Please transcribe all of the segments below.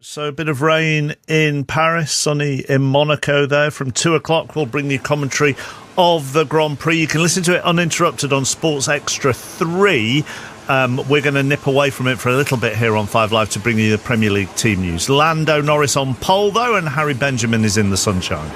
So a bit of rain in Paris, sunny in Monaco there. From 2 o'clock, we'll bring you commentary of the Grand Prix. You can listen to it uninterrupted on Sports Extra 3. We're going to nip away from it for a little bit here on 5 Live to bring you the Premier League team news. Lando Norris on pole, though, and Harry Benjamin is in the sunshine.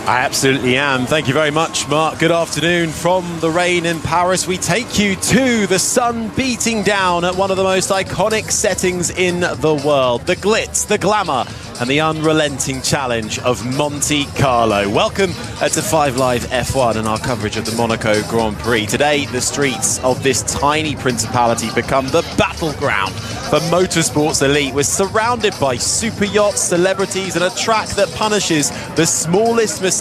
I absolutely am. Thank you very much, Mark. Good afternoon from the rain in Paris. We take you to the sun beating down at one of the most iconic settings in the world. The glitz, the glamour, and the unrelenting challenge of Monte Carlo. Welcome to 5 Live F1 and our coverage of the Monaco Grand Prix. Today, the streets of this tiny principality become the battleground for motorsports elite. We're surrounded by super yachts, celebrities, and a track that punishes the smallest mistake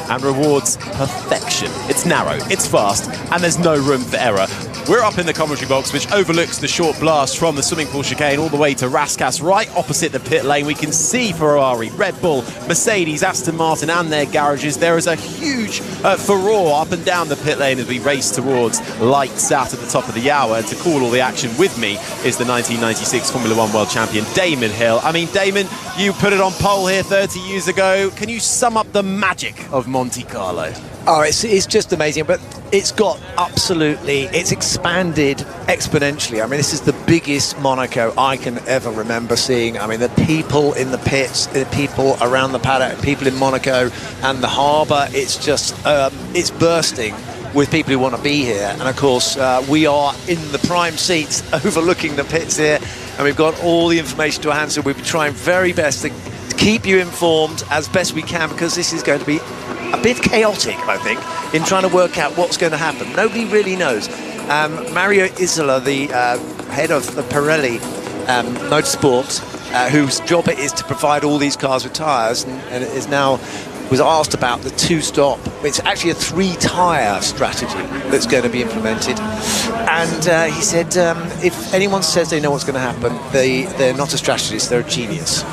and rewards perfection. It's narrow, it's fast, and there's no room for error. We're up in the commentary box, which overlooks the short blast from the swimming pool chicane all the way to Rascasse, right opposite the pit lane. We can see Ferrari, Red Bull, Mercedes, Aston Martin and their garages. There is a huge furore up and down the pit lane as we race towards lights out at the top of the hour. And to call all the action with me is the 1996 Formula One World Champion, Damon Hill. I mean, Damon, you put it on pole here 30 years ago. Can you sum up the magic of Monte Carlo? Oh, it's just amazing, but it's expanded exponentially. I mean, this is the biggest Monaco I can ever remember seeing. I mean, the people in the pits, the people around the paddock, people in Monaco and the harbour, it's just, it's bursting with people who want to be here. And of course, we are in the prime seats overlooking the pits here, and we've got all the information to our hand, so we'll be trying very best to keep you informed as best we can, because this is going to be a bit chaotic, I think, in trying to work out what's going to happen. Nobody really knows. Mario Isola, the head of the Pirelli Motorsport, whose job it is to provide all these cars with tyres, and is now was asked about the two-stop. It's actually a three-tyre strategy that's going to be implemented. And he said, if anyone says they know what's going to happen, they're not a strategist, they're a genius.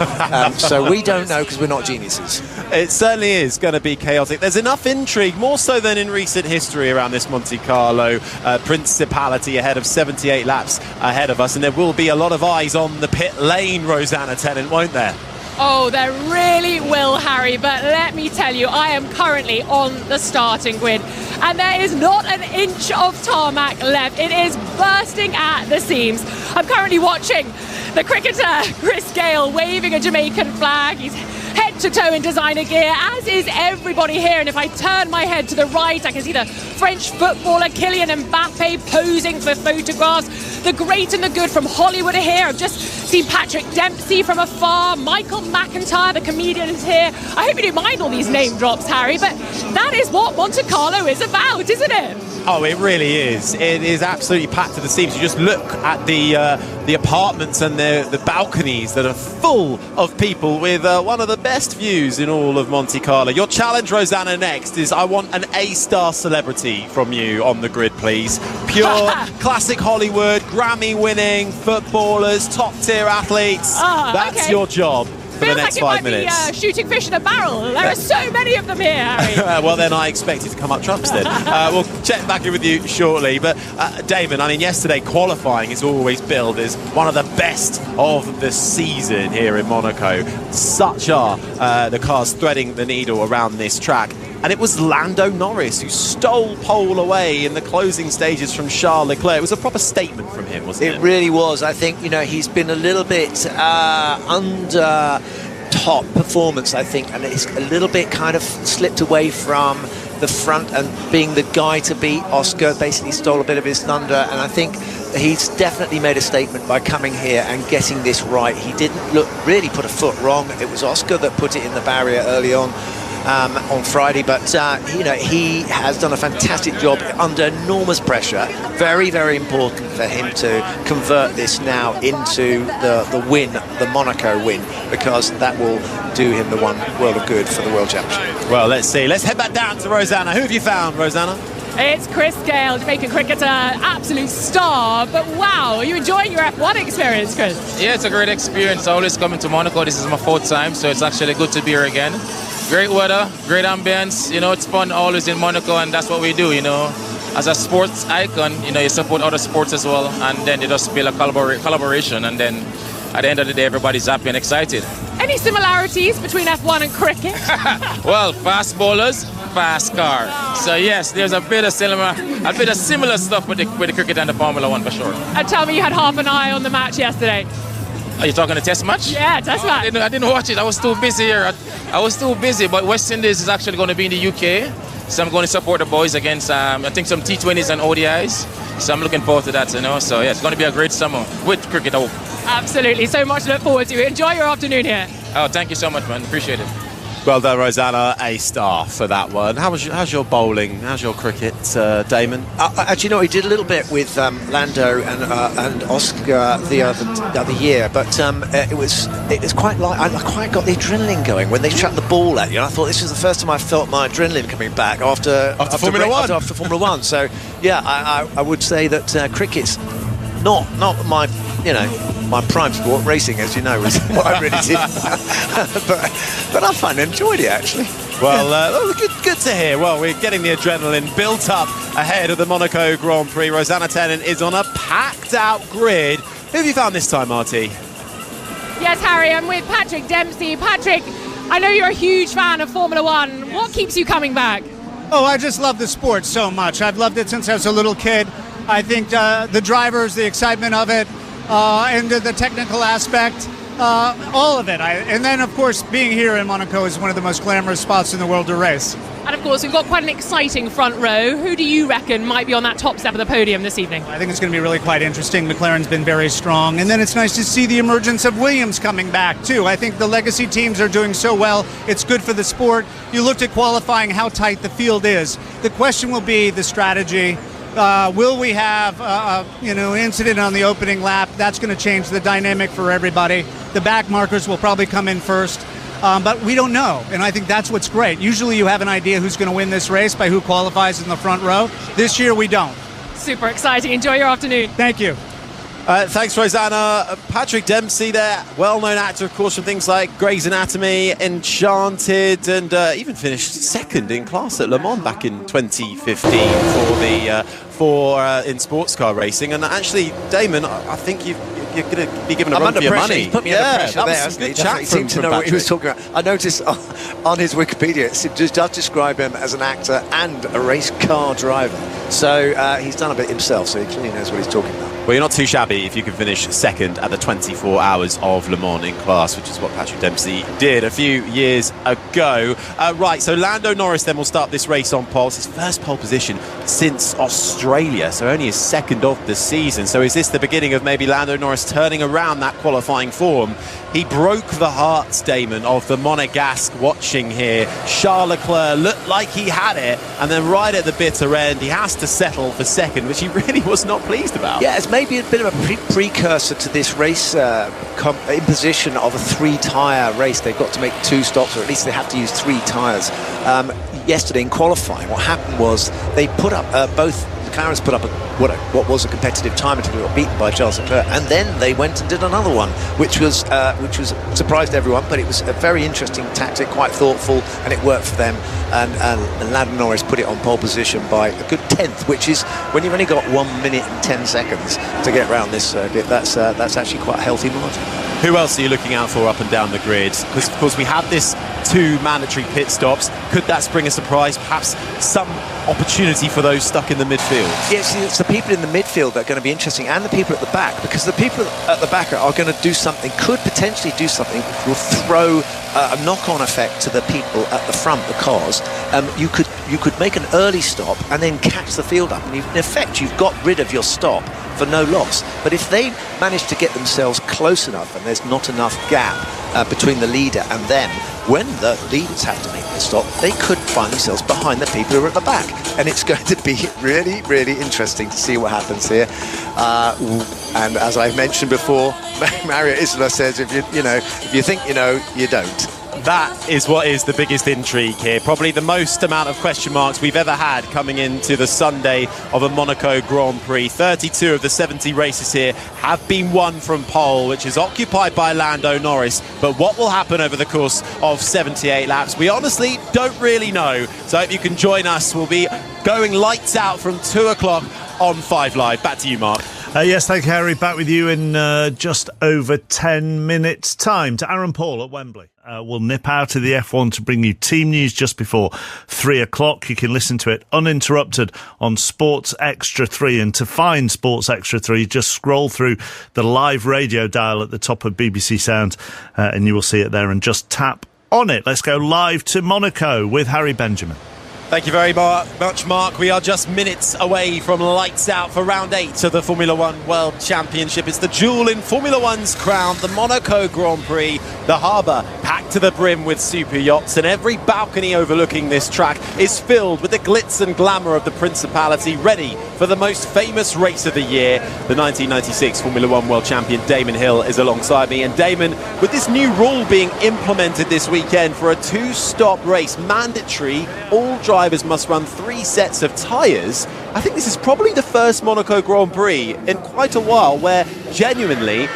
So we don't know because we're not geniuses. It certainly is going to be chaotic. There's enough intrigue, more so than in recent history, around this Monte Carlo principality ahead of 78 laps ahead of us. And there will be a lot of eyes on the pit lane, Rosanna Tennant, won't there? Oh, there really will, Harry, but let me tell you, I am currently on the starting grid and there is not an inch of tarmac left. It is bursting at the seams. I'm currently watching the cricketer Chris Gayle waving a Jamaican flag. He's head to toe in designer gear, as is everybody here. And if I turn my head to the right, I can see the French footballer Kylian Mbappe posing for photographs. The great and the good from Hollywood are here. I've just seen Patrick Dempsey from afar. Michael McIntyre, the comedian, is here. I hope you don't mind all these name drops, Harry, but that is what Monte Carlo is about, isn't it? Oh, it really is. It is absolutely packed to the seams. You just look at the apartments and the balconies that are full of people with one of the best views in all of Monte Carlo. Your challenge, Rosanna, next is I want an A-star celebrity from you on the grid, please. Pure classic Hollywood, Grammy-winning footballers, top-tier athletes. That's your job. For the next 5 minutes. Feels like it might be shooting fish in a barrel. There are so many of them here, Harry. Well, then I expect you to come up trumps then. We'll check back in with you shortly. But Damon, I mean, yesterday qualifying is always billed as one of the best of the season here in Monaco. Such are the cars threading the needle around this track. And it was Lando Norris who stole pole away in the closing stages from Charles Leclerc. It was a proper statement from him, wasn't it? It really was. I think, you know, he's been a little bit under top performance, I think, and it's a little bit kind of slipped away from the front and being the guy to beat. Oscar basically stole a bit of his thunder, and I think he's definitely made a statement by coming here and getting this right. He didn't really put a foot wrong. It was Oscar that put it in the barrier early on Friday, but you know, he has done a fantastic job under enormous pressure. Very, very important for him to convert this now into the win, the Monaco win, because that will do him the one world of good for the World Championship. Well, let's see. Let's head back down to Rosanna. Who have you found, Rosanna? It's Chris Gayle, Jamaican cricketer, absolute star. But wow, are you enjoying your F1 experience, Chris? Yeah, it's a great experience. Always coming to Monaco. This is my 4th time, so it's actually good to be here again. Great weather, great ambience. You know, it's fun always in Monaco, and that's what we do, you know. As a sports icon, you know, you support other sports as well, and then you just build a collaboration, and then at the end of the day, everybody's happy and excited. Any similarities between F1 and cricket? Well, fast bowlers, fast car. So yes, there's a bit of similar stuff with the cricket and the Formula One for sure. And tell me you had half an eye on the match yesterday. Are you talking a test match? Yeah, test match. I didn't watch it. I was too busy here. I was too busy. But West Indies is actually going to be in the UK. So I'm going to support the boys against, I think, some T20s and ODIs. So I'm looking forward to that, So yeah, it's going to be a great summer with cricket, I hope. Absolutely. So much to look forward to. Enjoy your afternoon here. Oh, thank you so much, man. Appreciate it. Well done, Rosanna. A star for that one. How's your bowling? How's your cricket, Damon? Actually, no, he did a little bit with Lando and Oscar the other year, but it was quite like I quite got the adrenaline going when they chucked the ball at you. And I thought this was the first time I felt my adrenaline coming back after Formula One. After Formula One. So yeah, I would say that cricket's not my my prime sport. Racing, as you know, was what I really did. but I found I enjoyed it actually. Well, good to hear. Well, we're getting the adrenaline built up ahead of the Monaco Grand Prix. Rosanna Tennant is on a packed-out grid. Who have you found this time, Marty? Yes, Harry, I'm with Patrick Dempsey. Patrick, I know you're a huge fan of Formula One. What keeps you coming back? Oh, I just love the sport so much. I've loved it since I was a little kid. I think the drivers, the excitement of it, and the technical aspect, all of it. And then, of course, being here in Monaco is one of the most glamorous spots in the world to race. And, of course, we've got quite an exciting front row. Who do you reckon might be on that top step of the podium this evening? I think it's going to be really quite interesting. McLaren's been very strong. And then it's nice to see the emergence of Williams coming back, too. I think the legacy teams are doing so well. It's good for the sport. You looked at qualifying, how tight the field is. The question will be the strategy. Will we have an incident on the opening lap? That's going to change the dynamic for everybody. The back markers will probably come in first, but we don't know, and I think that's what's great. Usually you have an idea who's going to win this race by who qualifies in the front row. This year we don't. Super exciting. Enjoy your afternoon. Thank you. Thanks, Rosanna. Patrick Dempsey there, well-known actor, of course, from things like Grey's Anatomy, Enchanted, and even finished second in class at Le Mans back in 2015 in sports car racing. And actually, Damon, I think you're going to be given a run for your money. He's put me under pressure that there. was some good He chat seemed to know from what he was talking about. I noticed on his Wikipedia it does describe him as an actor and a race car driver. So he's done a bit himself, so he clearly knows what he's talking about. Well, you're not too shabby if you can finish second at the 24 hours of Le Mans in class, which is what Patrick Dempsey did a few years ago. Right, so Lando Norris then will start this race on pole. It's his first pole position since Australia, so only his second of the season. So is this the beginning of maybe Lando Norris turning around that qualifying form? He broke the hearts, Damon, of the Monegasque watching here. Charles Leclerc looked like he had it, and then right at the bitter end, he has to settle for second, which he really was not pleased about. Yeah, it's maybe a bit of a precursor to this race imposition of a three-tyre race. They've got to make 2 stops, or at least they have to use 3 tyres. Yesterday in qualifying, what happened was they put up both. McLaren's put up what was a competitive time until they got beaten by Charles Leclerc, and then they went and did another one, which was surprised everyone, but it was a very interesting tactic, quite thoughtful, and it worked for them. And Lando Norris put it on pole position by a good 10th, which is when you've only got 1 minute and 10 seconds to get around this circuit. That's actually quite a healthy margin. Who else are you looking out for up and down the grid? Because, of course, we have this 2 mandatory pit stops. Could that spring a surprise? Perhaps some opportunity for those stuck in the midfield? Yes, it's the people in the midfield that are going to be interesting, and the people at the back, because the people at the back are going to do something, could potentially do something which will throw a knock-on effect to the people at the front, the cars. You could make an early stop and then catch the field up, and in effect you've got rid of your stop for no loss. But if they manage to get themselves close enough and there's not enough gap between the leader and them, when the leaders have to make the stop, they could find themselves behind the people who are at the back, and it's going to be really, really interesting to see what happens here. And as I've mentioned before, Mario Isola says, if you think you know, you don't. That is what is the biggest intrigue here. Probably the most amount of question marks we've ever had coming into the Sunday of a Monaco Grand Prix. 32 of the 70 races here have been won from pole, which is occupied by Lando Norris. But what will happen over the course of 78 laps, we honestly don't really know. So I hope you can join us. We'll be going lights out from 2 o'clock on 5 Live. Back to you, Mark. Yes, thank you, Harry. Back with you in just over 10 minutes' time to Aaron Paul at Wembley. We'll nip out of the F1 to bring you team news just before 3 o'clock. You can listen to it uninterrupted on Sports Extra 3. And to find Sports Extra 3, just scroll through the live radio dial at the top of BBC Sound and you will see it there, and just tap on it. Let's go live to Monaco with Harry Benjamin. Thank you very much, Mark. We are just minutes away from lights out for round 8 of the Formula One World Championship. It's the jewel in Formula One's crown, the Monaco Grand Prix. The harbour packed to the brim with super yachts, and every balcony overlooking this track is filled with the glitz and glamour of the Principality, ready for the most famous race of the year. The 1996 Formula One World Champion Damon Hill is alongside me. And Damon, with this new rule being implemented this weekend for a 2-stop race, mandatory, all drivers must run 3 sets of tyres. I think this is probably the first Monaco Grand Prix in quite a while where genuinely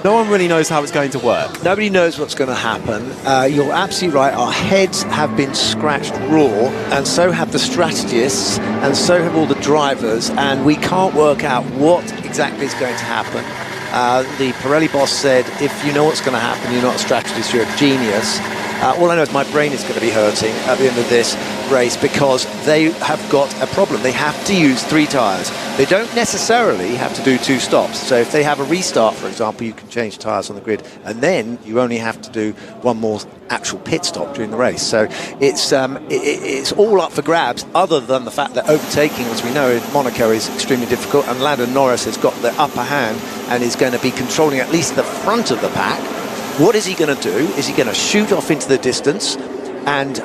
no one really knows how it's going to work. Nobody knows what's going to happen. You're absolutely right. Our heads have been scratched raw, and so have the strategists, and so have all the drivers, and we can't work out what exactly is going to happen. The Pirelli boss said, if you know what's going to happen, you're not a strategist, you're a genius. All I know is my brain is going to be hurting at the end of this race because they have got a problem. They have to use 3 tyres. They don't necessarily have to do 2 stops. So if they have a restart, for example, you can change tyres on the grid, and then you only have to do 1 more actual pit stop during the race. So it's all up for grabs, other than the fact that overtaking, as we know, in Monaco is extremely difficult, and Lando Norris has got the upper hand and is going to be controlling at least the front of the pack. What is he going to do? Is he going to shoot off into the distance and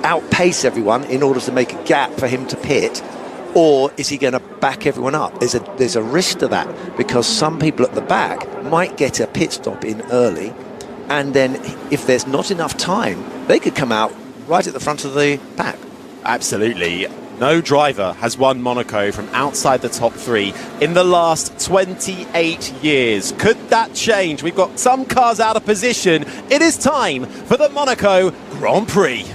outpace everyone in order to make a gap for him to pit? Or is he going to back everyone up? There's a risk to that, because some people at the back might get a pit stop in early, and then if there's not enough time, they could come out right at the front of the pack. Absolutely. No driver has won Monaco from outside the top 3 in the last 28 years. Could that change? We've got some cars out of position. It is time for the Monaco Grand Prix.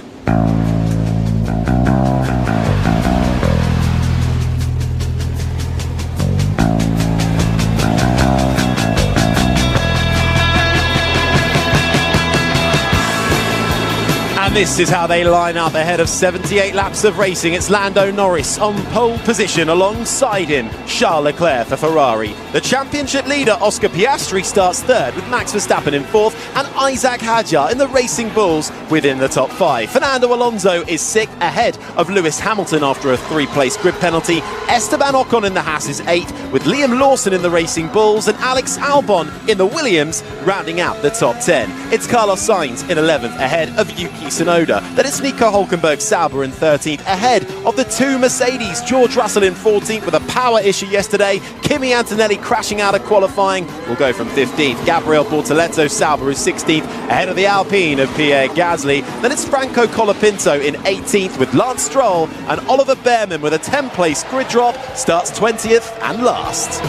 This is how they line up ahead of 78 laps of racing. It's Lando Norris on pole position, alongside him Charles Leclerc for Ferrari. The championship leader Oscar Piastri starts 3rd, with Max Verstappen in 4th, and Isaac Hadjar in the Racing Bulls within the top 5. Fernando Alonso is 6th, ahead of Lewis Hamilton after a 3-place grid penalty. Esteban Ocon in the Haas is 8th, with Liam Lawson in the Racing Bulls and Alex Albon in the Williams rounding out the top 10. It's Carlos Sainz in 11th, ahead of Yuki Tsunoda. Then it's Nico Hülkenberg Sauber in 13th, ahead of the 2 Mercedes. George Russell in 14th with a power issue yesterday. Kimi Antonelli crashing out of qualifying will go from 15th. Gabriel Bortoleto Sauber is 16th, ahead of the Alpine of Pierre Gasly. Then it's Franco Colapinto in 18th, with Lance Stroll, and Oliver Behrman with a 10-place grid drop starts 20th and last.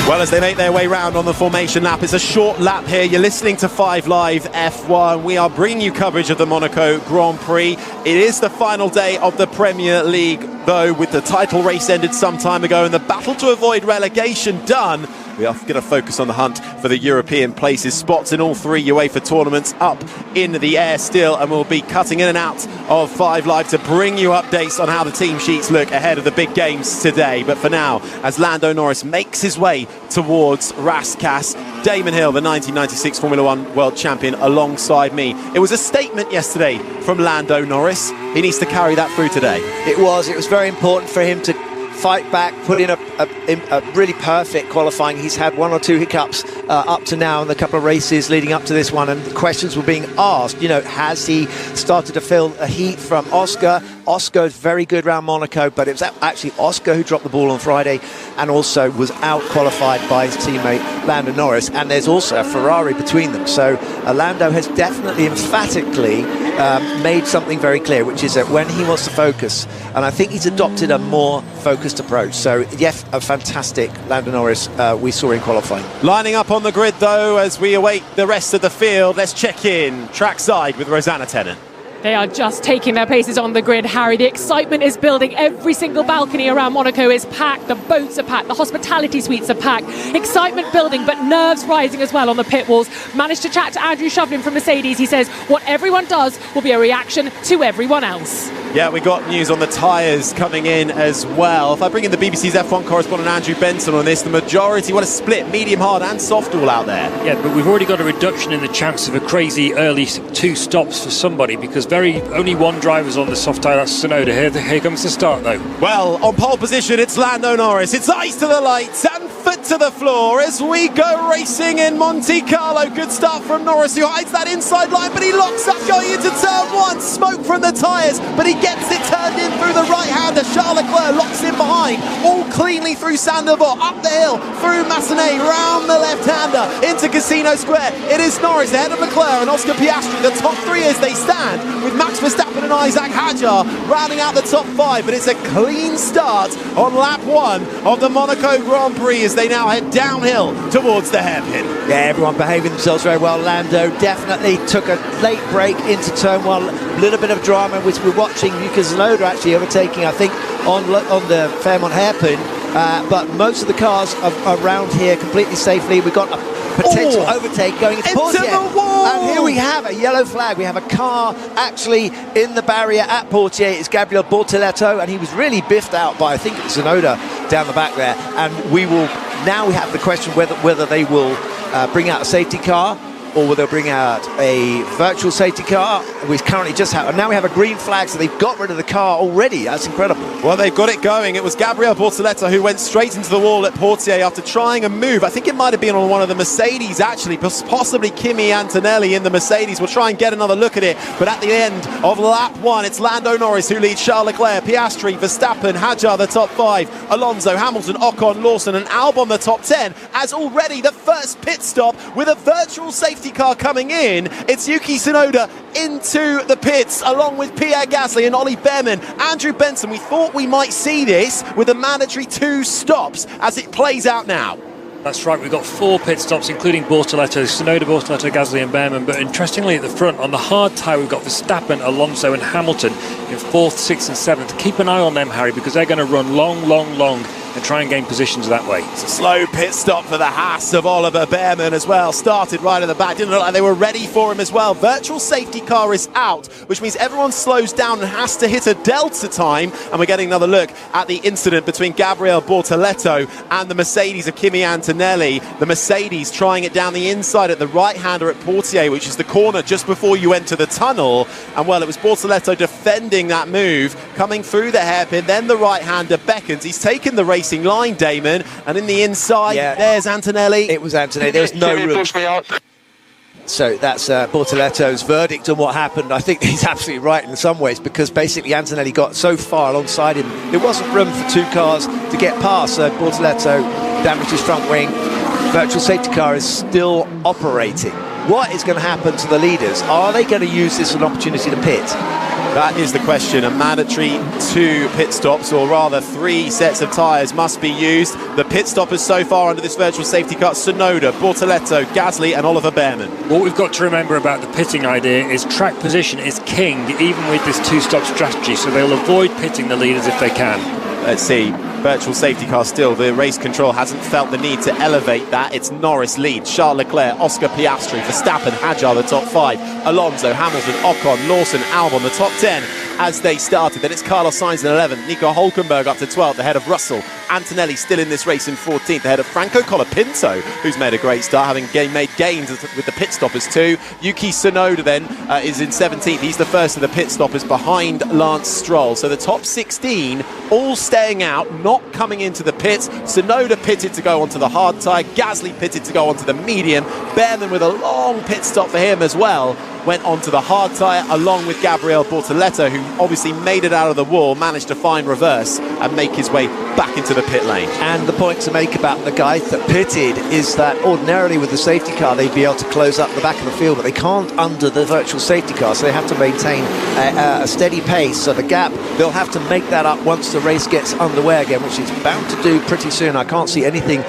Well, as they make their way round on the formation lap, it's a short lap here. You're listening to 5 Live F1. We are bringing you coverage of the Monaco Grand Prix. It is the final day of the Premier League, though, with the title race ended some time ago and the battle to avoid relegation done. We are going to focus on the hunt for the European places. Spots in all 3 UEFA tournaments up in the air still, and we'll be cutting in and out of 5 Live to bring you updates on how the team sheets look ahead of the big games today. But for now, as Lando Norris makes his way towards Rascasse, Damon Hill, the 1996 Formula One World Champion, alongside me. It was a statement yesterday from Lando Norris. He needs to carry that through today. It was very important for him to fight back, put in a really perfect qualifying. He's had 1 or 2 hiccups up to now in the couple of races leading up to this one, and the questions were being asked, has he started to feel a heat from Oscar? Oscar's very good around Monaco, but it was actually Oscar who dropped the ball on Friday and also was out-qualified by his teammate Lando Norris, and there's also a Ferrari between them. So Lando has definitely emphatically made something very clear, which is that when he wants to focus, and I think he's adopted a more focused approach. So yes, a fantastic Lando Norris we saw in qualifying. Lining up on the grid though as we await the rest of the field, let's check in trackside with Rosanna Tennant. They are just taking their places on the grid, Harry. The excitement is building. Every single balcony around Monaco is packed. The boats are packed. The hospitality suites are packed. Excitement building, but nerves rising as well on the pit walls. Managed to chat to Andrew Shovlin from Mercedes. He says what everyone does will be a reaction to everyone else. Yeah, we got news on the tyres coming in as well. If I bring in the BBC's F1 correspondent Andrew Benson on this, the majority, what a split, medium, hard and soft all out there. Yeah, but we've already got a reduction in the chance of a crazy early 2 stops for somebody, because only one driver's on the soft tyre, that's Tsunoda. Here comes the start though. Well, on pole position, it's Lando Norris. It's eyes to the lights and foot to the floor as we go racing in Monte Carlo. Good start from Norris, who hides that inside line, but he locks up going into turn 1. Smoke from the tyres, but he gets it turned in through the right-hander. Charles Leclerc locks in behind, all cleanly through Sandoval, up the hill, through Massenet, round the left-hander, into Casino Square. It is Norris ahead of Leclerc and Oscar Piastri, the top 3 as they stand, with Max Verstappen and Isaac Hadjar rounding out the top 5. But it's a clean start on lap 1 of the Monaco Grand Prix as they now head downhill towards the hairpin. Yeah, everyone behaving themselves very well. Lando definitely took a late break into turn 1. A little bit of drama, which we're watching. Yuki Tsunoda actually overtaking, I think, on the Fairmont hairpin. But most of the cars are around here completely safely. We've got a potential overtake going into Portier. the wall! And here we have a yellow flag. We have a car actually in the barrier at Portier. It's Gabriel Bortoleto, and he was really biffed out by, I think, Tsunoda down the back there. And we have the question whether they will bring out a safety car, or will they bring out a virtual safety car? We currently just have, and now we have a green flag, so they've got rid of the car already. That's incredible. Well, they've got it going. It was Gabriel Bortoleto who went straight into the wall at Portier after trying a move. I think it might have been on one of the Mercedes, actually, possibly Kimi Antonelli in the Mercedes. We'll try and get another look at it. But at the end of lap 1, it's Lando Norris who leads Charles Leclerc, Piastri, Verstappen, Hadjar the top 5, Alonso, Hamilton, Ocon, Lawson and Albon the top 10, as already the first pit stop with a virtual safety car coming in. It's Yuki Tsunoda into the pits along with Pierre Gasly and Ollie Behrman. Andrew Benson, we thought we might see this with a mandatory 2 stops as it plays out now. That's right, we've got 4 pit stops, including Bortoleto, Tsunoda, Bortoleto, Gasly and Behrman. But interestingly, at the front, on the hard tyre, we've got Verstappen, Alonso and Hamilton in 4th, 6th and 7th. Keep an eye on them, Harry, because they're going to run long and try and gain positions that way. It's a slow pit stop for the Haas of Oliver Behrman as well. Started right at the back. Didn't look like they were ready for him as well. Virtual safety car is out, which means everyone slows down and has to hit a delta time. And we're getting another look at the incident between Gabriel Bortoleto and the Mercedes of Kimi Antonelli. The Mercedes trying it down the inside at the right-hander at Portier, which is the corner just before you enter the tunnel. And well, it was Bortoleto defending that move, coming through the hairpin. Then the right-hander beckons. He's taken the racing line, Damon, and in the inside, there's Antonelli. It was Antonelli. There was no room. So that's Bortoleto's verdict on what happened. I think he's absolutely right in some ways, because basically Antonelli got so far alongside him, there wasn't room for 2 cars to get past. So Bortoleto damaged his front wing. Virtual safety car is still operating. What is going to happen to the leaders? Are they going to use this as an opportunity to pit? That is the question. A mandatory 2 pit stops, or rather 3 sets of tyres must be used. The pit stoppers so far under this virtual safety car: Tsunoda, Bortoleto, Gasly and Oliver Behrman. What we've got to remember about the pitting idea is track position is king, even with this 2-stop strategy, so they'll avoid pitting the leaders if they can. Let's see. Virtual safety car still. The race control hasn't felt the need to elevate that. It's Norris lead, Charles Leclerc, Oscar Piastri, Verstappen, Hadjar the top 5, Alonso, Hamilton, Ocon, Lawson, Albon the top 10 as they started. Then it's Carlos Sainz in 11th, Nico Hülkenberg up to 12th ahead of Russell. Antonelli still in this race in 14th ahead of Franco Colapinto, who's made a great start, having made gains with the pit stoppers too. Yuki Tsunoda then is in 17th. He's the first of the pit stoppers behind Lance Stroll. So the top 16 all staying out, not coming into the pits. Tsunoda pitted to go onto the hard tyre, Gasly pitted to go onto the medium, Behrman with a long pit stop for him as well went onto the hard tyre along with Gabriel Bortoleto, who obviously made it out of the wall, managed to find reverse and make his way back into the pit lane. And the point to make about the guys that pitted is that ordinarily with the safety car they'd be able to close up the back of the field, but they can't under the virtual safety car, so they have to maintain a steady pace. So the gap, they'll have to make that up once the race gets underway again, which it's bound to do pretty soon. I can't see anything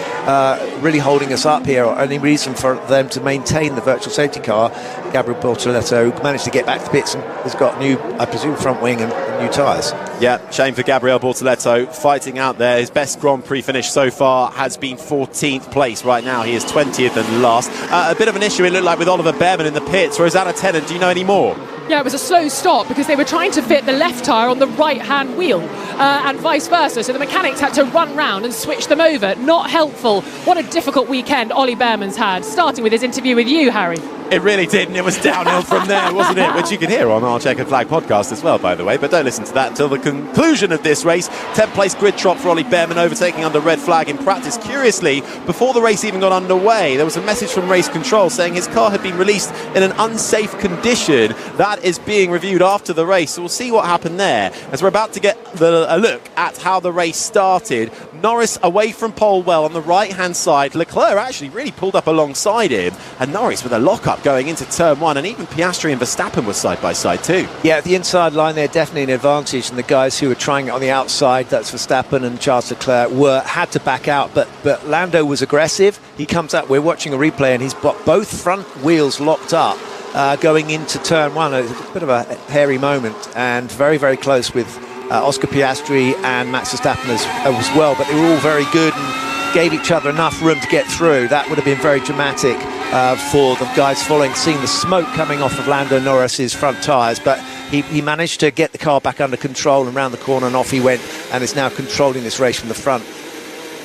really holding us up here or any reason for them to maintain the virtual safety car. Gabriel Bortoleto managed to get back to pits and has got new, I presume, front wing and new tyres. Yeah, shame for Gabriel Bortoleto fighting out there. His best Grand Prix finish so far has been 14th place. Right now he is 20th and last. A bit of an issue it looked like with Oliver Behrman in the pits. Rosanna Tennant, do you know any more? Yeah, it was a slow stop because they were trying to fit the left tyre on the right-hand wheel and vice versa. So the mechanics had to run round and switch them over. Not helpful. What a difficult weekend Ollie Behrman's had, starting with his interview with you, Harry. It really did, and it was downhill from there, wasn't it? Which you can hear on our Checkered Flag podcast as well, by the way. But don't listen to that until the conclusion of this race. 10th place grid trot for Ollie Behrman, overtaking under red flag in practice. Curiously, before the race even got underway, there was a message from race control saying his car had been released in an unsafe condition. That is being reviewed after the race, so we'll see what happened there. As we're about to get a look at how the race started, Norris away from pole well on the right-hand side. Leclerc actually really pulled up alongside him, and Norris with a lock-up going into turn one, and even Piastri and Verstappen were side by side too. Yeah, at the inside line they're definitely an advantage, and the guys who were trying it on the outside, that's Verstappen and Charles Leclerc, had to back out, but Lando was aggressive. He comes up, we're watching a replay, and he's got both front wheels locked up going into turn one. It was a bit of a hairy moment, and very, very close with Oscar Piastri and Max Verstappen as well, but they were all very good and gave each other enough room to get through. That would have been very dramatic for the guys following, seeing the smoke coming off of Lando Norris's front tyres, but he managed to get the car back under control and round the corner, and off he went, and is now controlling this race from the front.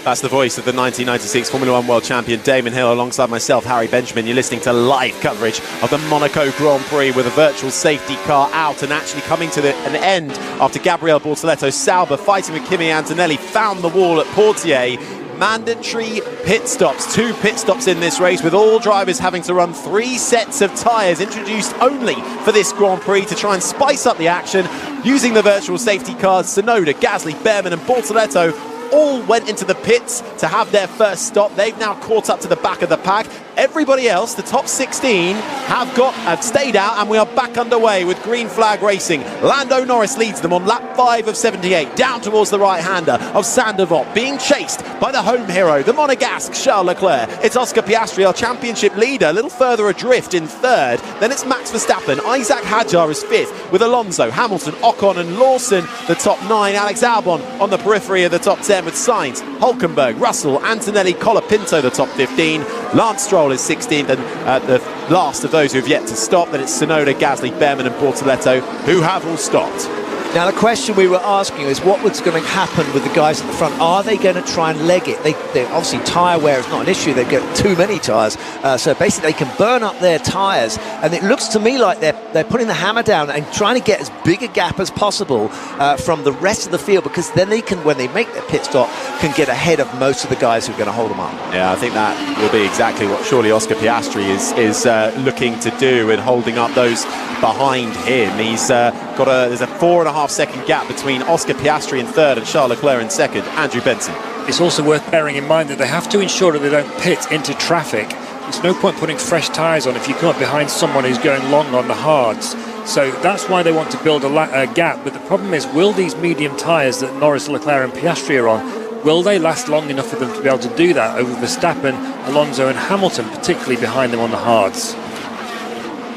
That's the voice of the 1996 Formula 1 World Champion Damon Hill alongside myself, Harry Benjamin. You're listening to live coverage of the Monaco Grand Prix with a virtual safety car out and actually coming to an end after Gabriel Bortoleto Sauber fighting with Kimi Antonelli found the wall at Portier. Mandatory pit stops, 2 pit stops in this race, with all drivers having to run 3 sets of tyres, introduced only for this Grand Prix to try and spice up the action using the virtual safety cars. Tsunoda, Gasly, Behrman and Bortoleto all went into the pits to have their first stop. They've now caught up to the back of the pack. Everybody else, the top 16, have stayed out, and we are back underway with green flag racing. Lando Norris leads them on lap 5 of 78, down towards the right-hander of Sander Vogt, being chased by the home hero, the Monegasque Charles Leclerc. It's Oscar Piastri, our championship leader, a little further adrift in 3rd. Then it's Max Verstappen. Isaac Hadjar is 5th, with Alonso, Hamilton, Ocon and Lawson the top 9. Alex Albon on the periphery of the top 10 with Sainz, Hulkenberg, Russell, Antonelli, Colapinto the top 15. Lance Stroll is 16th, and the last of those who have yet to stop, then it's Tsunoda, Gasly, Behrman and Bortoleto, who have all stopped. Now the question we were asking is what was going to happen with the guys at the front. Are they going to try and leg it? They obviously tyre wear is not an issue. They've got too many tyres, so basically they can burn up their tyres, and it looks to me like they're putting the hammer down and trying to get as big a gap as possible from the rest of the field, because then they can, when they make their pit stop, can get ahead of most of the guys who are going to hold them up. Yeah, I think that will be exactly what surely Oscar Piastri is looking to do in holding up those behind him. He's there's a 4.5 second gap between Oscar Piastri in 3rd and Charles Leclerc in 2nd. Andrew Benson. It's also worth bearing in mind that they have to ensure that they don't pit into traffic. There's no point putting fresh tyres on if you come up behind someone who's going long on the hards. So that's why they want to build a gap. But the problem is, will these medium tyres that Norris, Leclerc and Piastri are on, will they last long enough for them to be able to do that over Verstappen, Alonso and Hamilton, particularly behind them on the hards?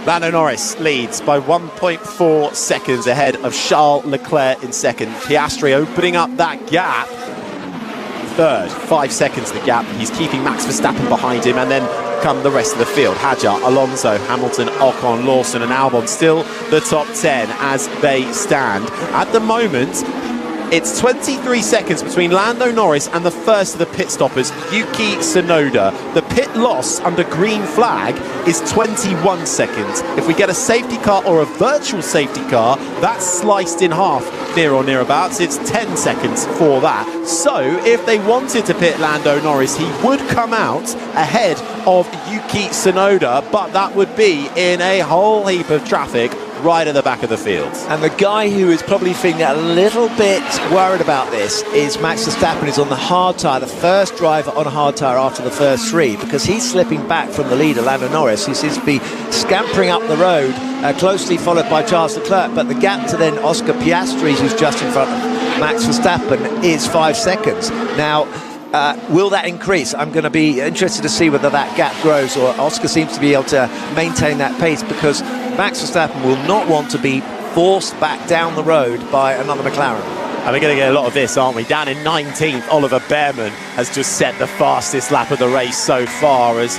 Lando Norris leads by 1.4 seconds ahead of Charles Leclerc in 2nd. Piastri opening up that gap. 3rd, 5 seconds the gap. He's keeping Max Verstappen behind him, and then come the rest of the field. Hadjar, Alonso, Hamilton, Ocon, Lawson and Albon still the top 10 as they stand. At the moment, it's 23 seconds between Lando Norris and the first of the pit stoppers, Yuki Tsunoda. The pit loss under green flag is 21 seconds. If we get a safety car or a virtual safety car, that's sliced in half, near or nearabouts. It's 10 seconds for that. So if they wanted to pit Lando Norris, he would come out ahead of Yuki Tsunoda, but that would be in a whole heap of traffic right at the back of the field. And the guy who is probably feeling a little bit worried about this is Max Verstappen, is on the hard tyre, the first driver on a hard tyre after the first three, because he's slipping back from the leader, Lando Norris, who seems to be scampering up the road, closely followed by Charles Leclerc. But the gap to then Oscar Piastri, who's just in front of Max Verstappen, is 5 seconds. Now, will that increase? I'm going to be interested to see whether that gap grows, or Oscar seems to be able to maintain that pace, because Max Verstappen will not want to be forced back down the road by another McLaren. And we're going to get a lot of this, aren't we? Down in 19th, Oliver Behrman has just set the fastest lap of the race so far, as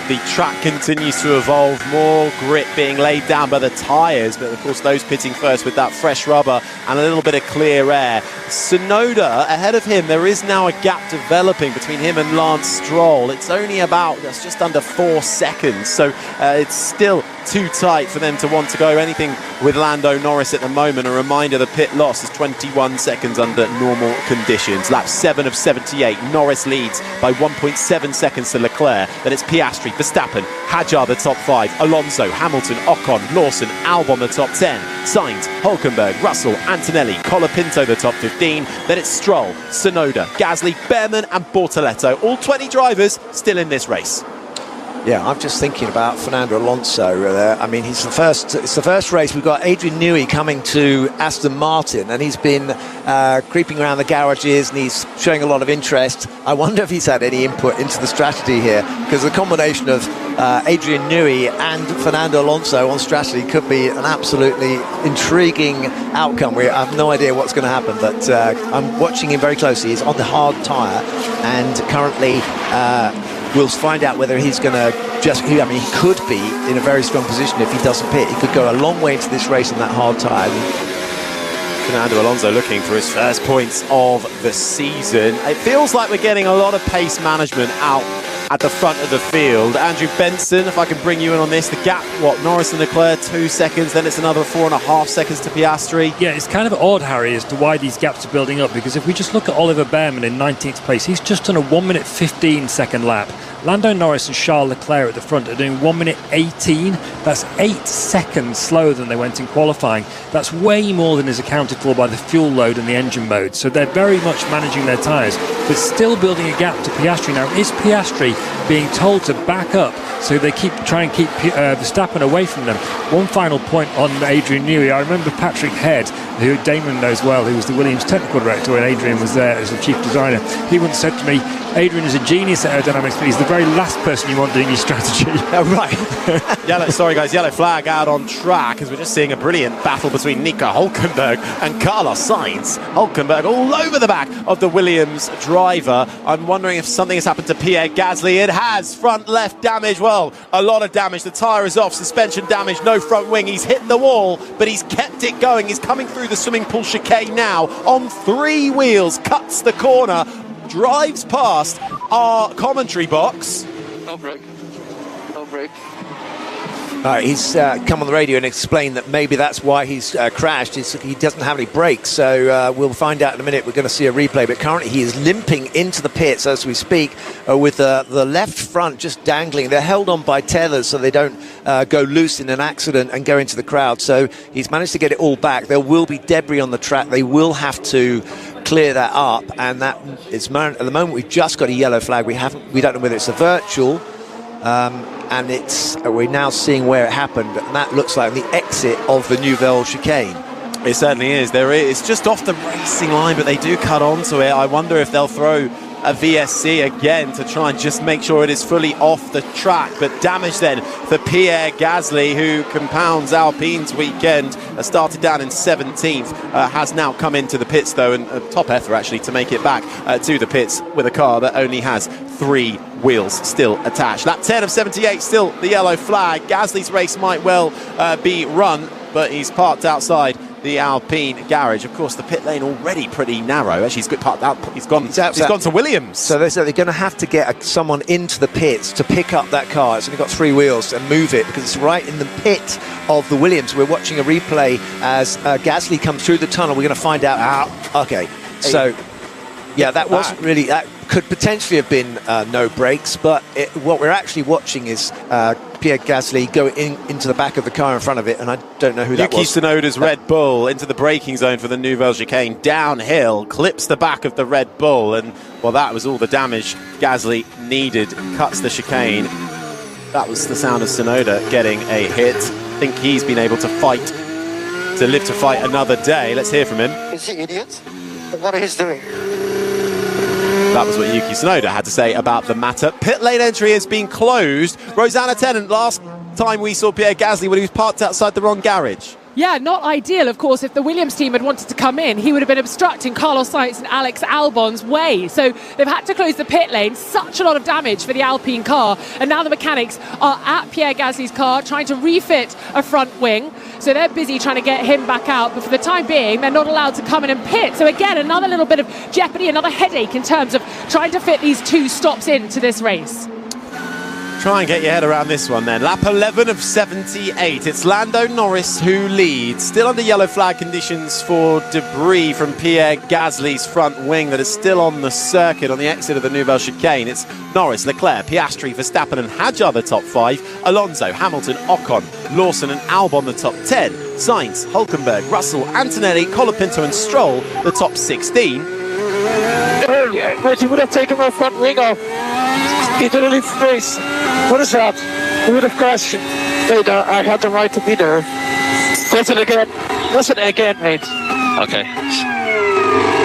the track continues to evolve, more grip being laid down by the tyres, but of course those pitting first with that fresh rubber and a little bit of clear air. Tsunoda ahead of him, there is now a gap developing between him and Lance Stroll. It's only about just under 4 seconds, so it's still too tight for them to want to go anything with Lando Norris at the moment. A reminder, the pit loss is 21 seconds under normal conditions. Lap 7 of 78, Norris leads by 1.7 seconds to Leclerc. Then it's Piastri, Verstappen, Hadjar the top 5, Alonso, Hamilton, Ocon, Lawson, Albon the top 10, Sainz, Hülkenberg, Russell, Antonelli, Colapinto the top 15. Then it's Stroll, Tsunoda, Gasly, Behrman and Bortoletto. All 20 drivers still in this race. Yeah, I'm just thinking about Fernando Alonso there. I mean, it's the first race. We've got Adrian Newey coming to Aston Martin, and he's been creeping around the garages, and he's showing a lot of interest. I wonder if he's had any input into the strategy here, because the combination of Adrian Newey and Fernando Alonso on strategy could be an absolutely intriguing outcome. I have no idea what's going to happen, but I'm watching him very closely. He's on the hard tyre, and currently we'll find out whether he's going to I mean, he could be in a very strong position if he doesn't pit. He could go a long way into this race on that hard tyre. Fernando Alonso looking for his first points of the season. It feels like we're getting a lot of pace management out at the front of the field. Andrew Benson, if I can bring you in on this, the gap, Norris and Leclerc, 2 seconds, then it's another 4.5 seconds to Piastri. Yeah, it's kind of odd, Harry, as to why these gaps are building up, because if we just look at Oliver Behrman in 19th place, he's just done a 1 minute 15 second lap. Lando Norris and Charles Leclerc at the front are doing 1 minute 18. That's 8 seconds slower than they went in qualifying. That's way more than is accounted for by the fuel load and the engine mode. So they're very much managing their tyres, but still building a gap to Piastri. Now, is Piastri being told to back up so they try and keep Verstappen away from them? One final point on Adrian Newey. I remember Patrick Head, who Damon knows well, who was the Williams technical director when Adrian was there as the chief designer. He once said to me, Adrian is a genius at aerodynamics, but he's the very last person you want doing your strategy. Oh, right. Sorry guys, yellow flag out on track, as we're just seeing a brilliant battle between Nico Hülkenberg and Carlos Sainz. Hülkenberg all over the back of the Williams driver. I'm wondering if something has happened to Pierre Gasly. It has. Front left damage. Well, a lot of damage. The tyre is off. Suspension damage. No front wing. He's hit the wall, but he's kept it going. He's coming through the swimming pool chicane now on 3 wheels. Cuts the corner. Drives past our commentary box. No break. No break. He's come on the radio and explained that maybe that's why he's crashed. He doesn't have any brakes, so we'll find out in a minute. We're going to see a replay, but currently he is limping into the pits as we speak, with the left front just dangling. They're held on by tethers so they don't go loose in an accident and go into the crowd. So he's managed to get it all back. There will be debris on the track. They will have to clear that up, and that is at the moment we've just got a yellow flag. We don't know whether it's a virtual. And we're now seeing where it happened, and that looks like the exit of the Nouvelle chicane. It certainly is. It's just off the racing line, but they do cut onto it. I wonder if they'll throw a VSC again to try and just make sure it is fully off the track. But damage then for Pierre Gasly, who compounds Alpine's weekend. Started down in 17th, has now come into the pits though, and top effort actually to make it back to the pits with a car that only has 3 wheels still attached. Lap 10 of 78, still the yellow flag. Gasly's race might well be run, but he's parked outside the Alpine garage. Of course, the pit lane already pretty narrow. Actually, he's parked out. He's gone to Williams. So they're going to have to get someone into the pits to pick up that car. It's only got 3 wheels, and move it, because it's right in the pit of the Williams. We're watching a replay as Gasly comes through the tunnel. We're going to find out how. Okay, so yeah, that wasn't really. That could potentially have been no brakes, but what we're actually watching is Pierre Gasly go into the back of the car in front of it, and I don't know who that was. Yuki Tsunoda's Red Bull into the braking zone for the Nouvelle Chicane, downhill, clips the back of the Red Bull, and well, that was all the damage Gasly needed. Cuts the chicane. That was the sound of Tsunoda getting a hit. I think he's been able to live to fight another day. Let's hear from him. Is he idiot? What is he doing? That was what Yuki Tsunoda had to say about the matter. Pit lane entry has been closed. Rosanna Tennant, last time we saw Pierre Gasly when he was parked outside the wrong garage. Yeah, not ideal, of course. If the Williams team had wanted to come in, he would have been obstructing Carlos Sainz and Alex Albon's way. So they've had to close the pit lane. Such a lot of damage for the Alpine car. And now the mechanics are at Pierre Gasly's car trying to refit a front wing. So they're busy trying to get him back out. But for the time being, they're not allowed to come in and pit. So again, another little bit of jeopardy, another headache in terms of trying to fit these two stops into this race. Try and get your head around this one then. Lap 11 of 78. It's Lando Norris who leads. Still under yellow flag conditions for debris from Pierre Gasly's front wing that is still on the circuit on the exit of the Nouvelle Chicane. It's Norris, Leclerc, Piastri, Verstappen and Hadjar the top 5. Alonso, Hamilton, Ocon, Lawson and Albon the top 10. Sainz, Hülkenberg, Russell, Antonelli, Colapinto and Stroll the top 16. But he would have taken my front wing off. He didn't leave space. What is that? He would have crashed. Wait, I had the right to be there. Listen again, mate. Okay.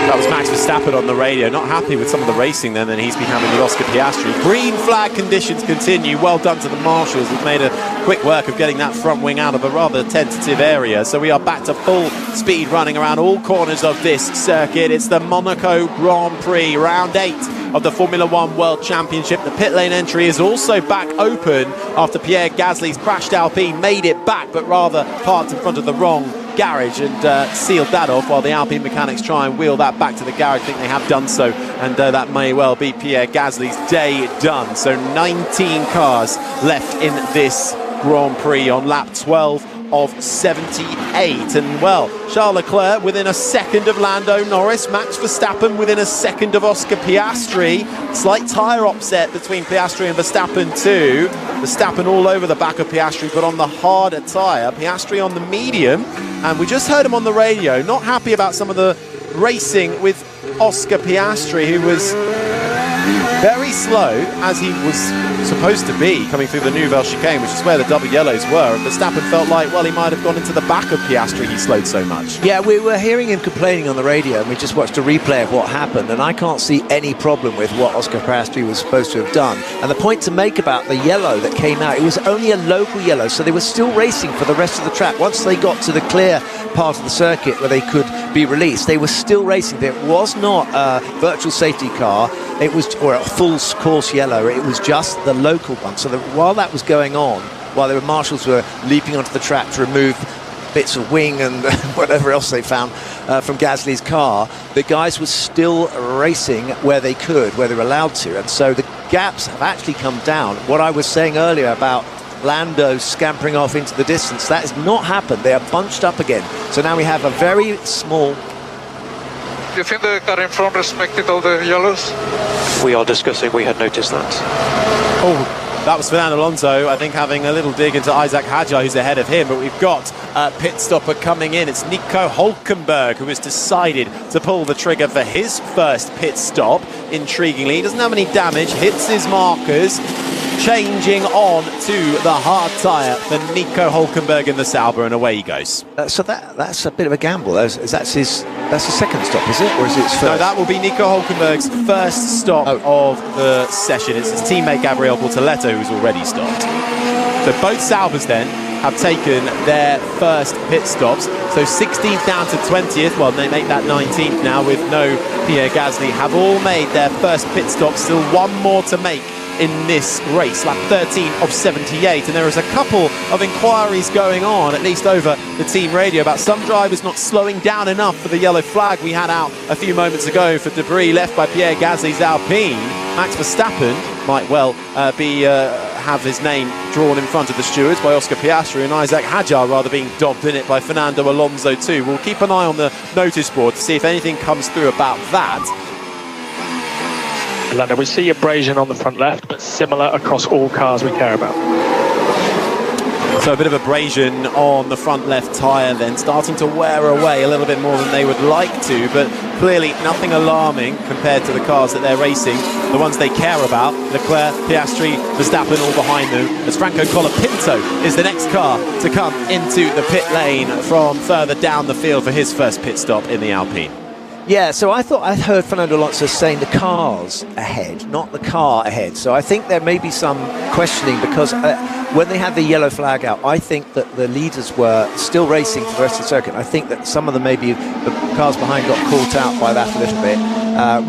That was Max Verstappen on the radio, not happy with some of the racing then he's been having with Oscar Piastri. Green flag conditions continue. Well done to the marshals who've made a quick work of getting that front wing out of a rather tentative area. So we are back to full speed running around all corners of this circuit. It's the Monaco Grand Prix, round 8 of the Formula One World Championship. The pit lane entry is also back open after Pierre Gasly's crashed Alpine made it back, but rather parked in front of the wrong garage and sealed that off while the Alpine mechanics try and wheel that back to the garage. I think they have done so, and that may well be Pierre Gasly's day done. So 19 cars left in this Grand Prix on lap 12 of 78, and well, Charles Leclerc within a second of Lando Norris, Max Verstappen within a second of Oscar Piastri. Slight tyre upset between Piastri and Verstappen too. Verstappen all over the back of Piastri, but on the harder tyre. Piastri on the medium, and we just heard him on the radio, not happy about some of the racing with Oscar Piastri, who was very slow, as he was supposed to be, coming through the Nouvelle Chicane, which is where the double yellows were. And Verstappen felt like, well, he might have gone into the back of Piastri. He slowed so much. Yeah, we were hearing him complaining on the radio, and we just watched a replay of what happened, and I can't see any problem with what Oscar Piastri was supposed to have done. And the point to make about the yellow that came out, it was only a local yellow, so they were still racing for the rest of the track. Once they got to the clear part of the circuit where they could be released, they were still racing. There was not a virtual safety car, it was, or a full course yellow, it was just the local one. So while that was going on, while the marshals were leaping onto the track to remove bits of wing and whatever else they found from Gasly's car, the guys were still racing where they could, where they were allowed to, and so the gaps have actually come down. What I was saying earlier about Lando scampering off into the distance, that has not happened. They are bunched up again, so now we have a very small... Do you think the car in front respected all the yellows? We are discussing, we had noticed that. Oh, that was Fernando Alonso, I think, having a little dig into Isaac Hadjar, who's ahead of him. But we've got a pit stopper coming in. It's Nico Hülkenberg, who has decided to pull the trigger for his first pit stop. Intriguingly, he doesn't have any damage, hits his markers, changing on to the hard tyre for Nico Hülkenberg in the Sauber, and away he goes. So that's a bit of a gamble. That's his second stop, is it? Or is it his first? No, that will be Nico Hülkenberg's first stop of the session. It's his teammate Gabriel Bortoleto who's already stopped. So both Saubers then have taken their first pit stops. So 16th down to 20th, well, they make that 19th now with no Pierre Gasly, have all made their first pit stop. Still one more to make in this race, lap 13 of 78, and there is a couple of inquiries going on, at least over the team radio, about some drivers not slowing down enough for the yellow flag we had out a few moments ago for debris left by Pierre Gasly's Alpine. Max Verstappen might well have his name drawn in front of the stewards by Oscar Piastri, and Isaac Hadjar rather being dobbed in it by Fernando Alonso too. We'll keep an eye on the notice board to see if anything comes through about that. Lando, we see abrasion on the front left, but similar across all cars we care about. So a bit of abrasion on the front left tyre then, starting to wear away a little bit more than they would like to, but clearly nothing alarming compared to the cars that they're racing, the ones they care about. Leclerc, Piastri, Verstappen all behind them, as Franco Colapinto is the next car to come into the pit lane from further down the field for his first pit stop in the Alpine. Yeah, so I thought I heard Fernando Alonso saying the cars ahead, not the car ahead. So I think there may be some questioning because when they had the yellow flag out, I think that the leaders were still racing for the rest of the circuit. I think that some of them, maybe the cars behind, got caught out by that a little bit.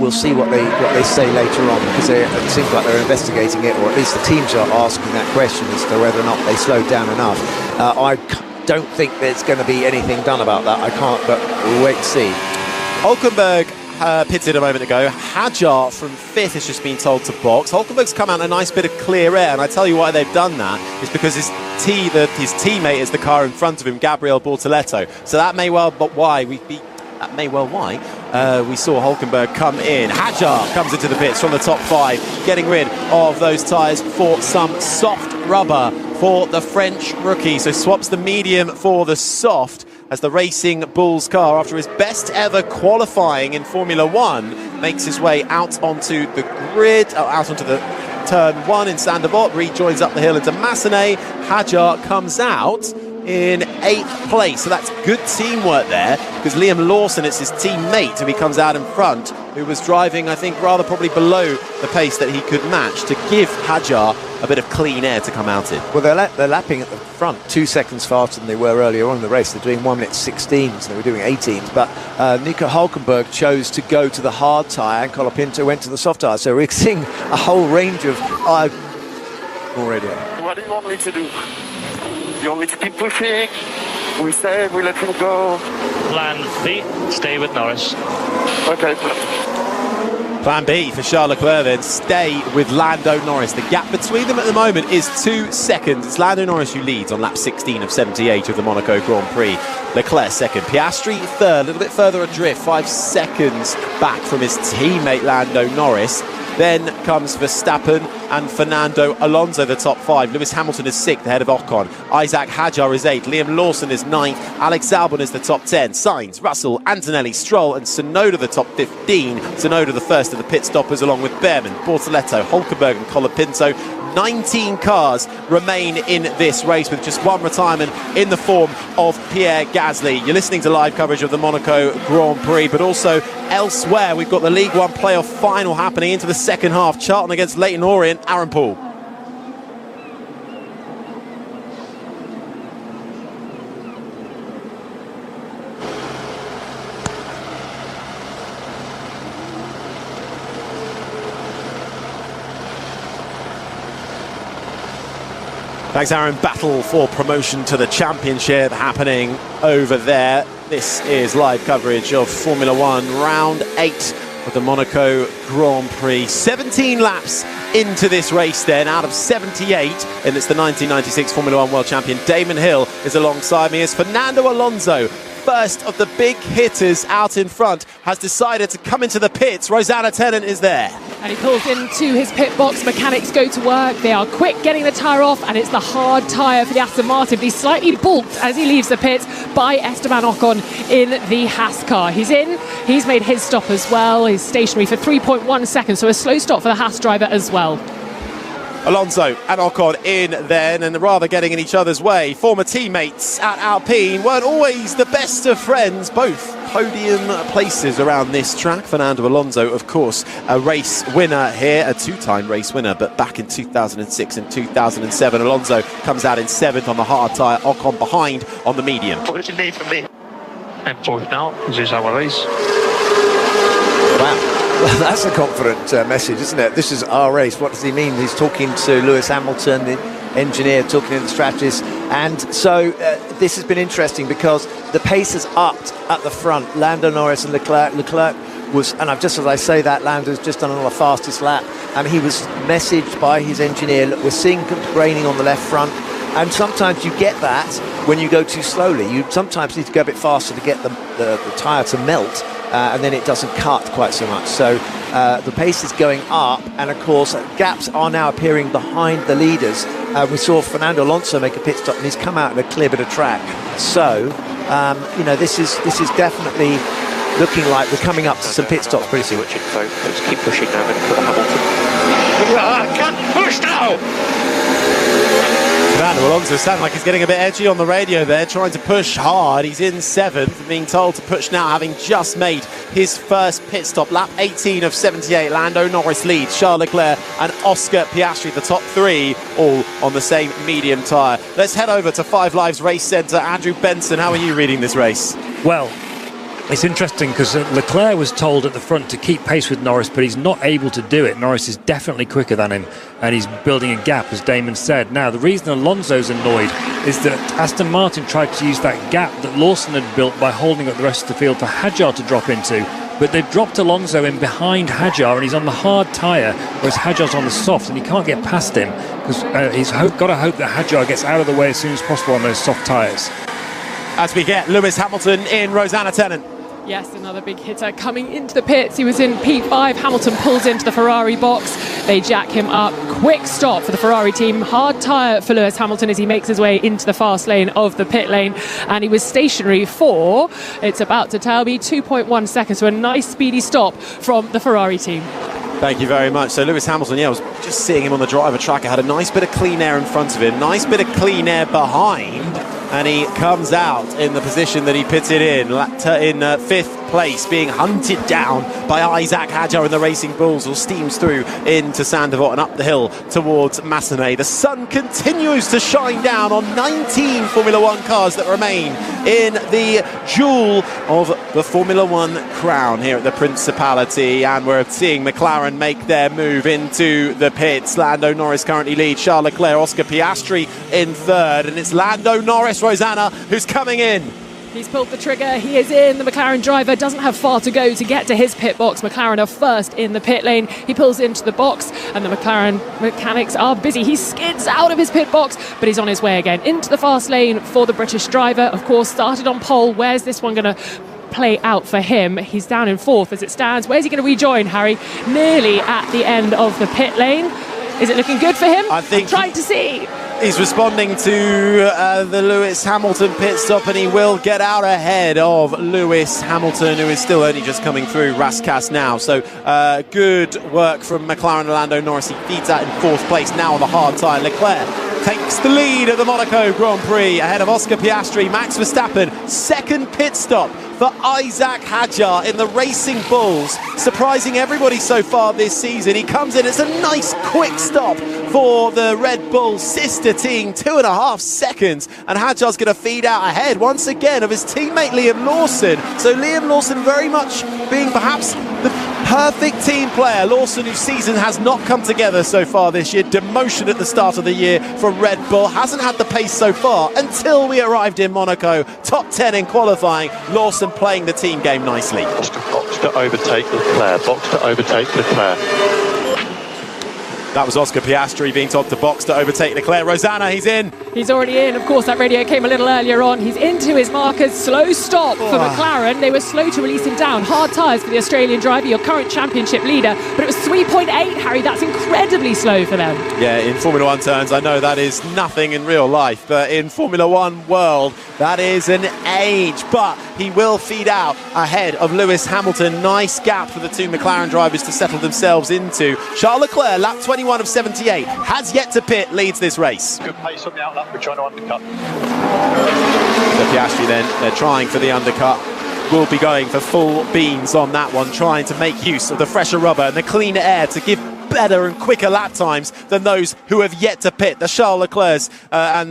We'll see what they say later on, because it seems like they're investigating it, or at least the teams are asking that question as to whether or not they slowed down enough. I don't think there's going to be anything done about that. I can't, but we'll wait and see. Hulkenberg pitted a moment ago. Hadjar from 5th has just been told to box. Hulkenberg's come out in a nice bit of clear air, and I tell you why they've done that is because his teammate is the car in front of him, Gabriel Bortoleto. So that may well why we saw Hulkenberg come in. Hadjar comes into the pits from the top 5, getting rid of those tyres for some soft rubber for the French rookie. So swaps the medium for the soft, as the Racing Bulls car, after his best ever qualifying in Formula 1, makes his way out onto the grid, out onto the turn 1 in Saint-Devote, rejoins up the hill into Massenet. Hadjar comes out in 8th place, so that's good teamwork there, because Liam Lawson is his teammate who he comes out in front, who was driving, I think, rather probably below the pace that he could match, to give Hadjar a bit of clean air to come out in. Well, they're lapping at the front 2 seconds faster than they were earlier on in the race. They're doing 1 minute 16, so they were doing 18. But Nico Hulkenberg chose to go to the hard tyre, and Colapinto went to the soft tyre. So we're seeing a whole range of already. What do you want me to do? You want me to keep pushing? We say we let him go. Plan B, stay with Norris. Okay. Plan B for Charles Leclerc then, stay with Lando Norris. The gap between them at the moment is 2 seconds. It's Lando Norris who leads on lap 16 of 78 of the Monaco Grand Prix. Leclerc second. Piastri third, a little bit further adrift, 5 seconds back from his teammate Lando Norris. Then comes Verstappen and Fernando Alonso, the top 5. Lewis Hamilton is 6th, ahead of Ocon. Isaac Hadjar is 8th. Liam Lawson is 9th. Alex Albon is the top 10. Sainz, Russell, Antonelli, Stroll and Tsunoda the top 15. Tsunoda the first of the pit stoppers, along with Behrman, Bortoleto, Hulkenberg and Colapinto. 19 cars remain in this race, with just one retirement in the form of Pierre Gasly. You're listening to live coverage of the Monaco Grand Prix, but also elsewhere we've got the League One playoff final happening into the second half. Charlton against Leyton Orient. Aaron Paul. Thanks, Aaron. Battle for promotion to the championship happening over there. This is live coverage of Formula 1 round 8 of the Monaco Grand Prix. 17 laps into this race then, out of 78, and it's the 1996 Formula 1 World Champion Damon Hill is alongside me as Fernando Alonso, first of the big hitters out in front, has decided to come into the pits. Rosanna Tennant is there. And he pulls into his pit box. Mechanics go to work. They are quick getting the tyre off, and it's the hard tyre for the Aston Martin. He's slightly balked as he leaves the pits by Esteban Ocon in the Haas car. He's in. He's made his stop as well. He's stationary for 3.1 seconds, so a slow stop for the Haas driver as well. Alonso and Ocon in then, and rather getting in each other's way. Former teammates at Alpine weren't always the best of friends, both podium places around this track. Fernando Alonso, of course, a race winner here, a 2-time race winner, but back in 2006 and 2007, Alonso comes out in 7th on the hard tyre, Ocon behind on the medium. What does it need from me? I'm 4th now, this is our race. Wow. Well, that's a confident message, isn't it? This is our race. What does he mean? He's talking to Lewis Hamilton, the engineer, talking to the strategist. And so this has been interesting because the pace has upped at the front. Lando Norris and Leclerc. Leclerc was, and I've just as I say that, Lando's just done on the fastest lap. And he was messaged by his engineer, look, we're seeing braining on the left front. And sometimes you get that when you go too slowly. You sometimes need to go a bit faster to get the tyre to melt. And then it doesn't cut quite so much. So the pace is going up, and of course gaps are now appearing behind the leaders. We saw Fernando Alonso make a pit stop, and he's come out in a clear bit of track. So, this is definitely looking like we're coming up to some pit stops pretty soon. Let's keep pushing now. I'm going to put Hamilton. Can't push now! Fernando Alonso sounding like he's getting a bit edgy on the radio there, trying to push hard. He's in 7th, being told to push now, having just made his first pit stop. Lap 18 of 78, Lando Norris leads, Charles Leclerc and Oscar Piastri, the top 3, all on the same medium tyre. Let's head over to 5 Live's race centre. Andrew Benson, how are you reading this race? Well, it's interesting because Leclerc was told at the front to keep pace with Norris, but he's not able to do it. Norris is definitely quicker than him, and he's building a gap, as Damon said. Now, the reason Alonso's annoyed is that Aston Martin tried to use that gap that Lawson had built by holding up the rest of the field for Hadjar to drop into, but they've dropped Alonso in behind Hadjar, and he's on the hard tyre, whereas Hadjar's on the soft, and he can't get past him because he's got to hope that Hadjar gets out of the way as soon as possible on those soft tyres. As we get Lewis Hamilton in, Rosanna Tennant. Yes, another big hitter coming into the pits. He was in P5. Hamilton pulls into the Ferrari box. They jack him up. Quick stop for the Ferrari team. Hard tyre for Lewis Hamilton as he makes his way into the fast lane of the pit lane. And he was stationary for, it's about to tell me, 2.1 seconds. So a nice speedy stop from the Ferrari team. Thank you very much. So Lewis Hamilton, I was just seeing him on the driver track. I had a nice bit of clean air in front of him, nice bit of clean air behind, and he comes out in the position that he pitted in 5th place, being hunted down by Isaac Hadjar in the Racing Bulls, who steams through into Sandoval and up the hill towards Massenet. The sun continues to shine down on 19 Formula One cars that remain in the jewel of the Formula One crown here at the Principality, and we're seeing McLaren make their move into the pits. Lando Norris currently leads, Charles Leclerc, Oscar Piastri in 3rd, and it's Lando Norris, Rosanna, who's coming in. He's pulled the trigger, he is in. The McLaren driver doesn't have far to go to get to his pit box. McLaren are first in the pit lane. He pulls into the box and the McLaren mechanics are busy. He skids out of his pit box, but he's on his way again into the fast lane for the British driver. Of course, started on pole. Where's this one going to play out for him? He's down in 4th as it stands. Where's he going to rejoin, Harry? Nearly at the end of the pit lane. Is it looking good for him? I think I'm trying to see. He's responding to the Lewis Hamilton pit stop, and he will get out ahead of Lewis Hamilton, who is still only just coming through Rascasse now. So good work from McLaren. Lando Norris, he feeds out in 4th place now on the hard tyre. Leclerc takes the lead at the Monaco Grand Prix ahead of Oscar Piastri. Max Verstappen, 2nd pit stop for Isaac Hadjar in the Racing Bulls, surprising everybody so far this season. He comes in, it's a nice quick stop for the Red Bull sister team, 2.5 seconds, and Hadjar's going to feed out ahead once again of his teammate Liam Lawson. So Liam Lawson very much being perhaps the perfect team player. Lawson, whose season has not come together so far this year, demotion at the start of the year for Red Bull, hasn't had the pace so far until we arrived in Monaco. Top 10 in qualifying. Lawson playing the team game nicely. Box to overtake Leclerc. Box to overtake Leclerc. That was Oscar Piastri being told to box to overtake Leclerc. Rosanna, he's in. He's already in. Of course, that radio came a little earlier on. He's into his markers. Slow stop for McLaren. They were slow to release him down. Hard tyres for the Australian driver, your current championship leader. But it was 3.8, Harry. That's incredibly slow for them. Yeah, in Formula One terms, I know that is nothing in real life. But in Formula One world, that is an age. But he will feed out ahead of Lewis Hamilton. Nice gap for the two McLaren drivers to settle themselves into. Charles Leclerc, lap 21 of 78, has yet to pit, leads this race. Good pace on the outlap, we're trying to undercut. So Piastri then, they're trying for the undercut. Will be going for full beans on that one, trying to make use of the fresher rubber and the cleaner air to give better and quicker lap times than those who have yet to pit. The Charles Leclerc's and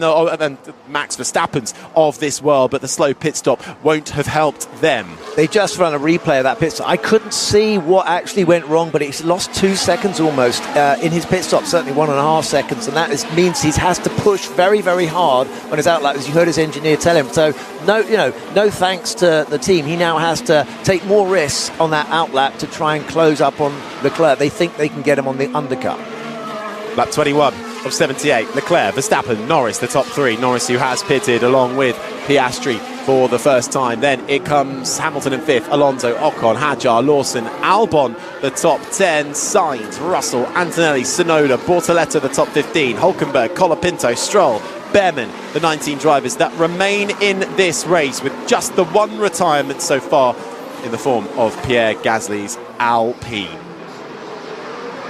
Max Verstappen's of this world, but the slow pit stop won't have helped them. They just run a replay of that pit stop. I couldn't see what actually went wrong, but he's lost 2 seconds almost in his pit stop, certainly 1.5 seconds, and that means he has to push very, very hard on his outlap, as you heard his engineer tell him. So no thanks to the team. He now has to take more risks on that outlap to try and close up on Leclerc. They think they can get him on the undercut. Lap 21 of 78, Leclerc, Verstappen, Norris, the top 3. Norris, who has pitted along with Piastri for the first time. Then it comes Hamilton in 5th, Alonso, Ocon, Hadjar, Lawson, Albon, the top 10, Sainz, Russell, Antonelli, Tsunoda, Bortoleto, the top 15, Hulkenberg, Colapinto, Stroll, Behrman, the 19 drivers that remain in this race, with just the one retirement so far in the form of Pierre Gasly's Alpine.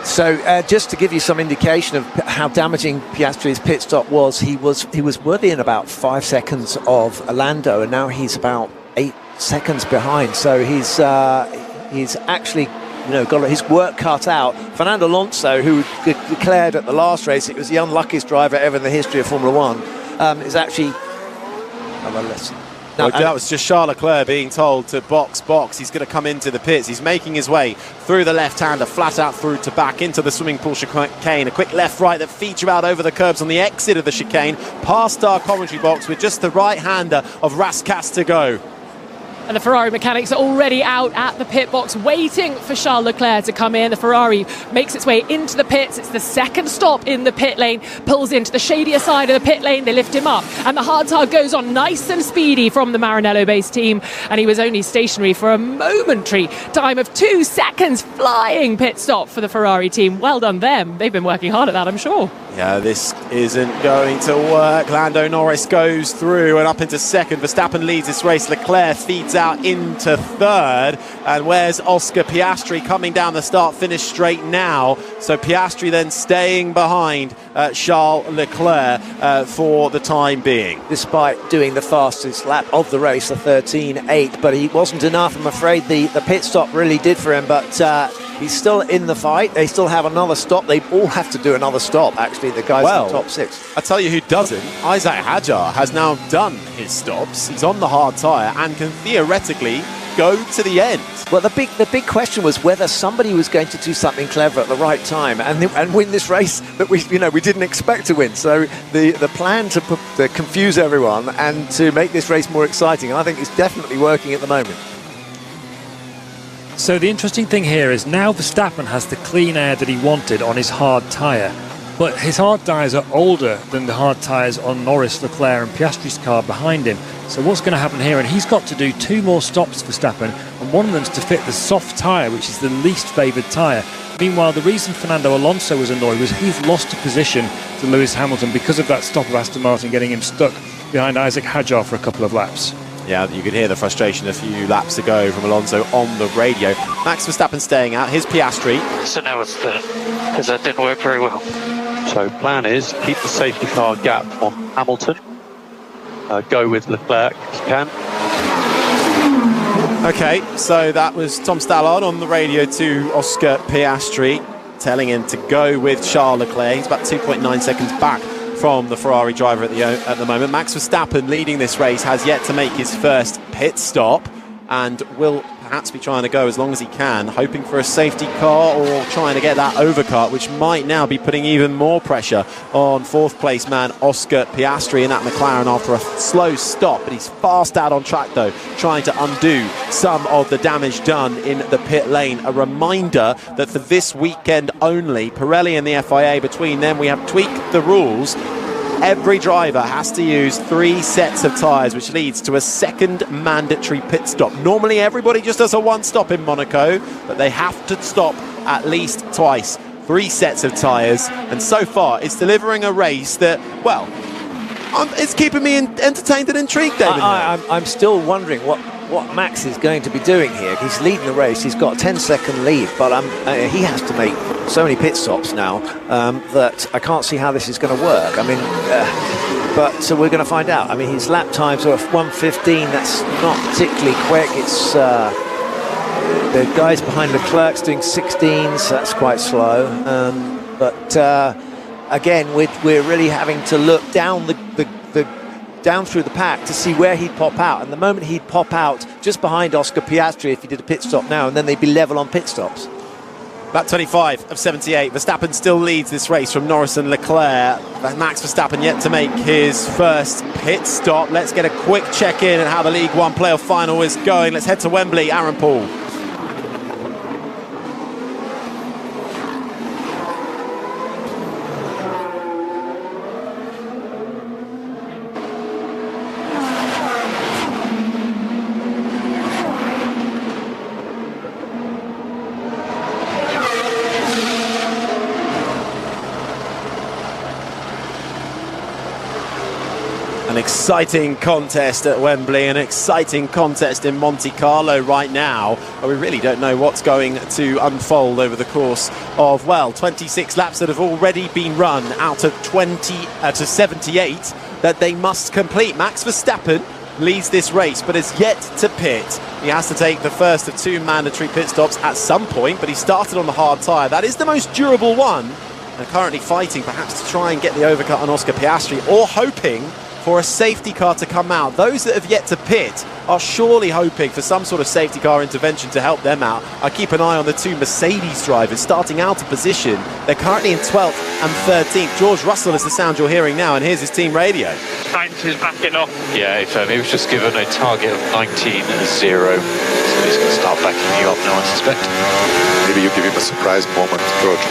So just to give you some indication of how damaging Piastri's pit stop was, he was worthy in about 5 seconds of Lando, and now he's about 8 seconds behind. So he's actually got his work cut out. Fernando Alonso, who declared at the last race it was the unluckiest driver ever in the history of Formula One, is actually... Well, that was just Charles Leclerc being told to box. He's going to come into the pits. He's making his way through the left-hander, flat out through to back into the swimming pool chicane. A quick left-right that feature out over the curbs on the exit of the chicane, past our commentary box with just the right-hander of Raskas to go. And the Ferrari mechanics are already out at the pit box waiting for Charles Leclerc to come in. The Ferrari makes its way into the pits. It's the second stop in the pit lane, pulls into the shadier side of the pit lane. They lift him up, and the hard tire goes on nice and speedy from the Maranello-based team, and he was only stationary for a momentary time of 2 seconds. Flying pit stop for the Ferrari team. Well done them. They've been working hard at that, I'm sure. Yeah, this isn't going to work. Lando Norris goes through and up into second. Verstappen leads this race. Leclerc feeds out into third. And where's Oscar Piastri coming down the start-finish straight now? So Piastri then staying behind Charles Leclerc for the time being. Despite doing the fastest lap of the race, a 13.8, but he wasn't enough. I'm afraid the pit stop really did for him, but he's still in the fight. They still have another stop. They all have to do another stop, actually, the guys in the top 6. I tell you who doesn't. Isaac Hadjar has now done his stops. He's on the hard tyre and can theoretically go to the end. Well, the big question was whether somebody was going to do something clever at the right time and win this race that we didn't expect to win. So the plan to confuse everyone and to make this race more exciting, I think, is definitely working at the moment. So the interesting thing here is now Verstappen has the clean air that he wanted on his hard tyre, but his hard tyres are older than the hard tyres on Norris, Leclerc and Piastri's car behind him. So what's going to happen here? And he's got to do 2 more stops, Verstappen, and one of them's to fit the soft tyre, which is the least favoured tyre. Meanwhile, the reason Fernando Alonso was annoyed was he's lost a position to Lewis Hamilton because of that stop of Aston Martin getting him stuck behind Isaac Hadjar for a couple of laps. Yeah, you could hear the frustration a few laps ago from Alonso on the radio. Max Verstappen staying out. Here's Piastri. So now it's third, because that didn't work very well. So plan is keep the safety car gap on Hamilton. Go with Leclerc if you can. Okay, so that was Tom Stallard on the radio to Oscar Piastri, telling him to go with Charles Leclerc. He's about 2.9 seconds back from the Ferrari driver at the moment. Max Verstappen, leading this race, has yet to make his first pit stop and will perhaps be trying to go as long as he can, hoping for a safety car or trying to get that overcut, which might now be putting even more pressure on 4th place man Oscar Piastri in that McLaren after a slow stop. But he's fast out on track though, trying to undo some of the damage done in the pit lane. A reminder that for this weekend only, Pirelli and the FIA, between them we have tweaked the rules. Every driver has to use 3 sets of tyres, which leads to a second mandatory pit stop. Normally everybody just does a 1 stop in Monaco, but they have to stop at least twice. 3 sets of tyres, and so far it's delivering a race that, well, it's keeping me entertained and intrigued, David. I'm still wondering what Max is going to be doing here. He's leading the race. He's got a 10-second lead, but he has to make so many pit stops now that I can't see how this is going to work. I mean, but so we're going to find out. I mean, his lap times are 1:15. That's not particularly quick. It's the guys behind Leclerc's doing 16, so that's quite slow. But again, we're really having to look down down through the pack to see where he'd pop out. And the moment he'd pop out just behind Oscar Piastri if he did a pit stop now, and then they'd be level on pit stops. Lap 25 of 78. Verstappen still leads this race from Norris and Leclerc. Max Verstappen yet to make his first pit stop. Let's get a quick check-in on how the League One playoff final is going. Let's head to Wembley. Aaron Paul. An exciting contest at Wembley, an exciting contest in Monte Carlo right now. We really don't know what's going to unfold over the course of, 26 laps that have already been run out of 78 that they must complete. Max Verstappen leads this race but is yet to pit. He has to take the first of 2 mandatory pit stops at some point, but he started on the hard tyre. That is the most durable one, and currently fighting perhaps to try and get the overcut on Oscar Piastri, or hoping for a safety car to come out. Those that have yet to pit are surely hoping for some sort of safety car intervention to help them out. I keep an eye on the 2 Mercedes drivers starting out of position. They're currently in 12th and 13th. George Russell is the sound you're hearing now, and here's his team radio. Sainz is backing off. Yeah, he was just given a target of 19.0, so he's going to start backing you up now, I suspect. Maybe you give him a surprise moment, George.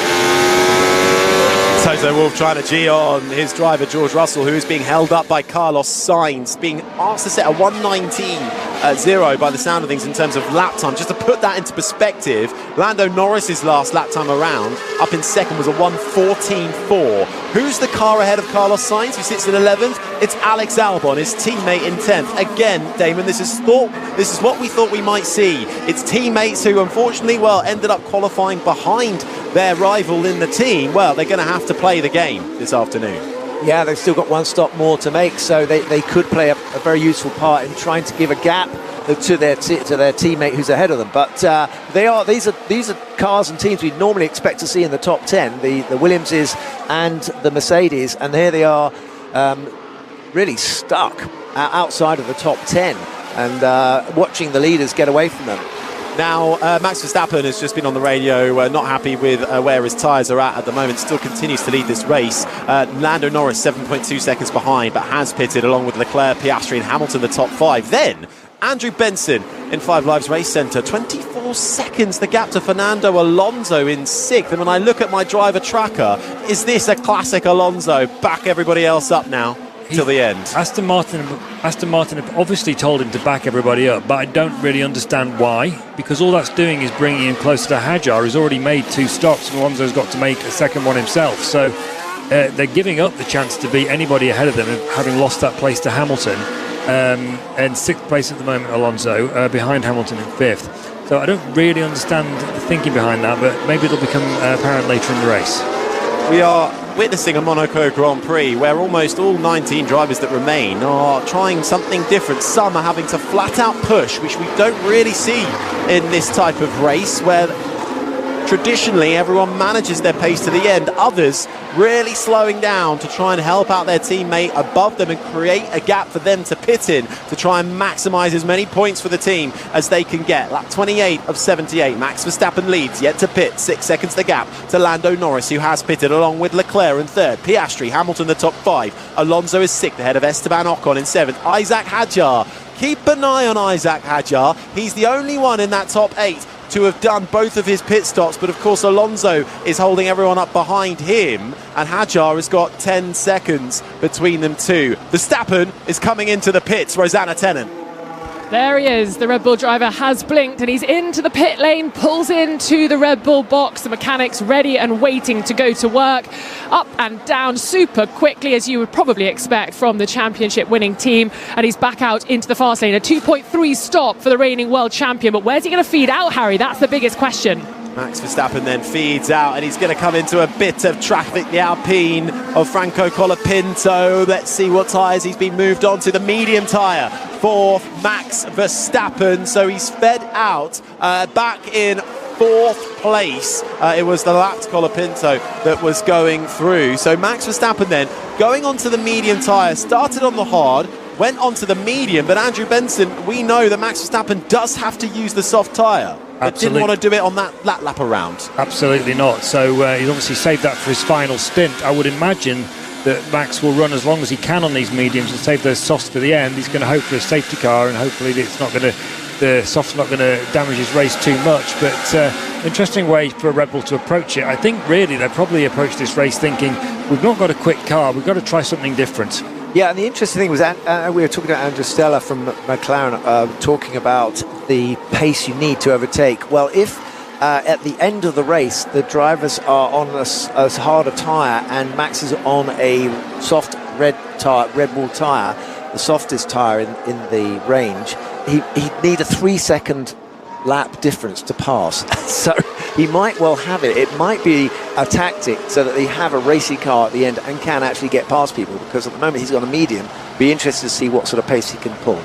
Toto Wolff trying to G on his driver George Russell, who is being held up by Carlos Sainz, being asked to set a 1:19.0 by the sound of things in terms of lap time. Just to put that into perspective, Lando Norris's last lap time around, up in second, was a 1:14.4. Who's the car ahead of Carlos Sainz, who sits in 11th? It's Alex Albon, his teammate in 10th. Again, Damon, this is what we thought we might see. It's teammates who unfortunately, ended up qualifying behind their rival in the team. Well, they're going to have to play the game this afternoon. Yeah, they've still got 1 stop more to make, so they could play a very useful part in trying to give a gap to their teammate who's ahead of them. But these are cars and teams we'd normally expect to see in the top 10, the Williamses and the Mercedes, and here they are really stuck outside of the top 10 and watching the leaders get away from them. Now, Max Verstappen has just been on the radio, not happy with where his tyres are at the moment, still continues to lead this race. Lando Norris 7.2 seconds behind, but has pitted along with Leclerc, Piastri and Hamilton, the top 5. Then, Andrew Benson in 5 Lives Race Centre, 24 seconds, the gap to Fernando Alonso in 6th. And when I look at my driver tracker, is this a classic Alonso? Back everybody else up now. Till the end. Aston Martin have obviously told him to back everybody up, but I don't really understand why, because all that's doing is bringing him closer to Hadjar, who's already made 2 stops, and Alonso's got to make a second one himself. So they're giving up the chance to beat anybody ahead of them, having lost that place to Hamilton. And 6th place at the moment, Alonso, behind Hamilton in 5th. So I don't really understand the thinking behind that, but maybe it'll become apparent later in the race. We are witnessing a Monaco Grand Prix where almost all 19 drivers that remain are trying something different. Some are having to flat out push, which we don't really see in this type of race, where traditionally everyone manages their pace to the end. Others really slowing down to try and help out their teammate above them and create a gap for them to pit in to try and maximise as many points for the team as they can get. Lap 28 of 78, Max Verstappen leads, yet to pit, 6 seconds the gap to Lando Norris, who has pitted along with Leclerc in 3rd, Piastri, Hamilton the top 5, Alonso is 6th ahead of Esteban Ocon in 7th, Isaac Hadjar. Keep an eye on Isaac Hadjar, he's the only one in that top 8 to have done both of his pit stops, but of course Alonso is holding everyone up behind him, and Hadjar has got 10 seconds between them two. Verstappen is coming into the pits, Rosanna Tennant. There he is, the Red Bull driver has blinked and he's into the pit lane, pulls into the Red Bull box, the mechanics ready and waiting to go to work, up and down super quickly as you would probably expect from the championship winning team, and he's back out into the fast lane, a 2.3 stop for the reigning world champion, but where's he going to feed out, Harry? That's the biggest question. Max Verstappen then feeds out and he's going to come into a bit of traffic, the Alpine of Franco Colapinto. Let's see what tyres he's been moved on to. The medium tyre for Max Verstappen, so he's fed out back in 4th place. It was the lapped Colapinto that was going through. So Max Verstappen then going onto the medium tyre, started on the hard, went onto the medium, but Andrew Benson, we know that Max Verstappen does have to use the soft tyre. But didn't want to do it on that lap around. Absolutely not. So he's obviously saved that for his final stint. I would imagine that Max will run as long as he can on these mediums and save those softs for the end. He's going to hope for a safety car, and hopefully the soft's not going to damage his race too much. But interesting way for Red Bull to approach it. I think really they probably approached this race thinking, we've not got a quick car, we've got to try something different. Yeah, and the interesting thing was we were talking about Andrew Stella from McLaren talking about the pace you need to overtake. Well, if at the end of the race the drivers are on a harder tyre and Max is on a soft Red Bull tyre, the softest tyre in the range, he'd need a 3-second lap difference to pass. So he might well have it. It might be a tactic so that they have a racing car at the end and can actually get past people, because at the moment he's got a medium. Be interested to see what sort of pace he can pull.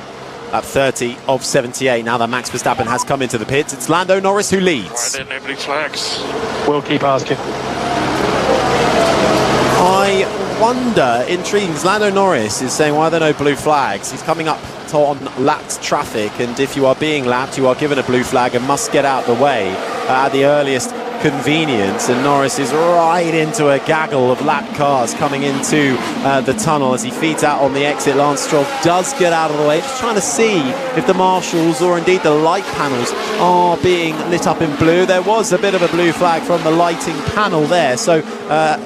At 30 of 78 now that Max Verstappen has come into the pits. It's Lando Norris who leads. Right, then, no blue flags. We'll keep asking. I wonder, intriguing, Lando Norris is saying, why are there no blue flags? He's coming up on lapped traffic, and if you are being lapped, you are given a blue flag and must get out the way at the earliest convenience. And Norris is right into a gaggle of lapped cars coming into the tunnel as he feeds out on the exit. Lance Stroll does get out of the way, just trying to see if the marshals or indeed the light panels are being lit up in blue. There was a bit of a blue flag from the lighting panel there, so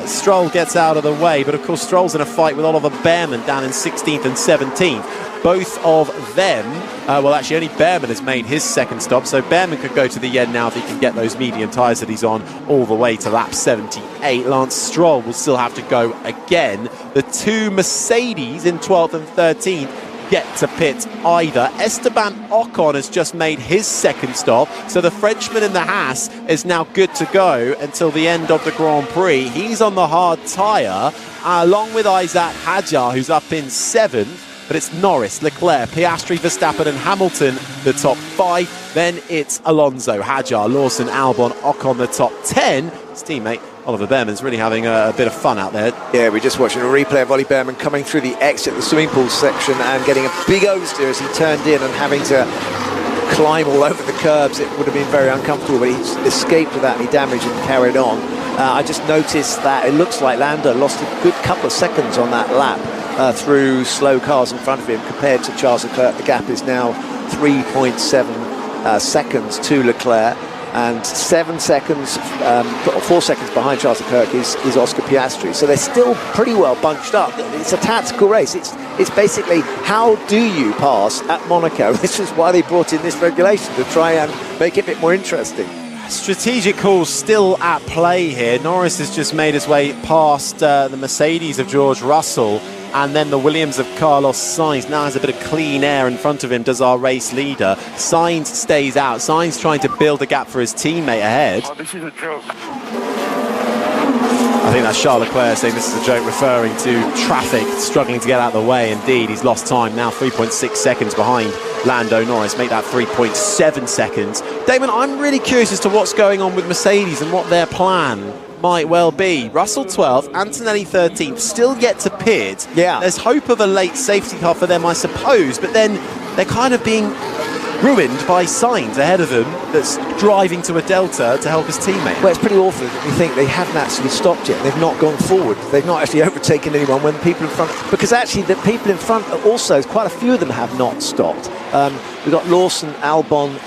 Stroll gets out of the way. But of course Stroll's in a fight with Oliver Behrman down in 16th and 17th. Both of them, well actually only Behrman has made his second stop, so Behrman could go to the end now if he can get those medium tyres that he's on all the way to lap 78. Lance Stroll will still have to go again. The two Mercedes in 12th and 13th get to pit either. Esteban Ocon has just made his second stop, so the Frenchman in the Haas is now good to go until the end of the Grand Prix. He's on the hard tyre, along with Isaac Hadjar, who's up in 7th. But it's Norris, Leclerc, Piastri, Verstappen and Hamilton, the top 5. Then it's Alonso, Hadjar, Lawson, Albon, Ocon, the top 10. His teammate Oliver Behrman's really having a bit of fun out there. Yeah, we're just watching a replay of Ollie Behrman coming through the exit, the swimming pool section, and getting a big oversteer as he turned in and having to climb all over the curbs. It would have been very uncomfortable, but he escaped without any damage and carried on. I just noticed that it looks like Lando lost a good couple of seconds on that lap through slow cars in front of him compared to Charles Leclerc. The gap is now 3.7 seconds to Leclerc, and 7 seconds, 4 seconds behind Charles Leclerc is Oscar Piastri. So they're still pretty well bunched up. It's a tactical race. It's basically, how do you pass at Monaco? This is why they brought in this regulation, to try and make it a bit more interesting. Strategic calls still at play here. Norris has just made his way past the Mercedes of George Russell, and then the Williams of Carlos Sainz. Now has a bit of clean air in front of him, does our race leader. Sainz stays out. Sainz trying to build a gap for his teammate ahead. Oh, this is a joke. I think that's Charles Leclerc saying this is a joke, referring to traffic struggling to get out of the way. Indeed, he's lost time, now 3.6 seconds behind Lando Norris. Make that 3.7 seconds. Damon, I'm really curious as to what's going on with Mercedes and what their plan might well be. Russell 12th, Antonelli 13th, still yet to pit. Yeah. There's hope of a late safety car for them, I suppose, but then they're kind of being ruined by Sainz ahead of them that's driving to a delta to help his teammate. Well, it's pretty awful that you think they haven't actually stopped yet. They've not gone forward. They've not actually overtaken anyone when the people in front... Because actually the people in front also, quite a few of them have not stopped. We've got Lawson, Albon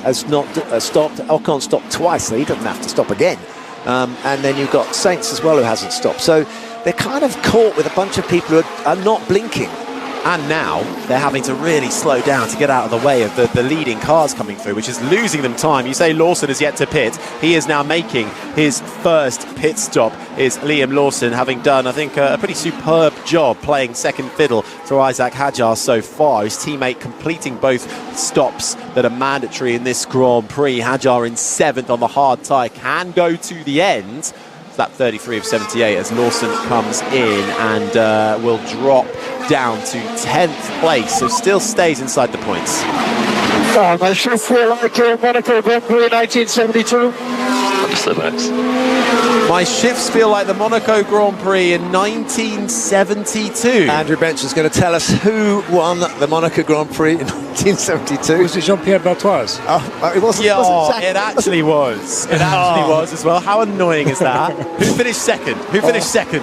has not stopped. Ocon stopped twice, so he doesn't have to stop again. And then you've got Sainz as well, who hasn't stopped. So they're kind of caught with a bunch of people who are not blinking. And now they're having to really slow down to get out of the way of the leading cars coming through, which is losing them time. You say Lawson is yet to pit. He is now making his first pit stop, is Liam Lawson, having done, I think, a pretty superb job playing second fiddle to Isaac Hadjar so far. His teammate completing both stops that are mandatory in this Grand Prix. Hadjar in 7th on the hard tyre, can go to the end. That 33 of 78 as Lawson comes in and will drop down to 10th place, so still stays inside the points. My shifts feel like Monaco Grand Prix 1972. My shifts feel like the Monaco Grand Prix in 1972. Andrew Benson's going to tell us who won the Monaco Grand Prix in 1972. Was it Jean-Pierre Beltoise? Oh, it wasn't. Yeah, wasn't it actually was. It actually was as well. How annoying is that? Who finished second? Who finished second?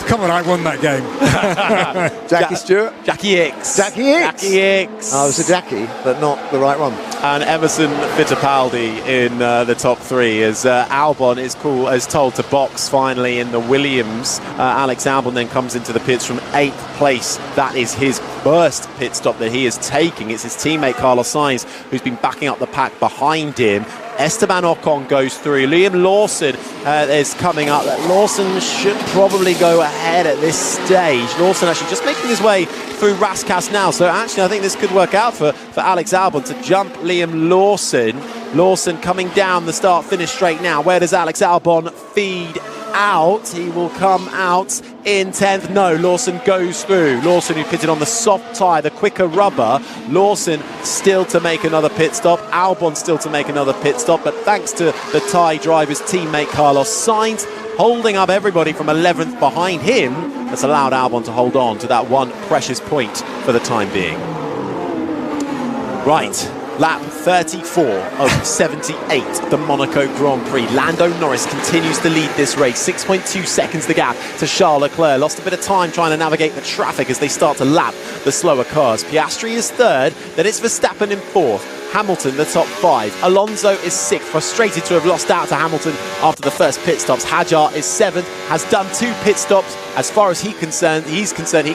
Come on, I won that game. Jackie Stewart? Jackie Hicks. Jackie Hicks? Jackie Hicks. Oh, it was a Jackie, but not the right one. And Emerson Fittipaldi in the top 3 as Albon is told to box finally in the Williams. Alex Albon then comes into the pits from 8th place. That is his first pit stop that he is taking. It's his teammate Carlos Sainz who's been backing up the pack behind him. Esteban Ocon goes through. Liam Lawson is coming up. Lawson should probably go ahead at this stage. Lawson actually just making his way through Raskas now. So actually I think this could work out for Alex Albon to jump Liam Lawson. Lawson coming down the start-finish straight now. Where does Alex Albon feed out? He will come out in 10th. No, Lawson goes through. Lawson, who pitted on the soft tyre, the quicker rubber. Lawson still to make another pit stop. Albon still to make another pit stop. But thanks to the Thai driver's teammate Carlos Sainz holding up everybody from 11th behind him, that's allowed Albon to hold on to that one precious point for the time being. Right. Lap 34 of 78, the Monaco Grand Prix. Lando Norris continues to lead this race. 6.2 seconds the gap to Charles Leclerc. Lost a bit of time trying to navigate the traffic as they start to lap the slower cars. Piastri is third, then it's Verstappen in fourth. Hamilton, the top five. Alonso is sixth, frustrated to have lost out to Hamilton after the first pit stops. Hadjar is seventh, has done 2 pit stops. As far as he's concerned, he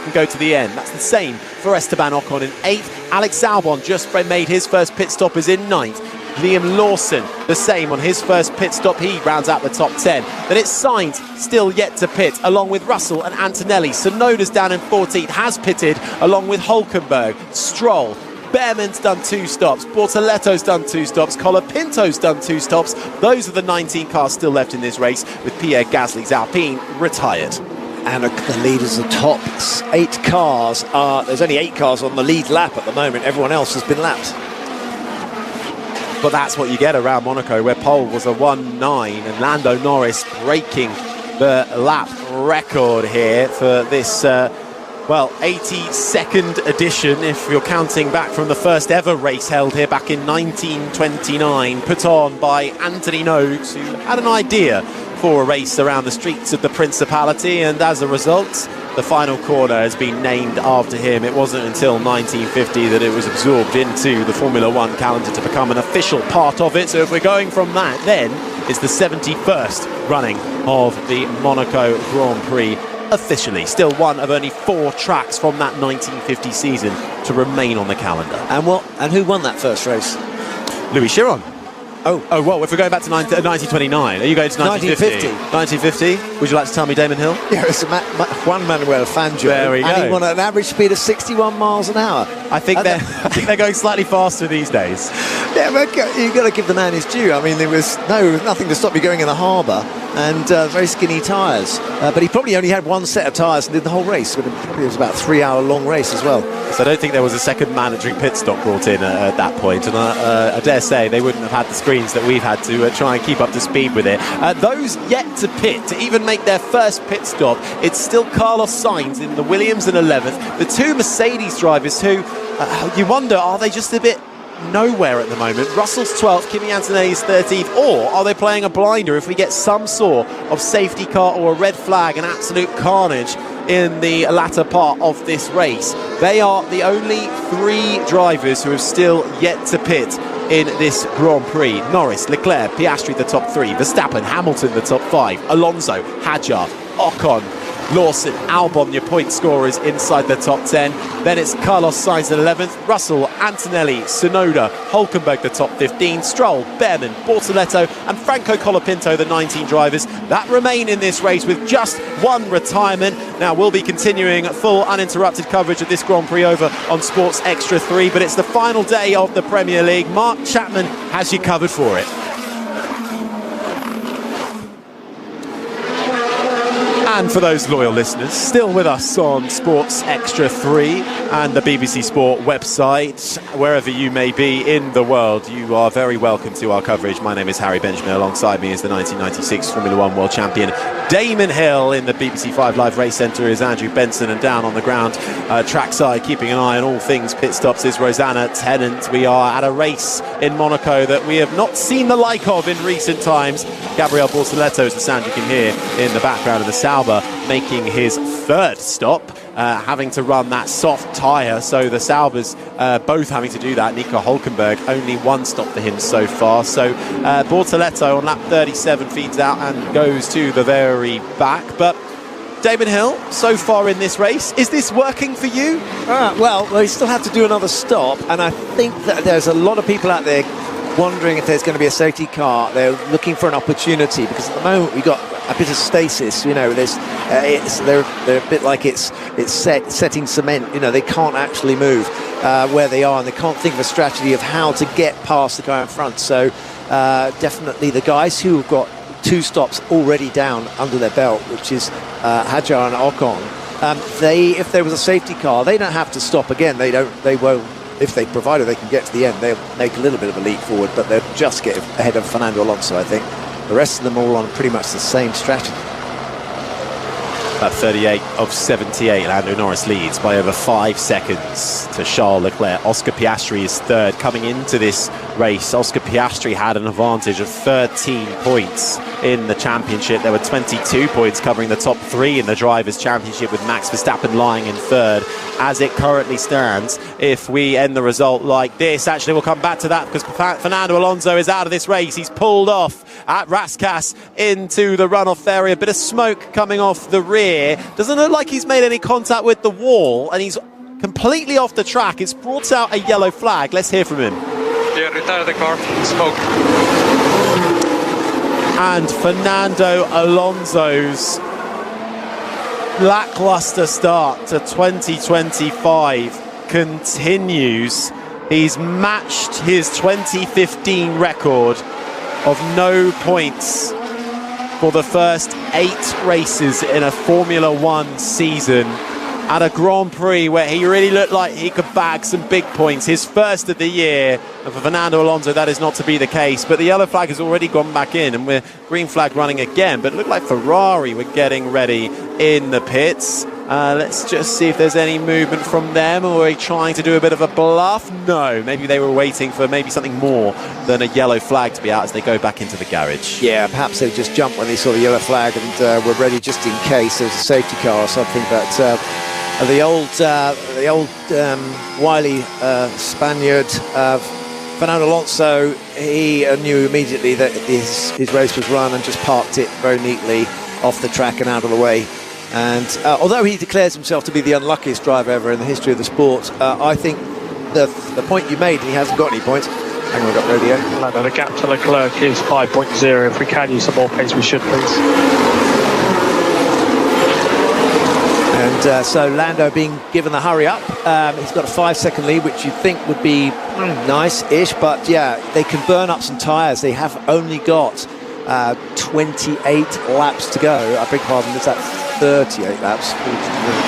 can go to the end. That's the same for Esteban Ocon in 8th. Alex Albon just made his first pit stop, is in 9th. Liam Lawson, the same on his first pit stop. He rounds out the top 10. Then it's Sainz, still yet to pit, along with Russell and Antonelli. Tsunoda's down in 14th, has pitted, along with Hülkenberg, Stroll. Behrman's done 2 stops, Bortoletto's done 2 stops, Colapinto's done 2 stops. Those are the 19 cars still left in this race, with Pierre Gasly's Alpine retired. And the leaders, the top 8 cars there's only 8 cars on the lead lap at the moment. Everyone else has been lapped. But that's what you get around Monaco, where pole was a 1.9, and Lando Norris breaking the lap record here for this 82nd edition, if you're counting back from the first ever race held here back in 1929, put on by Anthony Noakes, who had an idea for a race around the streets of the Principality, and as a result, the final corner has been named after him. It wasn't until 1950 that it was absorbed into the Formula One calendar to become an official part of it. So if we're going from that, then it's the 71st running of the Monaco Grand Prix. Officially, still one of only 4 tracks from that 1950 season to remain on the calendar. And who won that first race? Louis Chiron. Oh, well, if we're going back to 1929, are you going to 1950? 1950? Would you like to tell me Damon Hill? Yeah, it's Juan Manuel Fangio. There we go. And he won at an average speed of 61 miles an hour. I think they're going slightly faster these days. Yeah, but you've got to give the man his due. I mean, there was nothing to stop you going in the harbour, and very skinny tyres. But he probably only had 1 set of tyres and did the whole race. It was about a 3-hour long race as well. So I don't think there was a second mandatory pit stop brought in at that point, and I dare say they wouldn't have had the screens that we've had to try and keep up to speed with it. Those yet to pit, to even make their first pit stop, it's still Carlos Sainz in the Williams in 11th. The 2 Mercedes drivers who, you wonder, are they just a bit nowhere at the moment? Russell's 12th, Kimi Antonelli's 13th, or are they playing a blinder if we get some sort of safety car or a red flag and absolute carnage in the latter part of this race? They are the only 3 drivers who have still yet to pit in this Grand Prix. Norris, Leclerc, Piastri the top 3, Verstappen, Hamilton the top 5, Alonso, Hadjar, Ocon, Lawson, Albon, your point scorers inside the top 10. Then it's Carlos Sainz at 11th, Russell, Antonelli, Tsunoda, Hülkenberg the top 15, Stroll, Behrman, Bortoletto and Franco Colapinto, the 19 drivers that remain in this race with just 1 retirement. Now we'll be continuing full uninterrupted coverage of this Grand Prix over on Sports Extra 3, but it's the final day of the Premier League. Mark Chapman has you covered for it. And for those loyal listeners, still with us on Sports Extra 3 and the BBC Sport website, wherever you may be in the world, you are very welcome to our coverage. My name is Harry Benjamin. Alongside me is the 1996 Formula One World Champion Damon Hill. In the BBC 5 Live Race Centre is Andrew Benson, and down on the ground, trackside, keeping an eye on all things pit stops, is Rosanna Tennant. We are at a race in Monaco that we have not seen the like of in recent times. Gabriel Bortoletto is the sound you can hear in the background of the Sauber, making his 3rd stop, having to run that soft tyre. So the Saubers both having to do that. Nico Hülkenberg, only 1 stop for him so far. So Bortoletto on lap 37 feeds out and goes to the very back. But Damon Hill, so far in this race, is this working for you? Well, they still have to do another stop, and I think that there's a lot of people out there wondering if there's going to be a safety car. They're looking for an opportunity, because at the moment we've got a bit of stasis. You know, they're a bit like it's setting cement. You know, they can't actually move where they are, and they can't think of a strategy of how to get past the guy in front. So definitely the guys who have got 2 stops already down under their belt, which is Hajar and Ocon. If there was a safety car, they don't have to stop again. They won't. If they provided they can get to the end, they'll make a little bit of a leap forward, but they'll just get ahead of Fernando Alonso, I think. The rest of them all on pretty much the same strategy. At 38 of 78, Lando Norris leads by over 5 seconds to Charles Leclerc. Oscar Piastri is third. Coming into this race, Oscar Piastri had an advantage of 13 points in the championship. There were 22 points covering the top 3 in the Drivers' Championship, with Max Verstappen lying in third. As it currently stands, if we end the result like this, actually we'll come back to that, because Fernando Alonso is out of this race. He's pulled off at Rascasse into the runoff area. A bit of smoke coming off the rear. Doesn't look like he's made any contact with the wall, and he's completely off the track. It's brought out a yellow flag. Let's hear from him. Yeah, retire the car. Smoke. And Fernando Alonso's lackluster start to 2025 continues. He's matched his 2015 record of no points for the first 8 races in a Formula One season, at a Grand Prix where he really looked like he could bag some big points. His first of the year, and for Fernando Alonso that is not to be the case. But the yellow flag has already gone back in, and we're green flag running again. But it looked like Ferrari were getting ready in the pits. Let's just see if there's any movement from them, or are they trying to do a bit of a bluff? No, maybe they were waiting for maybe something more than a yellow flag to be out as they go back into the garage. Yeah, perhaps they just jumped when they saw the yellow flag and were ready just in case there was a safety car or something. But the old wily Spaniard, Fernando Alonso, he knew immediately that his race was run and just parked it very neatly off the track and out of the way. And although he declares himself to be the unluckiest driver ever in the history of the sport, I think the point you made, and he hasn't got any points. Hang on, I've got radio. Lando, the gap to Leclerc is 5.0. If we can use some more pace, we should, please. And so Lando being given the hurry up. He's got a 5-second lead, which you'd think would be nice-ish, but yeah, they can burn up some tyres. They have only got 28 laps to go. I beg your pardon, is that 38 laps?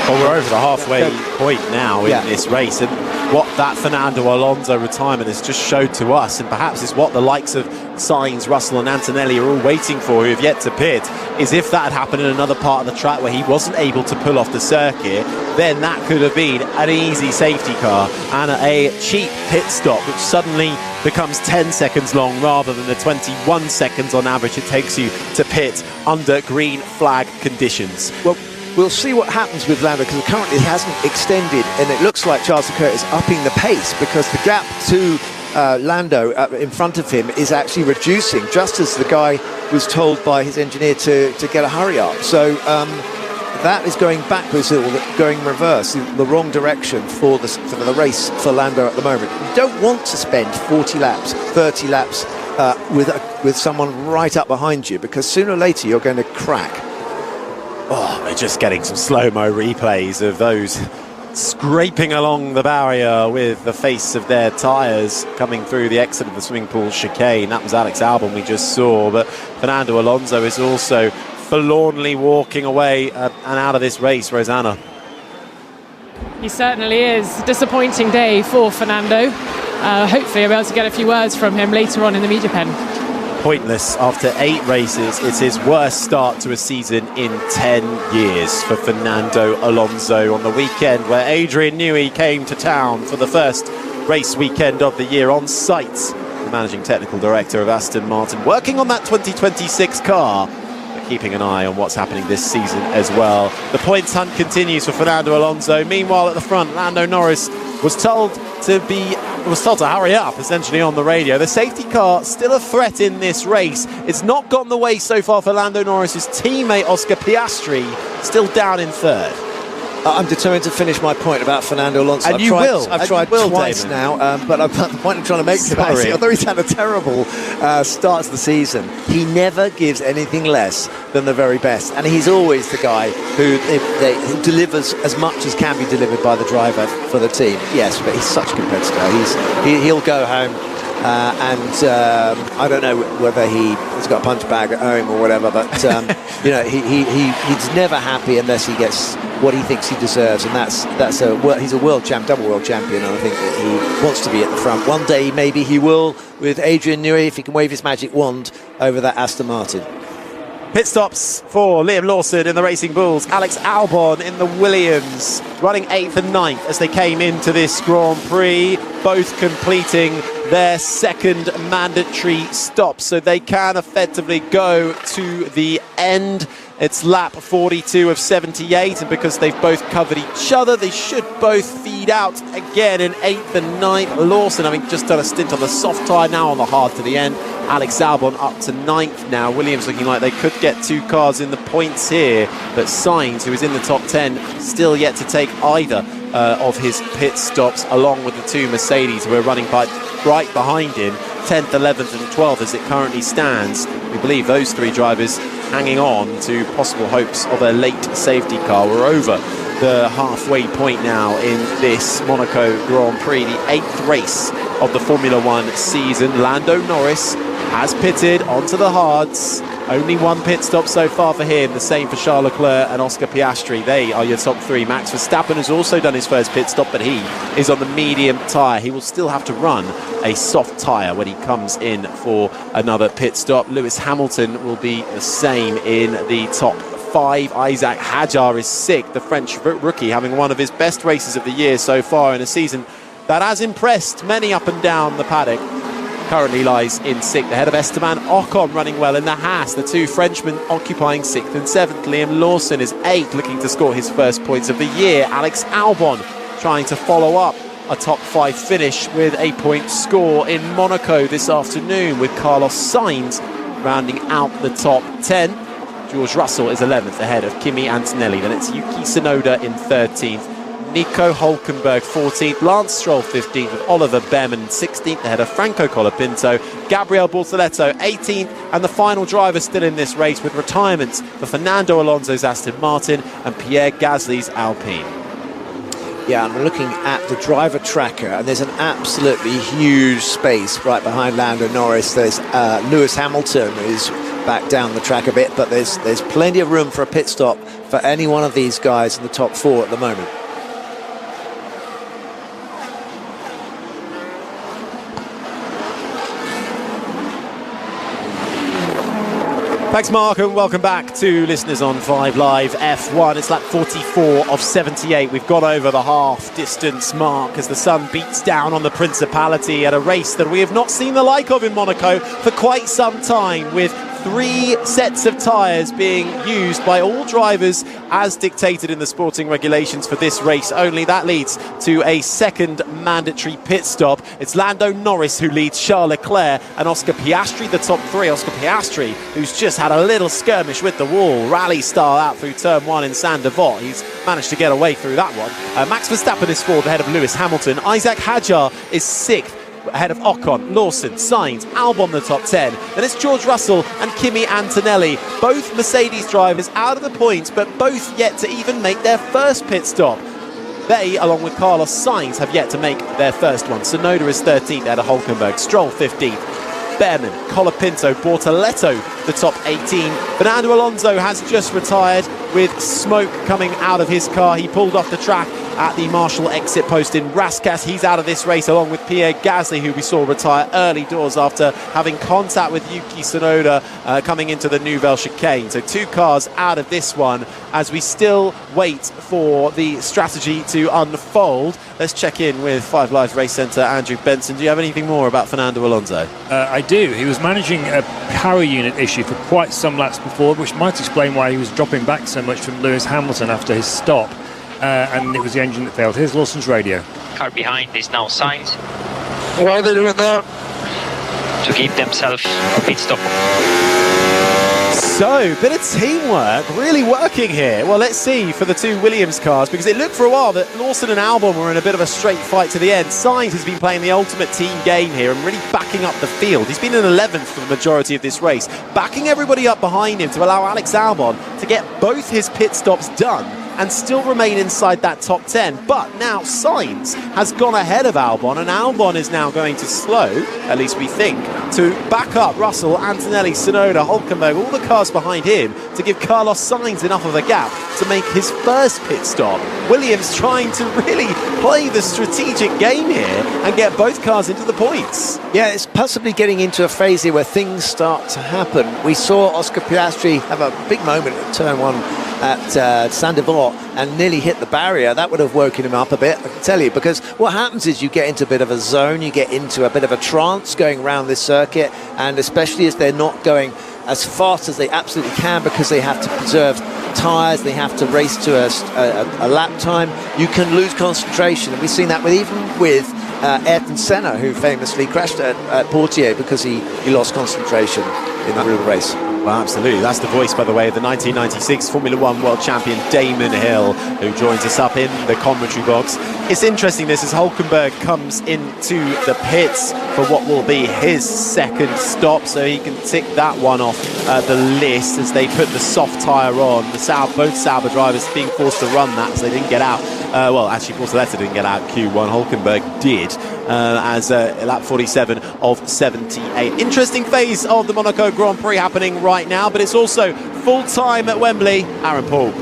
Well, we're over the halfway point now in this race, and what that Fernando Alonso retirement has just showed to us, and perhaps is what the likes of Sainz, Russell and Antonelli are all waiting for, who have yet to pit, is if that had happened in another part of the track where he wasn't able to pull off the circuit, then that could have been an easy safety car and a cheap pit stop, which suddenly becomes 10 seconds long rather than the 21 seconds on average it takes you to pit under green flag conditions. Well, we'll see what happens with Lando, because currently he hasn't extended, and it looks like Charles Leclerc is upping the pace, because the gap to Lando in front of him is actually reducing, just as the guy was told by his engineer to get a hurry up. So that is going backwards, or going reverse, the wrong direction for the race for Lando at the moment. You don't want to spend 40 laps, 30 laps with someone right up behind you, because sooner or later you're going to crack. Oh, we're just getting some slow-mo replays of those scraping along the barrier with the face of their tyres coming through the exit of the swimming pool chicane. That was Alex Albon we just saw, but Fernando Alonso is also forlornly walking away and out of this race, Rosanna. He certainly is. Disappointing day for Fernando. Hopefully I'll be able to get a few words from him later on in the media pen. Pointless. After 8 races, it's his worst start to a season in 10 years for Fernando Alonso on the weekend where Adrian Newey came to town for the first race weekend of the year on site. The managing technical director of Aston Martin, working on that 2026 car, but keeping an eye on what's happening this season as well. The points hunt continues for Fernando Alonso. Meanwhile, at the front, Lando Norris was told to hurry up, essentially, on the radio. The safety car still a threat in this race. It's not gotten the way so far for Lando Norris's teammate Oscar Piastri, still down in third. I'm determined to finish my point about Fernando Alonso. And I've tried twice now, but the point I'm trying to make about it, although he's had a terrible start to the season, he never gives anything less than the very best. And he's always the guy who delivers as much as can be delivered by the driver for the team. Yes, but he's such a competitor. He'll go home. I don't know whether he's got a punch bag at home or whatever, but he's never happy unless he gets what he thinks he deserves, and he's a double world champion, and I think that he wants to be at the front. One day maybe he will, with Adrian Newey, if he can wave his magic wand over that Aston Martin. Pit stops for Liam Lawson in the Racing Bulls, Alex Albon in the Williams, running 8th and 9th as they came into this Grand Prix, both completing their second mandatory stop, so they can effectively go to the end. It's lap 42 of 78, and because they've both covered each other, they should both feed out again in 8th and 9th. Lawson having just done a stint on the soft tyre, now on the hard to the end. Alex Albon up to 9th now. Williams looking like they could get 2 cars in the points here, but Sainz, who is in the top 10, still yet to take either of his pit stops, along with the 2 Mercedes who are running right behind him, 10th, 11th and 12th as it currently stands. We believe those 3 drivers hanging on to possible hopes of a late safety car. We're over the halfway point now in this Monaco Grand Prix, the 8th race of the Formula 1 season. Lando Norris has pitted onto the hards. Only 1 pit stop so far for him, the same for Charles Leclerc and Oscar Piastri. They are your top 3. Max Verstappen has also done his first pit stop, but he is on the medium tyre. He will still have to run a soft tyre when he comes in for another pit stop. Lewis Hamilton will be the same in the top 5. Isaac Hadjar is 6th, the French rookie, having one of his best races of the year so far in a season that has impressed many up and down the paddock. Currently lies in 6th, ahead of Esteban Ocon, running well in the Haas. The 2 Frenchmen occupying 6th and 7th. Liam Lawson is 8th, looking to score his first points of the year. Alex Albon trying to follow up a top 5 finish with a point score in Monaco this afternoon, with Carlos Sainz rounding out the top 10. George Russell is 11th, ahead of Kimi Antonelli. Then it's Yuki Tsunoda in 13th. Nico Hülkenberg 14th, Lance Stroll 15th, with Oliver Behrman 16th, ahead of Franco Colapinto, Gabriel Bortoleto 18th, and the final driver still in this race with retirements for Fernando Alonso's Aston Martin and Pierre Gasly's Alpine. Yeah, I'm looking at the driver tracker, and there's an absolutely huge space right behind Lando Norris. There's Lewis Hamilton, who's back down the track a bit, but there's plenty of room for a pit stop for any one of these guys in the top 4 at the moment. Thanks, Mark, and welcome back to listeners on 5 Live F1. It's lap 44 of 78. We've got over the half-distance mark as the sun beats down on the Principality at a race that we have not seen the like of in Monaco for quite some time, with 3 sets of tyres being used by all drivers as dictated in the sporting regulations for this race only. That leads to a second mandatory pit stop. It's Lando Norris who leads Charles Leclerc and Oscar Piastri, the top 3. Oscar Piastri, who's just had a little skirmish with the wall, rally style out through turn 1 in Saint-Devote. He's managed to get away through that one. Max Verstappen is 4th, ahead of Lewis Hamilton. Isaac Hadjar is 6th, ahead of Ocon, Lawson, Sainz, Albon the top 10. Then it's George Russell and Kimi Antonelli, both Mercedes drivers out of the points, but both yet to even make their first pit stop. They, along with Carlos Sainz, have yet to make their first one. Tsunoda is 13th, ahead of Hülkenberg, Stroll 15th. Behrman, Colapinto, Bortoleto, the top 18. Fernando Alonso has just retired with smoke coming out of his car. He pulled off the track at the Marshall exit post in Rascasse. He's out of this race, along with Pierre Gasly, who we saw retire early doors after having contact with Yuki Tsunoda coming into the Nouvelle Chicane. So 2 cars out of this one as we still wait for the strategy to unfold. Let's check in with 5 Live Race Centre Andrew Benson. Do you have anything more about Fernando Alonso? I do. He was managing a power unit issue for quite some laps before, which might explain why he was dropping back so much from Lewis Hamilton after his stop. And it was the engine that failed. Here's Lawson's radio. Car behind is now Sainz. Why are they doing that? To give themselves a pit stop. So, bit of teamwork really working here. Well, let's see for the two Williams cars, because it looked for a while that Lawson and Albon were in a bit of a straight fight to the end. Sainz has been playing the ultimate team game here and really backing up the field. He's been in 11th for the majority of this race, backing everybody up behind him to allow Alex Albon to get both his pit stops done and still remain inside that top 10. But now Sainz has gone ahead of Albon, and Albon is now going to slow, at least we think, to back up Russell, Antonelli, Tsunoda, Hülkenberg, all the cars behind him, to give Carlos Sainz enough of a gap to make his first pit stop. Williams trying to really play the strategic game here and get both cars into the points. Yeah, it's possibly getting into a phase here where things start to happen. We saw Oscar Piastri have a big moment at turn 1 at Saint-Denis and nearly hit the barrier. That would have woken him up a bit, I can tell you, because what happens is you get into a bit of a zone, you get into a bit of a trance going around this circuit, and especially as they're not going as fast as they absolutely can because they have to preserve tyres, they have to race to a lap time, you can lose concentration. And we've seen that even with Ayrton Senna, who famously crashed at Portier because he lost concentration in the real race. Well, absolutely. That's the voice, by the way, of the 1996 Formula One world champion Damon Hill, who joins us up in the commentary box. It's interesting this as Hülkenberg comes into the pits for what will be his second stop, so he can tick that one off the list as they put the soft tyre on. Both Sauber drivers being forced to run that, so they didn't get out. Well, actually, Bortoletti didn't get out Q1. Hülkenberg did as lap 47 of 78. Interesting phase of the Monaco Grand Prix happening right now, but it's also full time at Wembley. Aaron Paul.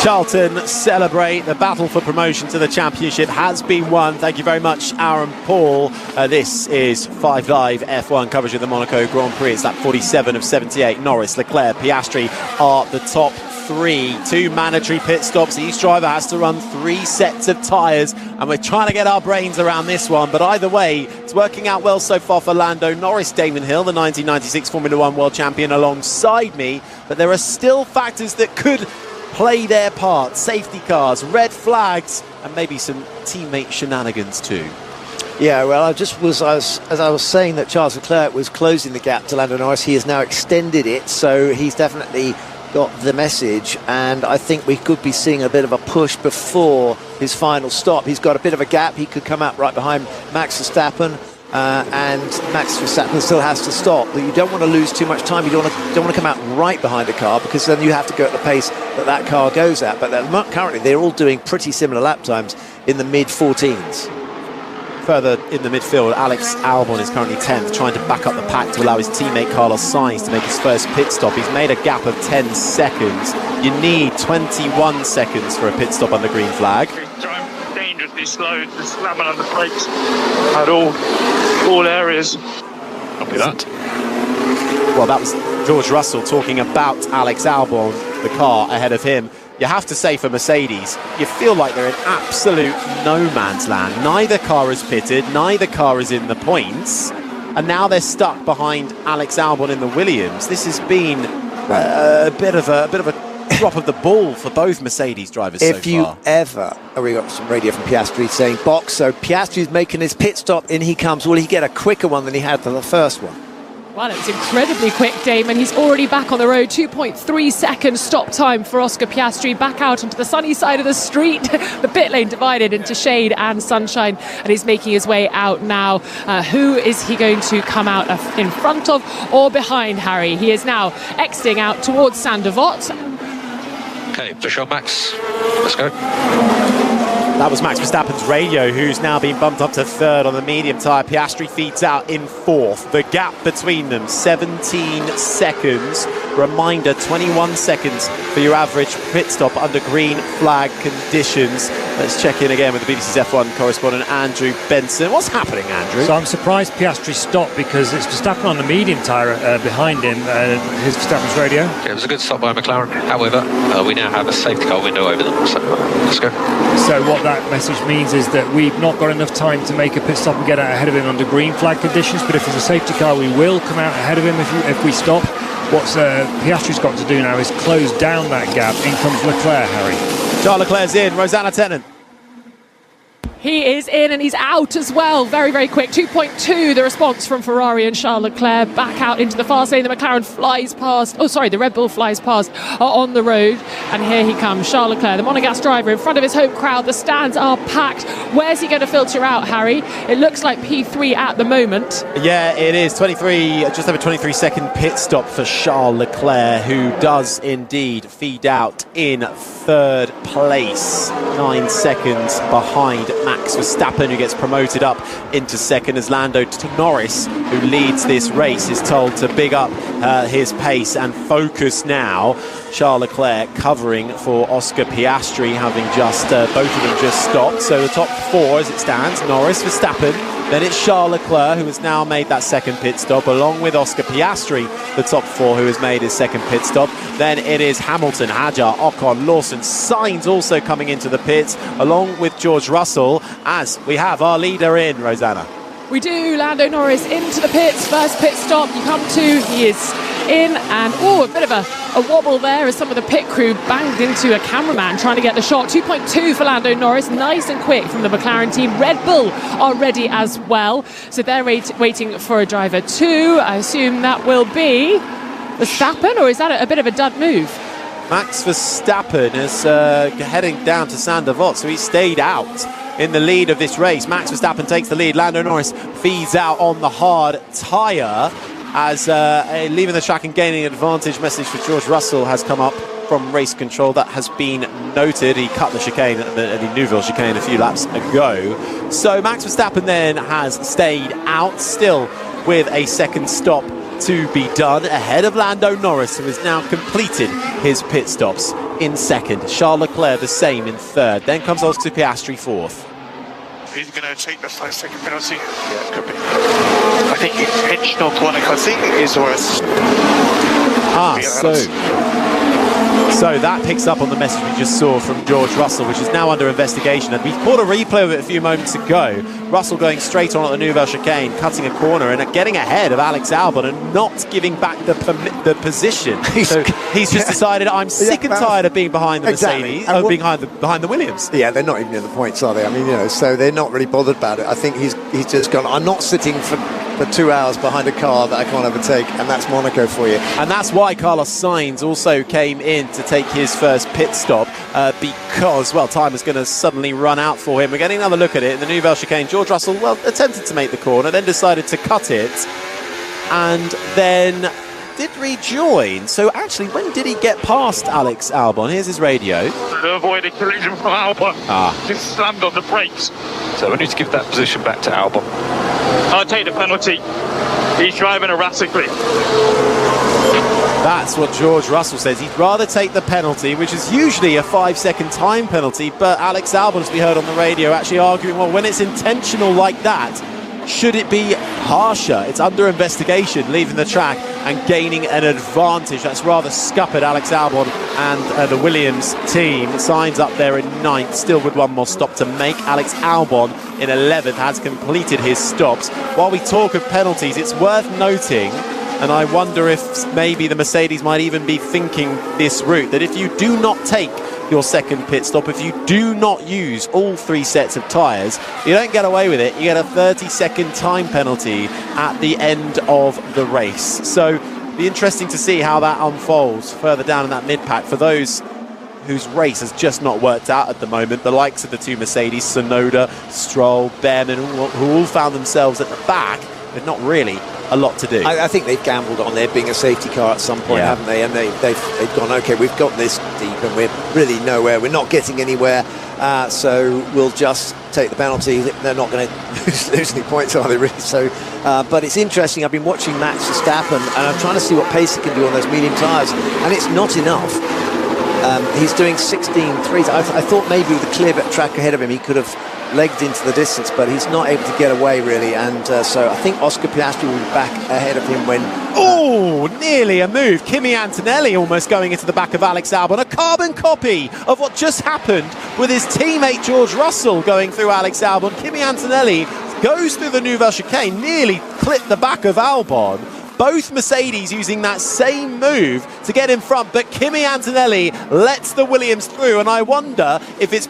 Charlton celebrate. The battle for promotion to the championship has been won. Thank you very much, Aaron Paul. This is 5 Live F1 coverage of the Monaco Grand Prix. It's lap 47 of 78. Norris, Leclerc, Piastri are the top three. 2 mandatory pit stops. Each driver has to run 3 sets of tyres, and we're trying to get our brains around this one. But either way, it's working out well so far for Lando Norris. Damon Hill, the 1996 Formula One world champion, alongside me. But there are still factors that could play their part. Safety cars, red flags, and maybe some teammate shenanigans too. Yeah, well, as I was saying that Charles Leclerc was closing the gap to Lando Norris, he has now extended it, so he's definitely got the message, and I think we could be seeing a bit of a push before his final stop. He's got a bit of a gap. He could come out right behind Max Verstappen, and Max Verstappen still has to stop. But you don't want to lose too much time. You don't want to come out right behind a car, because then you have to go at the pace that car goes at. But currently they're all doing pretty similar lap times in the mid-14s. Further in the midfield, Alex Albon is currently 10th, trying to back up the pack to allow his teammate Carlos Sainz to make his first pit stop. He's made a gap of 10 seconds. You need 21 seconds for a pit stop on the green flag. Dangerously slow, just slamming on the brakes at all areas. Copy that. Well, that was George Russell talking about Alex Albon, the car ahead of him. You have to say for Mercedes, you feel like they're in absolute no man's land. Neither car is pitted, neither car is in the points, and now they're stuck behind Alex Albon in the Williams. This has been a bit of a drop of the ball for both Mercedes drivers so far. If you ever... Oh, we got some radio from Piastri saying box, so Piastri's making his pit stop, in he comes. Will he get a quicker one than he had for the first one? Well, it was incredibly quick, Damon. He's already back on the road. 2.3 seconds stop time for Oscar Piastri. Back out onto the sunny side of the street. The pit lane divided into shade and sunshine, and he's making his way out now. Who is he going to come out in front of or behind, Harry? He is now exiting out towards Saint-Denis. Okay, push on, Max. Let's go. That was Max Verstappen's radio, who's now been bumped up to 3rd on the medium tyre. Piastri feeds out in 4th. The gap between them, 17 seconds. Reminder, 21 seconds for your average pit stop under green flag conditions. Let's check in again with the BBC's F1 correspondent Andrew Benson. What's happening, Andrew? So I'm surprised Piastri stopped because it's Verstappen on the medium tyre behind him. Here's Verstappen's radio. Yeah, it was a good stop by McLaren. However, we now have a safety car window over them, so let's go. So what that message means is that we've not got enough time to make a pit stop and get out ahead of him under green flag conditions, but if there's a safety car, we will come out ahead of him if we stop. What Piastri's got to do now is close down that gap. In comes Leclerc, Harry. Charles Leclerc's in. Rosanna Tennant. He is in and he's out as well. Very, very quick. 2.2 the response from Ferrari and Charles Leclerc back out into the fast lane. The McLaren flies past. Oh, sorry, the Red Bull flies past on the road. And here he comes, Charles Leclerc, the Monegasque driver in front of his home crowd. The stands are packed. Where's he going to filter out, Harry? It looks like P3 at the moment. Yeah, it is. 23, just over 23-second pit stop for Charles Leclerc, who does indeed feed out in third place. 9 seconds behind Max Verstappen, who gets promoted up into second, as Lando Norris, who leads this race, is told to big up his pace and focus now. Charles Leclerc covering for Oscar Piastri, having just both of them just stopped. So the top four as it stands: Norris, Verstappen, then it's Charles Leclerc, who has now made that second pit stop, along with Oscar Piastri, the top four, who has made his second pit stop. Then it is Hamilton, Hadjar, Ocon, Lawson, Sainz also coming into the pits, along with George Russell, as we have our leader in, Rosanna. We do. Lando Norris into the pits. First pit stop you come to. He is in, and a bit of a wobble there as some of the pit crew banged into a cameraman trying to get the shot. 2.2 for Lando Norris. Nice and quick from the McLaren team. Red Bull are ready as well. So they're waiting for a driver too. I assume that will be Verstappen, or is that a bit of a dud move? Max Verstappen is heading down to Sainte-Devote, so he stayed out in the lead of this race. Max Verstappen takes the lead. Lando Norris feeds out on the hard tyre as leaving the track and gaining an advantage. Message for George Russell has come up from race control. That has been noted. He cut the chicane, the Neuville chicane, a few laps ago. So Max Verstappen then has stayed out, still with a second stop to be done, ahead of Lando Norris, who has now completed his pit stops in second. Charles Leclerc the same in third. Then comes Oscar Piastri fourth. He's going to take the 5-second penalty. Yeah, it could be. I think intentional Monaco is worse. So that picks up on the message we just saw from George Russell, which is now under investigation. And we caught a replay of it a few moments ago. Russell going straight on at the Nouvelle chicane, cutting a corner and getting ahead of Alex Albon and not giving back the position. So he's just decided, I'm sick and tired of being behind the Mercedes, being behind the Williams. Yeah, they're not even near the points, are they? I mean, so they're not really bothered about it. I think he's just gone, I'm not sitting for 2 hours behind a car that I can't overtake, and that's Monaco for you. And that's why Carlos Sainz also came in to take his first pit stop, because, well, time is going to suddenly run out for him. We're getting another look at it in the Nouvelle chicane. George Russell, well, attempted to make the corner, then decided to cut it, and then did rejoin. So actually, when did he get past Alex Albon? Here's his radio. To avoid a collision from Albon. Just slammed on the brakes. So we need to give that position back to Albon. I'll take the penalty. He's driving erratically. That's what George Russell says. He'd rather take the penalty, which is usually a 5-second time penalty, but Alex Albon, as we heard on the radio, actually arguing, well, when it's intentional like that, should it be harsher? It's under investigation, leaving the track and gaining an advantage. That's rather scuppered Alex Albon and the Williams team. Sainz up there in 9th, still with one more stop to make. Alex Albon in 11th has completed his stops. While we talk of penalties, it's worth noting, and I wonder if maybe the Mercedes might even be thinking this route, that if you do not take your second pit stop, if you do not use all 3 sets of tyres, you don't get away with it. You get a 30-second time penalty at the end of the race. So it'll be interesting to see how that unfolds further down in that mid-pack for those whose race has just not worked out at the moment. The likes of the 2 Mercedes, Tsunoda, Stroll, Behrman, who all found themselves at the back with not really a lot to do. I think they've gambled on there being a safety car at some point, haven't they? And they've gone, OK, we've got this deep and we're really nowhere. We're not getting anywhere. So we'll just take the penalty. They're not going to lose any points, are they, really? So, but it's interesting. I've been watching Max Verstappen and I'm trying to see what pace he can do on those medium tyres. And it's not enough. He's doing 16.3. I thought maybe with a clear bit of track ahead of him, he could have legged into the distance, but he's not able to get away really, and so I think Oscar Piastri will be back ahead of him when... Oh, nearly a move. Kimi Antonelli almost going into the back of Alex Albon. A carbon copy of what just happened with his teammate George Russell going through Alex Albon. Kimi Antonelli goes through the Nouvelle Chicane, nearly clipped the back of Albon. Both Mercedes using that same move to get in front, but Kimi Antonelli lets the Williams through, and I wonder if it's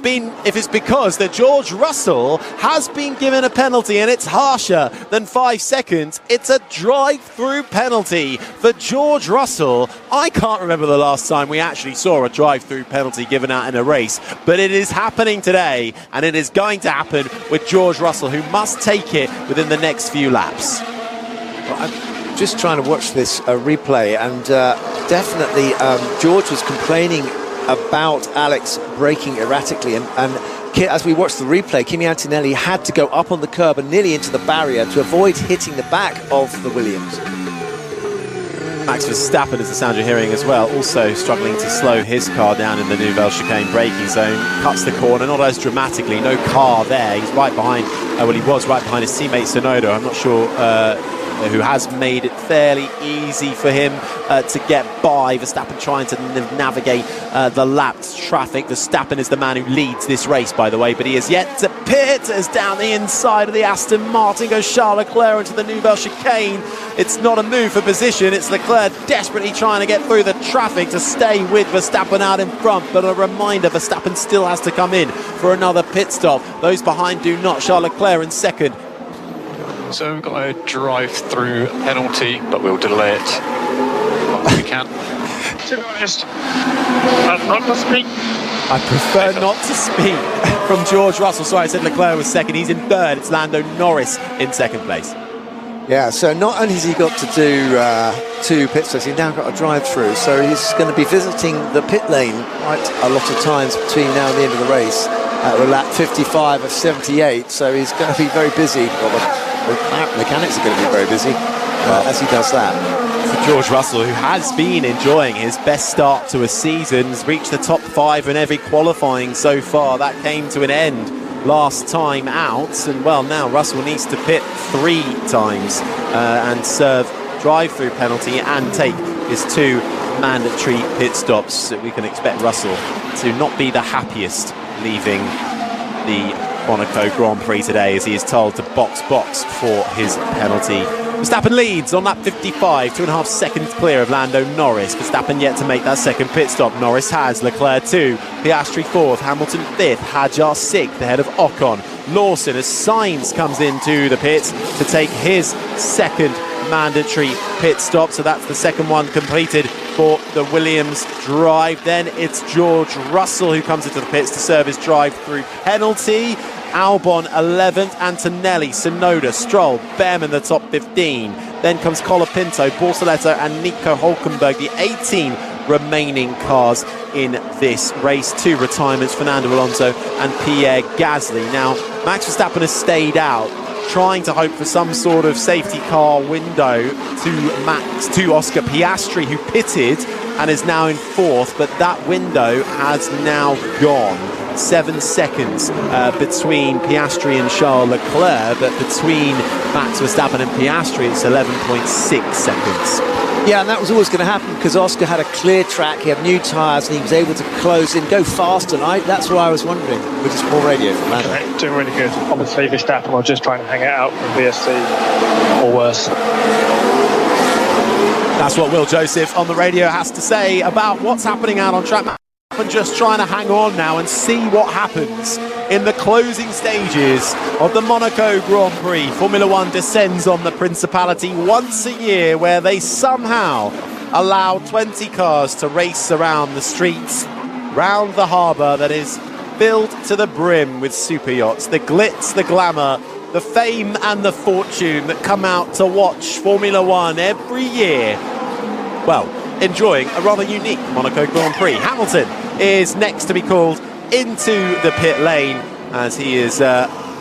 because that George Russell has been given a penalty, and it's harsher than 5 seconds. It's a drive-through penalty for George Russell. I can't remember the last time we actually saw a drive-through penalty given out in a race, but it is happening today, and it is going to happen with George Russell, who must take it within the next few laps. Well, just trying to watch this replay, and definitely George was complaining about Alex braking erratically, and as we watched the replay, Kimi Antonelli had to go up on the curb and nearly into the barrier to avoid hitting the back of the Williams. Max Verstappen is the sound you're hearing as well, also struggling to slow his car down in the Nouvelle Chicane braking zone. Cuts the corner, not as dramatically, no car there. He's right behind, well, he was right behind his teammate Tsunoda. I'm not sure who has made it fairly easy for him to get by. Verstappen trying to navigate the lapped traffic. Verstappen is the man who leads this race, by the way, but he is yet to pit. As down the inside of the Aston Martin goes Charles Leclerc into the Nouvelle Chicane. It's not a move for position, it's Leclerc desperately trying to get through the traffic to stay with Verstappen out in front, but a reminder, Verstappen still has to come in for another pit stop. Those behind do not. Charles Leclerc in second. So we've got a drive-through penalty, but we'll delay it if we can. To be honest, not to speak. I prefer not to speak from George Russell. Sorry, I said Leclerc was second. He's in third. It's Lando Norris in second place. Yeah, so not only has he got to do 2 pit stops, he's now got a drive-through, so he's going to be visiting the pit lane quite a lot of times between now and the end of the race. We're lap 55 of 78, so he's going to be very busy. The mechanics are going to be very busy as he does that. For George Russell, who has been enjoying his best start to a season, has reached the top 5 in every qualifying so far. That came to an end last time out, and well, now Russell needs to pit 3 times and serve drive-through penalty and take his 2 mandatory pit stops. We can expect Russell to not be the happiest leaving the Monaco Grand Prix today, as he is told to box for his penalty. Verstappen leads on lap 55, 2.5 seconds clear of Lando Norris. Verstappen yet to make that second pit stop. Norris has Leclerc 2, Piastri 4th, Hamilton 5th, Hadjar 6th ahead of Ocon. Lawson as Sainz comes into the pits to take his second mandatory pit stop, so that's the second one completed for the Williams drive. Then it's George Russell who comes into the pits to serve his drive-through penalty. Albon 11th, Antonelli, Tsunoda, Stroll, Behrman the top 15. Then comes Colapinto, Bortoleto and Nico Hulkenberg, the 18 remaining cars in this race. 2 retirements, Fernando Alonso and Pierre Gasly. Now, Max Verstappen has stayed out, trying to hope for some sort of safety car window to Oscar Piastri, who pitted and is now in 4th, but that window has now gone. 7 seconds between Piastri and Charles Leclerc, but between Max Verstappen and Piastri it's 11.6 seconds. Yeah, and that was always going to happen because Oscar had a clear track, he had new tyres, and he was able to close in, go faster. And that's what I was wondering with this poor radio from Lando. Okay, doing really good. Obviously, Verstappen was just trying to hang it out from VSC, or worse. That's what Will Joseph on the radio has to say about what's happening out on track. And just trying to hang on now and see what happens in the closing stages of the Monaco Grand Prix. Formula One descends on the Principality once a year, where they somehow allow 20 cars to race around the streets, round the harbour that is filled to the brim with super yachts. The glitz, the glamour, the fame and the fortune that come out to watch Formula One every year. Well, enjoying a rather unique Monaco Grand Prix. Hamilton is next to be called into the pit lane as he is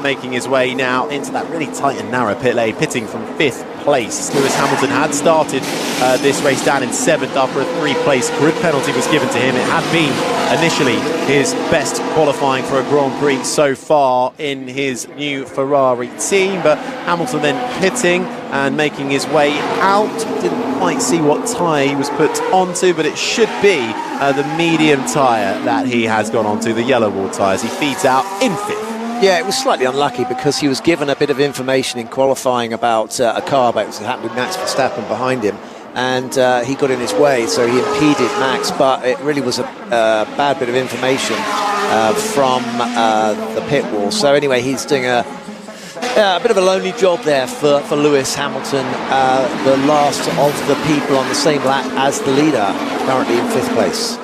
making his way now into that really tight and narrow pit lane, pitting from 5th place. Lewis Hamilton had started this race down in 7th after a 3-place grid penalty was given to him. It had been initially his best qualifying for a Grand Prix so far in his new Ferrari team, but Hamilton then pitting and making his way out. Didn't quite see what tyre he was put onto, but it should be the medium tyre that he has gone onto, the yellow wall tyres. He feeds out in 5th. Yeah, it was slightly unlucky because he was given a bit of information in qualifying about a car that was happening with Max Verstappen behind him, and he got in his way, so he impeded Max, but it really was a bad bit of information from the pit wall. So anyway, he's doing a bit of a lonely job there for Lewis Hamilton, the last of the people on the same lap as the leader, currently in 5th place.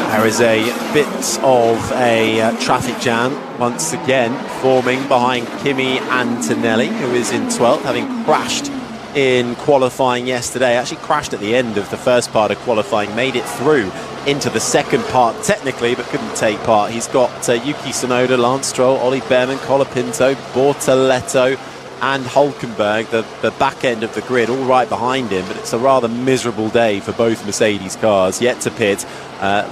There is a bit of a traffic jam once again forming behind Kimi Antonelli, who is in 12th, having crashed in qualifying yesterday. Actually crashed at the end of the first part of qualifying, made it through into the second part technically, but couldn't take part. He's got Yuki Tsunoda, Lance Stroll, Ollie Behrman, Colapinto, Bortoletto and Hülkenberg, the back end of the grid, all right behind him, but it's a rather miserable day for both Mercedes cars, yet to pit.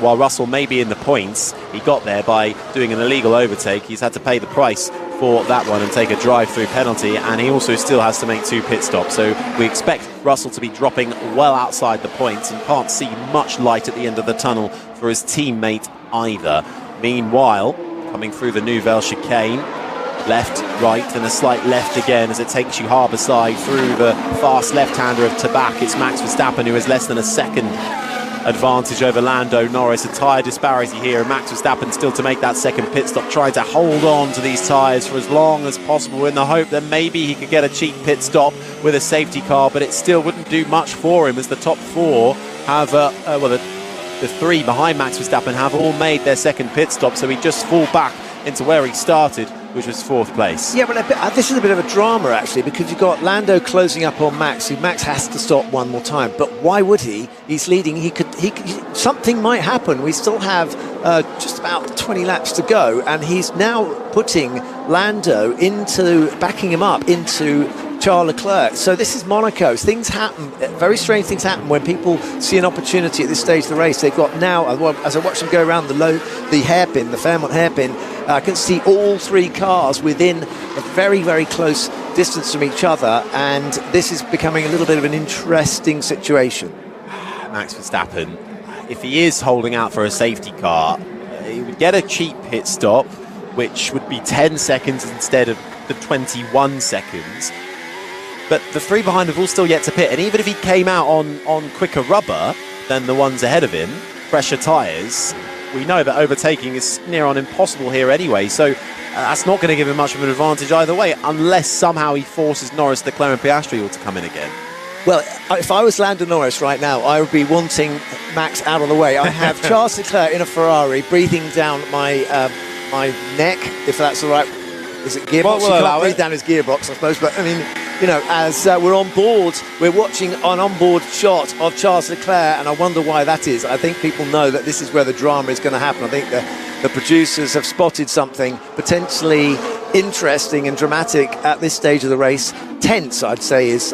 While Russell may be in the points, he got there by doing an illegal overtake. He's had to pay the price for that one and take a drive-through penalty, and he also still has to make 2 pit stops, so we expect Russell to be dropping well outside the points and can't see much light at the end of the tunnel for his teammate either. Meanwhile, coming through the Nouvelle chicane, left, right, and a slight left again as it takes you harbour side through the fast left-hander of Tabak. It's Max Verstappen who has less than a second advantage over Lando Norris. A tyre disparity here, and Max Verstappen still to make that second pit stop, trying to hold on to these tyres for as long as possible in the hope that maybe he could get a cheap pit stop with a safety car, but it still wouldn't do much for him as the top 4 have, the 3 behind Max Verstappen have all made their second pit stop, so he just fall back into where he started, which was 4th place. Yeah, but this is a bit of a drama actually, because you've got Lando closing up on Max. Max has to stop one more time, but why would he? He's leading. He could. Something might happen. We still have just about 20 laps to go, and he's now putting Lando backing him up into Charles Leclerc. So this is Monaco. Things happen, very strange things happen when people see an opportunity at this stage of the race. They've got now, as I watch them go around the hairpin, the Fairmont hairpin, I can see all 3 cars within a very, very close distance from each other, and this is becoming a little bit of an interesting situation. Max Verstappen, if he is holding out for a safety car, he would get a cheap pit stop, which would be 10 seconds instead of the 21 seconds. But the 3 behind have all still yet to pit, and even if he came out on quicker rubber than the ones ahead of him, fresher tyres, we know that overtaking is near on impossible here anyway, so that's not going to give him much of an advantage either way, unless somehow he forces Norris, Leclerc and Piastri all to come in again. Well, if I was Lando Norris right now, I would be wanting Max out of the way. I have Charles Leclerc in a Ferrari breathing down my neck, if that's all right. Is it gearbox? Well, you can't breathe down his gearbox, I suppose, but I mean, you know, as we're on board, we're watching an onboard shot of Charles Leclerc, and I wonder why that is. I think people know that this is where the drama is going to happen. I think the producers have spotted something potentially interesting and dramatic at this stage of the race. Tense, I'd say, is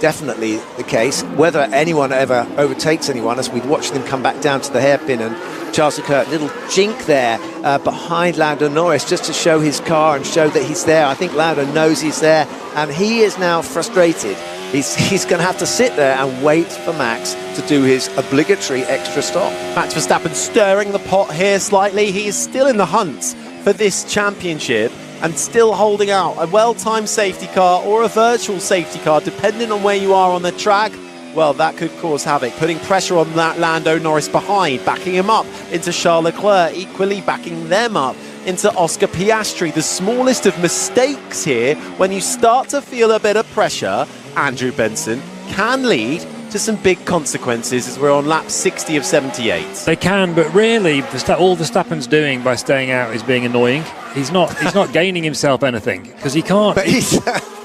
definitely the case. Whether anyone ever overtakes anyone, as we'd watch them come back down to the hairpin, and Charles Leclerc, little jink there behind Lando Norris, just to show his car and show that he's there. I think Lando knows he's there, and he is now frustrated. He's going to have to sit there and wait for Max to do his obligatory extra stop. Max Verstappen stirring the pot here slightly. He is still in the hunt for this championship and still holding out. A well-timed safety car or a virtual safety car, depending on where you are on the track, well, that could cause havoc, putting pressure on that Lando Norris behind, backing him up into Charles Leclerc, equally backing them up into Oscar Piastri. The smallest of mistakes here, when you start to feel a bit of pressure, Andrew Benson, can lead to some big consequences as we're on lap 60 of 78. They can, but really, all Verstappen's doing by staying out is being annoying. He's not gaining himself anything, because he can't. But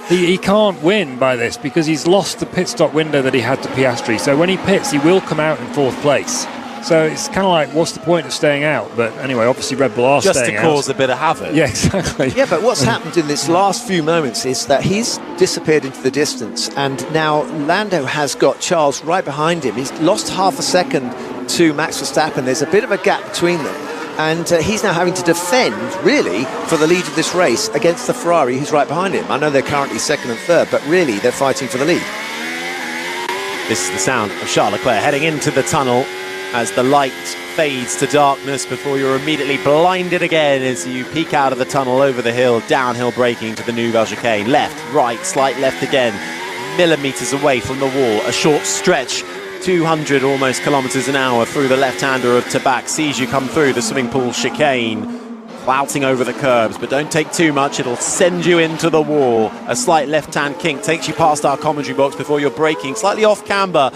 He can't win by this, because he's lost the pit stop window that he had to Piastri. So when he pits, he will come out in 4th place. So it's kind of like, what's the point of staying out? But anyway, obviously Red Bull are just staying out. Just to cause a bit of havoc. Yeah, exactly. Yeah, but what's happened in this last few moments is that he's disappeared into the distance, and now Lando has got Charles right behind him. He's lost half a second to Max Verstappen. There's a bit of a gap between them, and he's now having to defend, really, for the lead of this race against the Ferrari who's right behind him. I know they're currently second and third, but really they're fighting for the lead. This is the sound of Charles Leclerc heading into the tunnel as the light fades to darkness before you're immediately blinded again as you peek out of the tunnel over the hill, downhill braking to the Nouvelle chicane. Left, right, slight left again, millimetres away from the wall, a short stretch, 200 almost kilometres an hour through the left-hander of Tabak, sees you come through the swimming pool chicane, flouting over the curbs, but don't take too much, it'll send you into the wall. A slight left-hand kink takes you past our commentary box before you're braking, slightly off camber,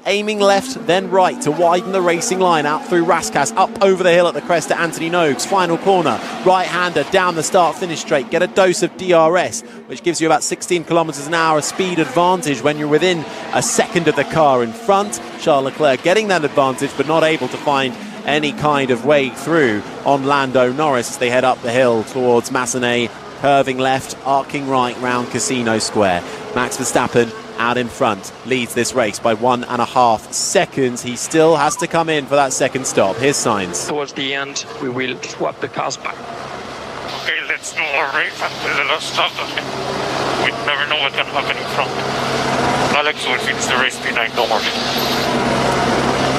aiming left, then right to widen the racing line out through Rascasse, up over the hill at the crest to Anthony Nogues, final corner, right-hander down the start-finish straight, get a dose of DRS, which gives you about 16 kilometres an hour speed advantage when you're within a second of the car in front. Charles Leclerc getting that advantage, but not able to find any kind of way through on Lando Norris as they head up the hill towards Massenet, curving left, arcing right round Casino Square. Max Verstappen out in front, leads this race by 1.5 seconds. He still has to come in for that second stop. Here's Sainz. Towards the end, we will swap the cars back. Okay, let's do our race until the last stop. We never know what can happen in front. Alex will finish the race behind, don't worry.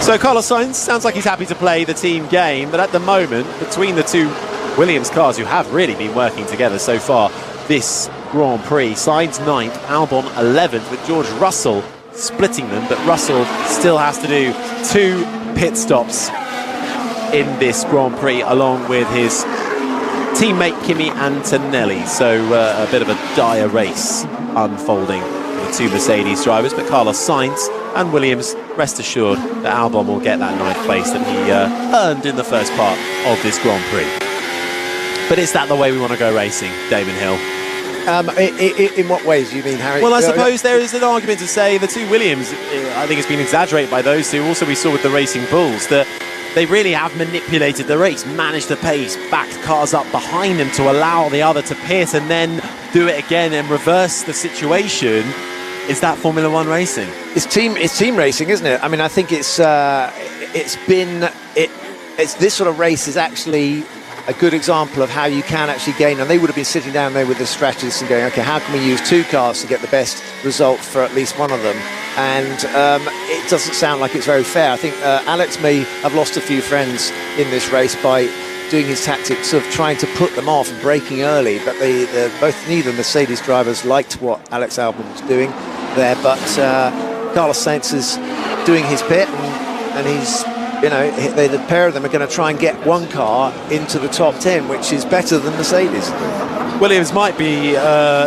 So Carlos Sainz sounds like he's happy to play the team game, but at the moment, between the two Williams cars who have really been working together so far this Grand Prix, Sainz 9th, Albon 11th, with George Russell splitting them, but Russell still has to do 2 pit stops in this Grand Prix along with his teammate Kimi Antonelli. So a bit of a dire race unfolding for the two Mercedes drivers, but Carlos Sainz and Williams, rest assured that Albon will get that 9th place that he earned in the first part of this Grand Prix. But is that the way we want to go racing, Damon Hill? In what ways do you mean, Harry? Well, I suppose there is an argument to say the two Williams, I think it's been exaggerated by those two. Also, we saw with the Racing Bulls that they really have manipulated the race, managed the pace, backed cars up behind them to allow the other to pit and then do it again and reverse the situation. Is that Formula One racing? It's team racing, isn't it? I mean, I think it's this sort of race is actually a good example of how you can actually gain. And they would have been sitting down there with the strategists and going, okay, how can we use 2 cars to get the best result for at least one of them? And it doesn't sound like it's very fair. I think Alex may have lost a few friends in this race by doing his tactics of trying to put them off and braking early, but neither Mercedes drivers liked what Alex Albon was doing there. But Carlos Sainz is doing his bit, and he's, the pair of them are going to try and get one car into the top 10, which is better than Mercedes. Williams might be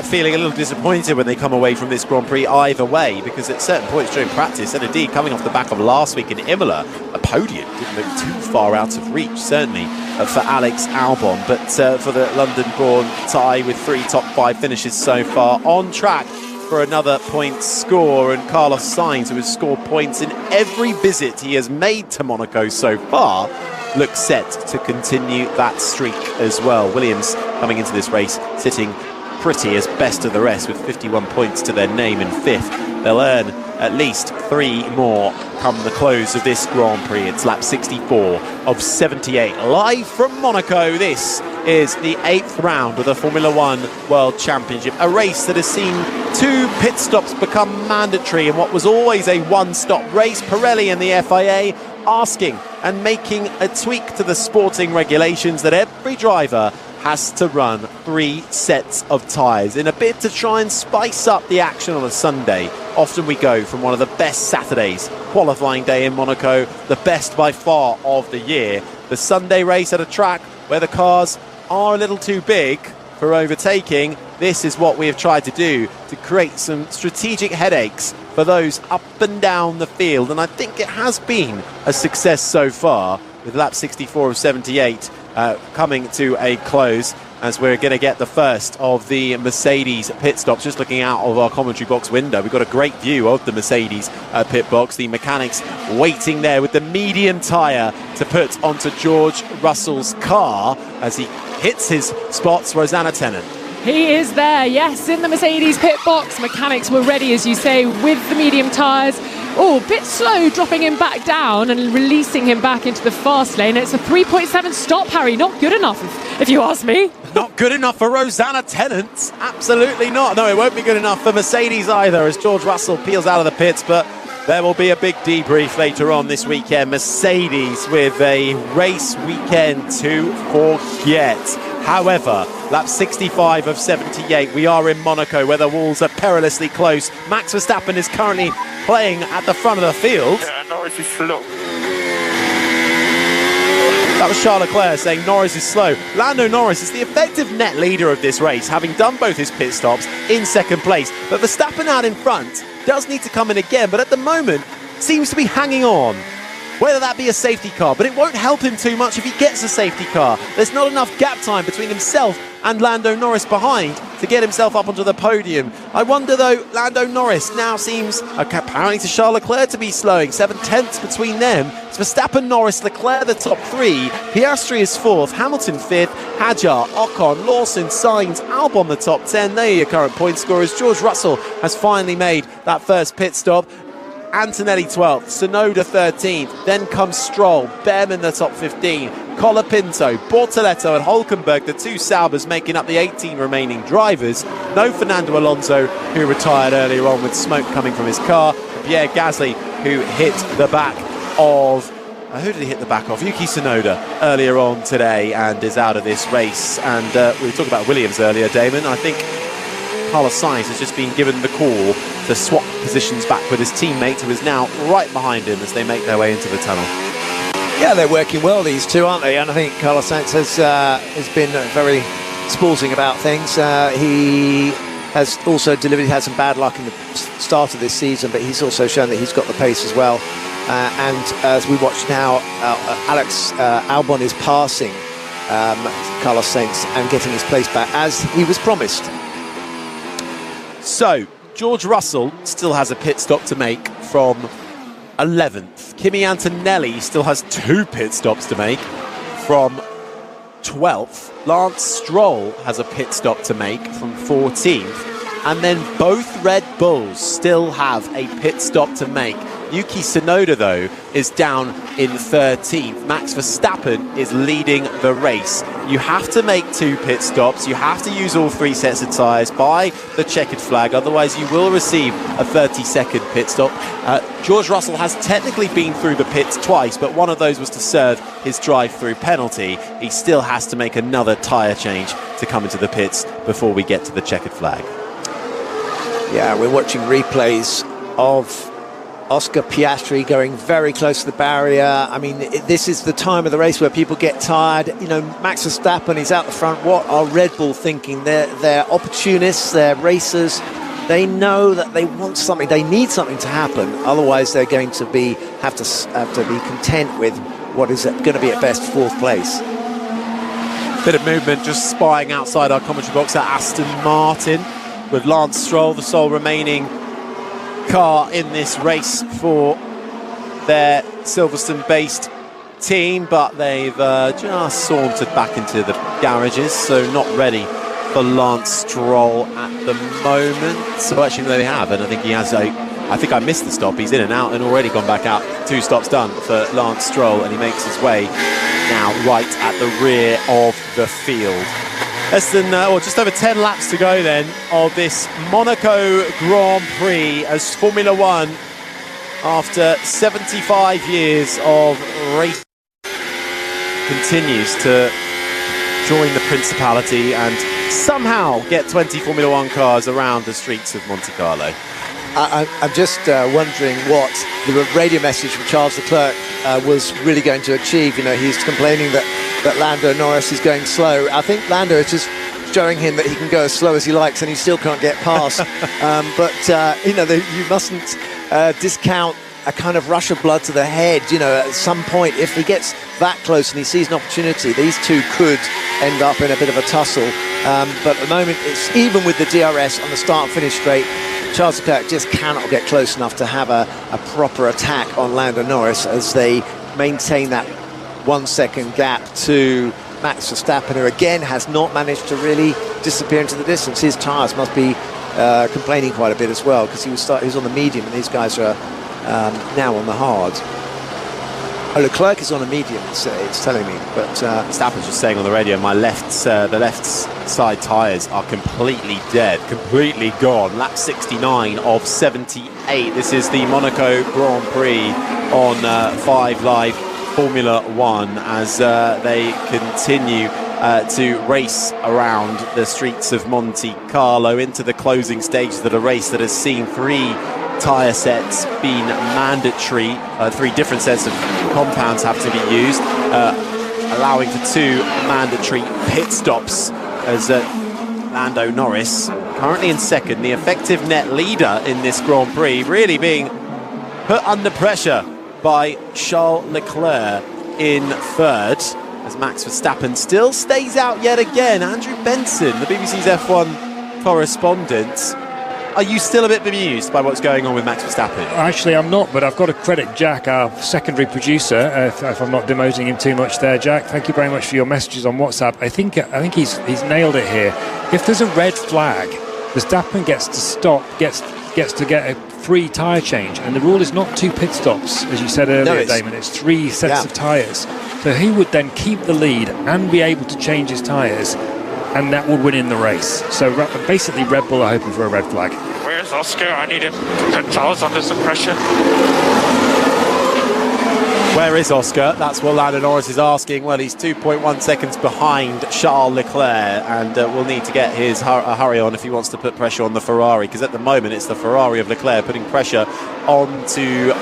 feeling a little disappointed when they come away from this Grand Prix either way, because at certain points during practice, and indeed coming off the back of last week in Imola, a podium didn't look too far out of reach, certainly for Alex Albon. But for the London-born tie with 3 top 5 finishes so far, on track for another point score, and Carlos Sainz, who has scored points in every visit he has made to Monaco so far, looks set to continue that streak as well. Williams coming into this race sitting pretty as best of the rest with 51 points to their name in 5th. They'll earn at least 3 more come the close of this Grand Prix. It's lap 64 of 78. Live from Monaco, this is the 8th round of the Formula One World Championship, a race that has seen 2 pit stops become mandatory in what was always a one-stop race. Pirelli and the FIA asking and making a tweak to the sporting regulations that every driver has to run 3 sets of tyres in a bid to try and spice up the action on a Sunday. Often we go from one of the best Saturdays, qualifying day in Monaco, the best by far of the year. The Sunday race at a track where the cars are a little too big for overtaking. This is what we have tried to do to create some strategic headaches for those up and down the field, and I think it has been a success so far, with lap 64 of 78 coming to a close. as we're going to get the first of the Mercedes pit stops. Just looking out of our commentary box window, we've got a great view of the Mercedes pit box. The mechanics waiting there with the medium tyre to put onto George Russell's car as he hits his spots. Rosanna Tennant. He is there, yes, in the Mercedes pit box. Mechanics were ready, as you say, with the medium tyres. Oh, a bit slow dropping him back down and releasing him back into the fast lane. It's a 3.7 stop, Harry. Not good enough, if you ask me. Not good enough for Rosanna Tennant. Absolutely not. No, it won't be good enough for Mercedes either as George Russell peels out of the pits, but there will be a big debrief later on this weekend. Mercedes with a race weekend to forget. However, lap 65 of 78, we are in Monaco where the walls are perilously close. Max Verstappen is currently playing at the front of the field. Yeah, Norris is slow. That was Charles Leclerc saying Norris is slow. Lando Norris is the effective net leader of this race, having done both his pit stops in second place. But Verstappen out in front does need to come in again, but at the moment seems to be hanging on. Whether that be a safety car, but it won't help him too much if he gets a safety car. There's not enough gap time between himself and Lando Norris behind to get himself up onto the podium. I wonder though, Lando Norris now seems apparently to Charles Leclerc to be slowing. 7/10 between them. It's Verstappen, Norris, Leclerc the top three. Piastri is fourth, Hamilton fifth, Hadjar, Ocon, Lawson, Sainz, Albon the top 10. They are your current point scorers. George Russell has finally made that first pit stop. Antonelli 12th, Tsunoda 13th, then comes Stroll, Behrman the top 15, Colapinto, Bortoletto and Hulkenberg, the two Saubers making up the 18 remaining drivers. No Fernando Alonso, who retired earlier on with smoke coming from his car. Pierre Gasly, who hit the back of... who did he hit the back of? Yuki Tsunoda earlier on today and is out of this race. And we were talking about Williams earlier, Damon. I think Carlos Sainz has just been given the call to swap positions back with his teammate, who is now right behind him as they make their way into the tunnel. Yeah, they're working well, these two, aren't they? And I think Carlos Sainz has been very sporting about things. He has also had some bad luck in the start of this season, but he's also shown that he's got the pace as well. And as we watch now, Alex Albon is passing Carlos Sainz and getting his place back as he was promised. So, George Russell still has a pit stop to make from 11th. Kimi Antonelli still has 2 pit stops to make from 12th. Lance Stroll has a pit stop to make from 14th. And then both Red Bulls still have a pit stop to make. Yuki Tsunoda, though, is down in 13th. Max Verstappen is leading the race. You have to make 2 pit stops. You have to use all 3 sets of tyres by the checkered flag. Otherwise, you will receive a 30-second pit stop. George Russell has technically been through the pits twice, but one of those was to serve his drive-through penalty. He still has to make another tyre change to come into the pits before we get to the checkered flag. Yeah, we're watching replays of Oscar Piastri going very close to the barrier. I mean, this is the time of the race where people get tired. You know, Max Verstappen is out the front. What are Red Bull thinking? They're opportunists, they're racers. They know that they want something, they need something to happen. Otherwise, they're going to have to be content with what is going to be at best 4th place. Bit of movement just spying outside our commentary box at Aston Martin, with Lance Stroll, the sole remaining car in this race for their Silverstone-based team, but they've just sauntered back into the garages, so not ready for Lance Stroll at the moment. So actually, no, they have, and I think he has I think I missed the stop. He's in and out and already gone back out. 2 stops done for Lance Stroll, and he makes his way now right at the rear of the field. Less than, just over 10 laps to go then of this Monaco Grand Prix as Formula One, after 75 years of racing, continues to join the Principality and somehow get 20 Formula One cars around the streets of Monte Carlo. I'm just wondering what the radio message from Charles Leclerc was really going to achieve. You know, he's complaining that Lando Norris is going slow. I think Lando is just showing him that he can go as slow as he likes and he still can't get past. But, you know, you mustn't discount a kind of rush of blood to the head. You know, at some point, if he gets that close and he sees an opportunity, these two could end up in a bit of a tussle. But at the moment, it's even with the DRS on the start and finish straight, Charles Leclerc just cannot get close enough to have a proper attack on Lando Norris as they maintain that 1 second gap to Max Verstappen, who again has not managed to really disappear into the distance. His tyres must be complaining quite a bit as well, because he was on the medium and these guys are now on the hard. Oh, Leclerc is on a medium, it's telling me, but Verstappen's just saying on the radio, the left side tyres are completely dead, completely gone. Lap 69 of 78. This is the Monaco Grand Prix on 5 Live Formula One as they continue to race around the streets of Monte Carlo into the closing stages of the race that has seen 3 tyre sets being mandatory. 3 different sets of compounds have to be used, allowing for 2 mandatory pit stops as Lando Norris, currently in second, the effective net leader in this Grand Prix, really being put under pressure by Charles Leclerc in third, as Max Verstappen still stays out yet again. Andrew Benson, the BBC's F1 correspondent, are you still a bit bemused by what's going on with Max Verstappen? Actually, I'm not, but I've got to credit Jack, our secondary producer, if I'm not demoting him too much there. Jack, thank you very much for your messages on WhatsApp. I think he's nailed it here. If there's a red flag, Verstappen gets to stop, gets to get a free tyre change, and the rule is not 2 pit stops, as you said earlier, Damon. It's 3 sets of tyres. So he would then keep the lead and be able to change his tyres, and that would win in the race. So basically Red Bull are hoping for a red flag. Where's Oscar? I need him. Charles under some pressure. Where is Oscar? That's what Lando Norris is asking. Well, he's 2.1 seconds behind Charles Leclerc, and will need to get his hurry on if he wants to put pressure on the Ferrari, because at the moment it's the Ferrari of Leclerc putting pressure onto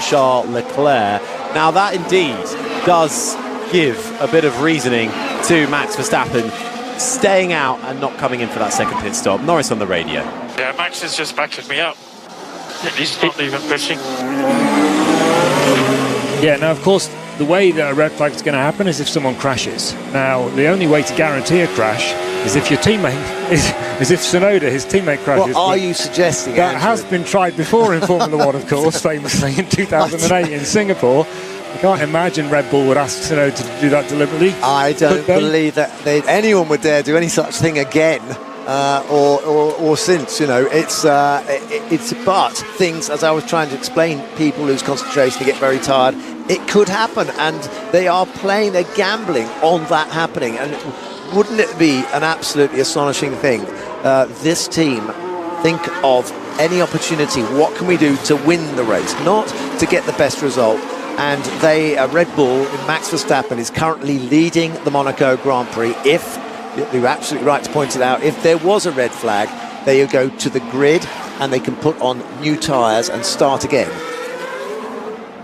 Charles Leclerc. Now that indeed does give a bit of reasoning to Max Verstappen staying out and not coming in for that second pit stop. Norris on the radio. Yeah, Max is just backing me up. He's not even pushing. Yeah, now of course the way that a red flag is going to happen is if someone crashes. Now the only way to guarantee a crash is if your teammate is if Tsunoda, his teammate, crashes. What are you suggesting? That has been tried before in Formula One, of course, famously in 2008 in Singapore. I can't imagine Red Bull would ask Tsunoda to do that deliberately. I don't believe that anyone would dare do any such thing again, or since. You know, it's but things, as I was trying to explain, people lose concentration, they get very tired. It could happen, and they're gambling on that happening. And wouldn't it be an absolutely astonishing thing? This team think of any opportunity. What can we do to win the race, not to get the best result? And Red Bull, Max Verstappen, is currently leading the Monaco Grand Prix. If, you're absolutely right to point it out, if there was a red flag, they go to the grid and they can put on new tyres and start again.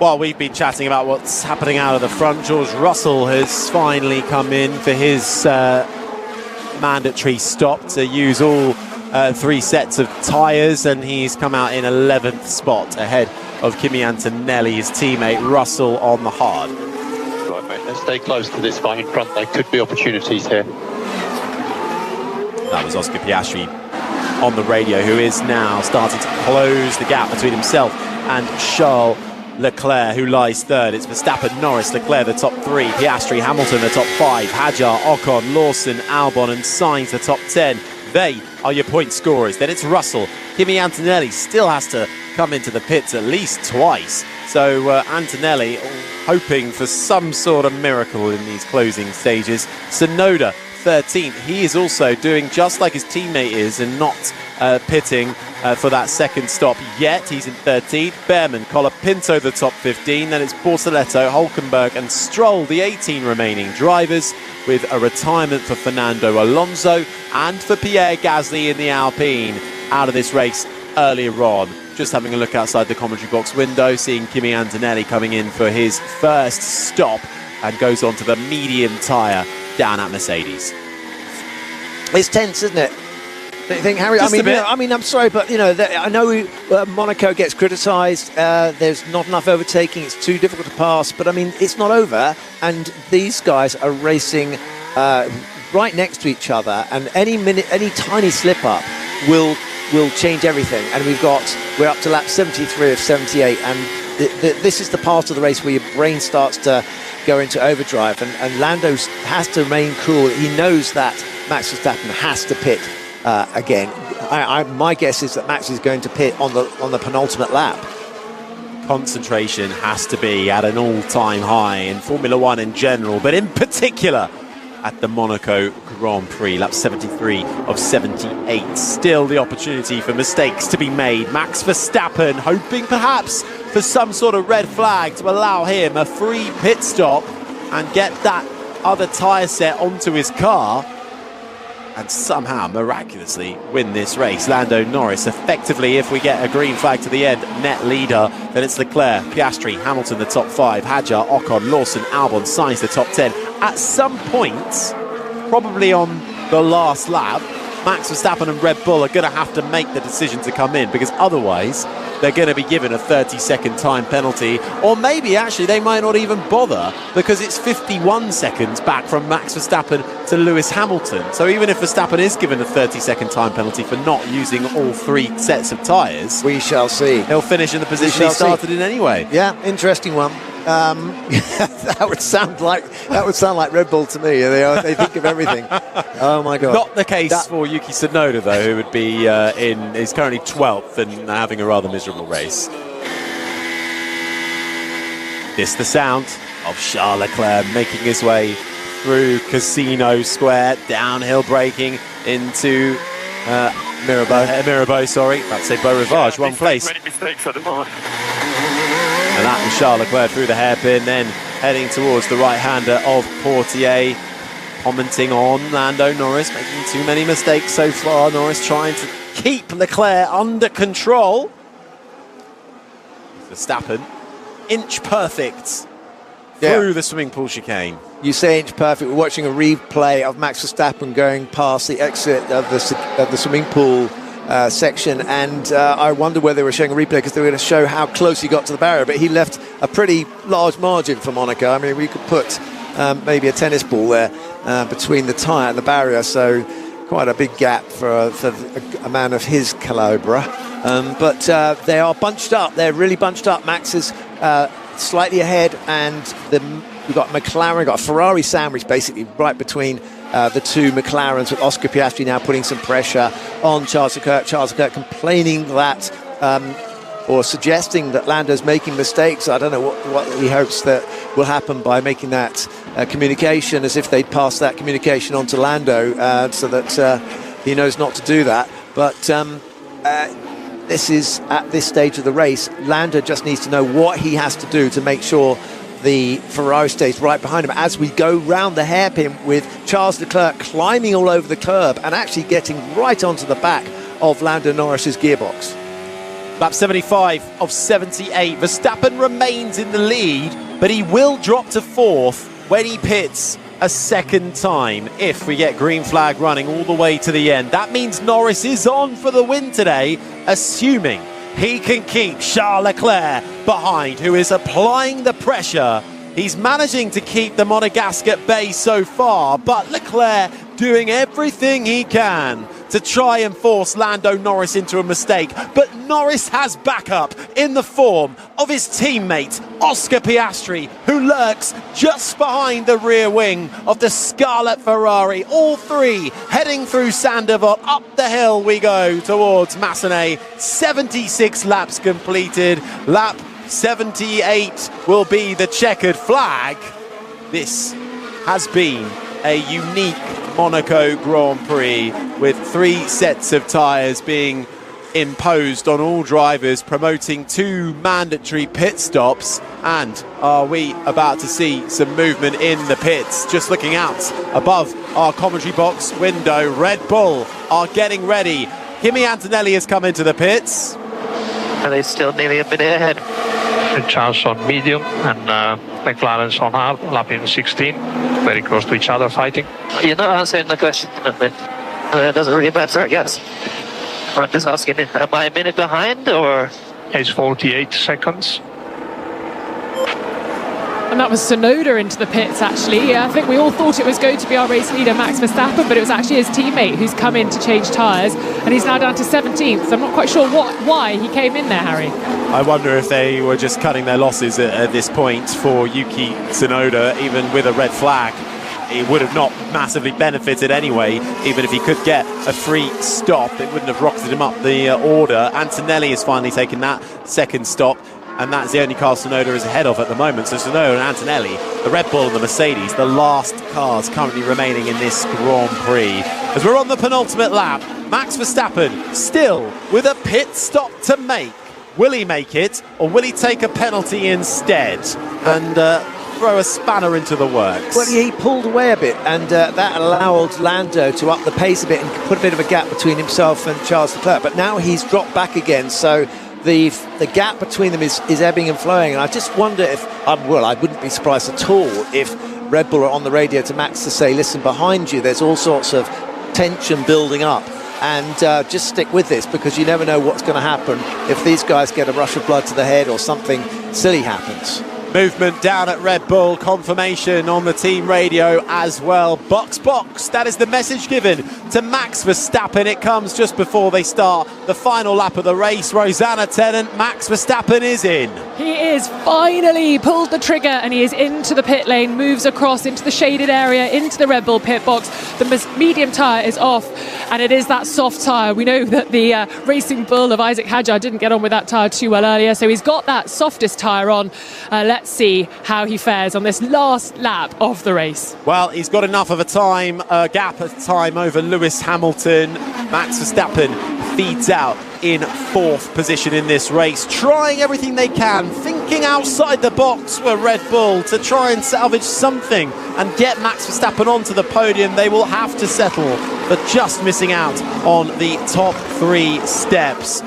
Well, we've been chatting about what's happening out of the front. George Russell has finally come in for his mandatory stop to use all 3 sets of tyres, and he's come out in 11th spot ahead of Kimi Antonelli, his teammate. Russell on the hard. Right, mate, let's stay close to this guy in front. There could be opportunities here. That was Oscar Piastri on the radio, who is now starting to close the gap between himself and Charles Leclerc, who lies third. It's Verstappen, Norris, Leclerc, the top 3. Piastri, Hamilton, the top 5. Hadjar, Ocon, Lawson, Albon and Sainz, the top 10. They are your point scorers. Then it's Russell. Kimi Antonelli still has to come into the pits at least twice. So Antonelli hoping for some sort of miracle in these closing stages. Tsunoda, 13th. He is also doing just like his teammate is and not pitting for that second stop yet. He's in 13th. Behrman, Colapinto, the top 15. Then it's Bortoleto, Hulkenberg and Stroll, the 18 remaining drivers, with a retirement for Fernando Alonso and for Pierre Gasly in the Alpine out of this race earlier on. Just having a look outside the commentary box window, seeing Kimi Antonelli coming in for his first stop and goes on to the medium tyre down at Mercedes. It's tense, isn't it? Don't you think, Harry? Just a bit. I mean, I'm sorry, but I know Monaco gets criticised. There's not enough overtaking. It's too difficult to pass. But I mean, it's not over, and these guys are racing right next to each other. And any tiny slip up will change everything. And we're up to lap 73 of 78, and this is the part of the race where your brain starts to go into overdrive. And Lando has to remain cool. He knows that Max Verstappen has to pit. Again, my guess is that Max is going to pit on the penultimate lap. Concentration has to be at an all-time high in Formula One in general, but in particular at the Monaco Grand Prix, lap 73 of 78. Still the opportunity for mistakes to be made. Max Verstappen hoping perhaps for some sort of red flag to allow him a free pit stop and get that other tyre set onto his car and somehow miraculously win this race. Lando Norris effectively, if we get a green flag to the end, net leader. Then it's Leclerc, Piastri, Hamilton the top 5, Hadjar, Ocon, Lawson, Albon, Sainz the top 10. At some point, probably on the last lap, Max Verstappen and Red Bull are going to have to make the decision to come in, because otherwise they're going to be given a 30-second time penalty, or maybe actually they might not even bother, because it's 51 seconds back from Max Verstappen to Lewis Hamilton. So even if Verstappen is given a 30-second time penalty for not using all 3 sets of tyres, we shall see. He'll finish in the position he started in anyway. Yeah, interesting one. That would sound like Red Bull to me. They think of everything. Oh my God! Not the case for Yuki Tsunoda though, who would be is currently 12th and having a rather miserable race. This the sound of Charles Leclerc making his way through Casino Square, downhill braking into Mirabeau. Sorry, about to say Beau Rivage, wrong place. Many mistakes at the moment. And that was Charles Leclerc through the hairpin, then heading towards the right-hander of Portier, commenting on Lando Norris making too many mistakes so far. Norris trying to keep Leclerc under control. Verstappen, inch perfect through the swimming pool chicane. You say inch perfect. We're watching a replay of Max Verstappen going past the exit of the swimming pool section, and I wonder whether they were showing a replay because they were going to show how close he got to the barrier, but he left a pretty large margin for Monaco. I mean, we could put maybe a tennis ball there between the tyre and the barrier, so quite a big gap for a man of his calibre. But they are bunched up. They're really bunched up. Max is slightly ahead, and we've got McLaren, we've got a Ferrari sandwich basically right between the two McLarens, with Oscar Piastri now putting some pressure on Charles Leclerc. Charles Leclerc complaining that, or suggesting that Lando's making mistakes. I don't know what he hopes that will happen by making that communication, as if they'd pass that communication on to Lando, so that he knows not to do that. But this is, at this stage of the race, Lando just needs to know what he has to do to make sure the Ferrari stays right behind him as we go round the hairpin, with Charles Leclerc climbing all over the curb and actually getting right onto the back of Lando Norris's gearbox. Lap 75 of 78. Verstappen remains in the lead, but he will drop to 4th when he pits a second time if we get green flag running all the way to the end. That means Norris is on for the win today, assuming he can keep Charles Leclerc behind, who is applying the pressure. He's managing to keep the Monegasque at bay so far, but Leclerc doing everything he can to try and force Lando Norris into a mistake. But Norris has backup in the form of his teammate Oscar Piastri, who lurks just behind the rear wing of the Scarlet Ferrari. All three heading through Sandoval. Up the hill we go towards Massenet. 76 laps completed. Lap 78 will be the checkered flag. This has been a unique Monaco Grand Prix, with 3 sets of tyres being imposed on all drivers, promoting 2 mandatory pit stops. And are we about to see some movement in the pits? Just looking out above our commentary box window, Red Bull are getting ready. Kimi Antonelli has come into the pits. And they're still nearly a minute ahead. And Charles on medium and McLaren's on hard, lapping 16. Very close to each other, fighting. You're not answering the question, It doesn't really matter, I guess. I'm just asking, am I a minute behind or? It's 48 seconds. And that was Tsunoda into the pits, actually. I think we all thought it was going to be our race leader, Max Verstappen, but it was actually his teammate who's come in to change tyres, and he's now down to 17th. So I'm not quite sure why he came in there, Harry. I wonder if they were just cutting their losses at this point for Yuki Tsunoda, even with a red flag. He would have not massively benefited anyway. Even if he could get a free stop, it wouldn't have rocketed him up the order. Antonelli has finally taken that second stop, and that's the only car Tsunoda is ahead of at the moment. So Tsunoda and Antonelli, the Red Bull and the Mercedes, the last cars currently remaining in this Grand Prix. As we're on the penultimate lap, Max Verstappen still with a pit stop to make. Will he make it, or will he take a penalty instead and throw a spanner into the works? Well, he pulled away a bit, and that allowed Lando to up the pace a bit and put a bit of a gap between himself and Charles Leclerc. But now he's dropped back again, so the gap between them is ebbing and flowing. And I just wonder if, I wouldn't be surprised at all if Red Bull are on the radio to Max to say, listen, behind you, there's all sorts of tension building up. And just stick with this, because you never know what's going to happen if these guys get a rush of blood to the head or something silly happens. Movement down at Red Bull, confirmation on the team radio as well. Box, that is the message given to Max Verstappen. It comes just before they start the final lap of the race. Rosanna Tennant, Max Verstappen is in. He is finally pulled the trigger, and he is into the pit lane, moves across into the shaded area, into the Red Bull pit box. The medium tyre is off, and it is that soft tyre. We know that the Racing Bull of Isaac Hadjar didn't get on with that tyre too well earlier, so he's got that softest tyre on. Let's see how he fares on this last lap of the race. Well, he's got enough of a gap of time over Lewis Hamilton. Max Verstappen feeds out in fourth position in this race, trying everything they can, thinking outside the box for Red Bull to try and salvage something and get Max Verstappen onto the podium. They will have to settle for just missing out on the top three steps.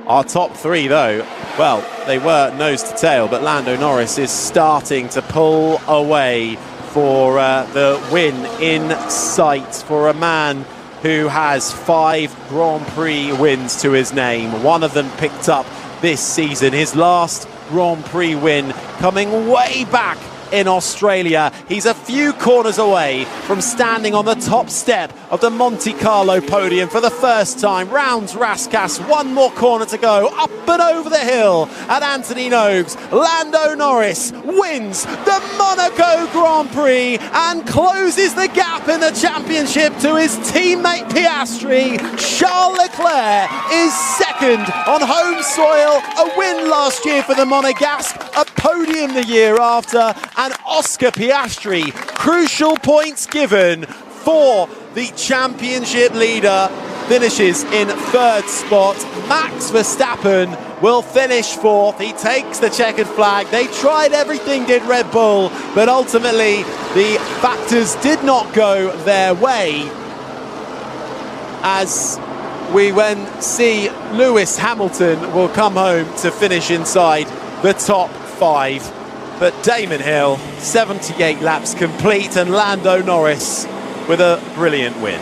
Our top three, though, well, they were nose to tail, but Lando Norris is starting to pull away for the win in sight for a man who has 5 Grand Prix wins to his name. One of them picked up this season, his last Grand Prix win coming way back in Australia. He's a few corners away from standing on the top step of the Monte Carlo podium for the first time. Rounds Rascasse, one more corner to go, up and over the hill at Anthony Nogues. Lando Norris wins the Monaco Grand Prix and closes the gap in the championship to his teammate Piastri. Charles Leclerc is second on home soil, a win last year for the Monegasque, a podium the year after, and Oscar Piastri, crucial points given for the championship leader, finishes in third spot. Max Verstappen will finish fourth. He takes the checkered flag. They tried everything, did Red Bull, but ultimately the factors did not go their way, as we see Lewis Hamilton will come home to finish inside the top 5. But Damon Hill, 78 laps complete, and Lando Norris with a brilliant win.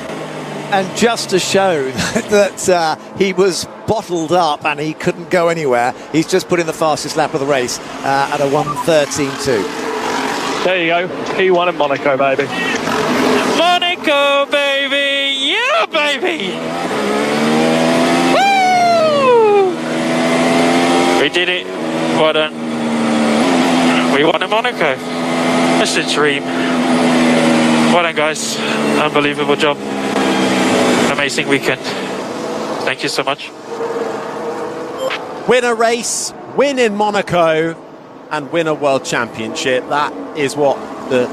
And just to show that he was bottled up and he couldn't go anywhere, he's just put in the fastest lap of the race at a 1:13.2. There you go, P1 in Monaco, baby. Monaco, baby! Yeah, baby! Woo! We did it. Well done. We won in Monaco. That's a dream. Well done, guys. Unbelievable job. Amazing weekend. Thank you so much. Win a race, win in Monaco, and win a world championship. That is what the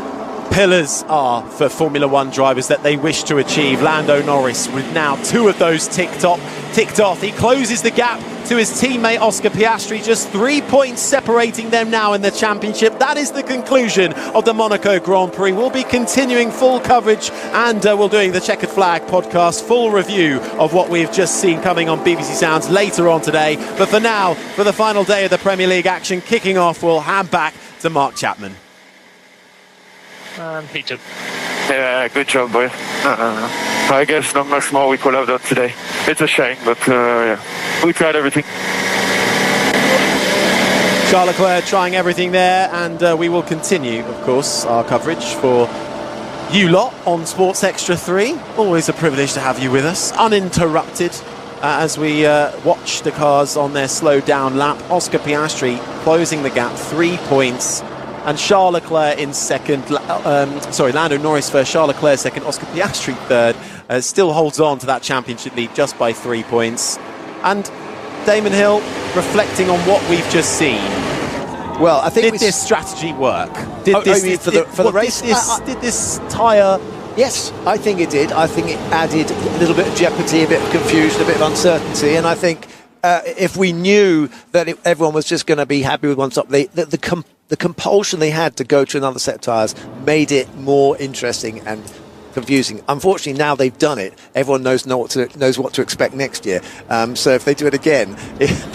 pillars are for Formula One drivers that they wish to achieve. Lando Norris with now 2 of those ticked off. He closes the gap to his teammate Oscar Piastri, just 3 points separating them now in the championship. That is the conclusion of the Monaco Grand Prix. We'll be continuing full coverage, and we'll doing the Checkered Flag podcast, full review of what we've just seen coming on BBC Sounds later on today. But for now, for the final day of the Premier League action kicking off, we'll hand back to Mark Chapman. And Peter. Yeah, good job, boy. I guess not much more we could have done today. It's a shame, but yeah, we tried everything. Charles Leclerc trying everything there, and we will continue, of course, our coverage for you lot on Sports Extra 3. Always a privilege to have you with us, uninterrupted, as we watch the cars on their slowed down lap. Oscar Piastri closing the gap, 3 points, and Charles Leclerc in second. Lando Norris first, Charles Leclerc second, Oscar Piastri third. Still holds on to that championship lead just by 3 points. And Damon Hill reflecting on what we've just seen. Well, I think did this strategy work? Did this tyre? Yes, I think it did. I think it added a little bit of jeopardy, a bit of confusion, a bit of uncertainty, and I think if we knew that everyone was just going to be happy with one stop, the compulsion they had to go to another set of tyres made it more interesting and confusing. Unfortunately, now they've done it. Everyone knows what to expect next year. So if they do it again,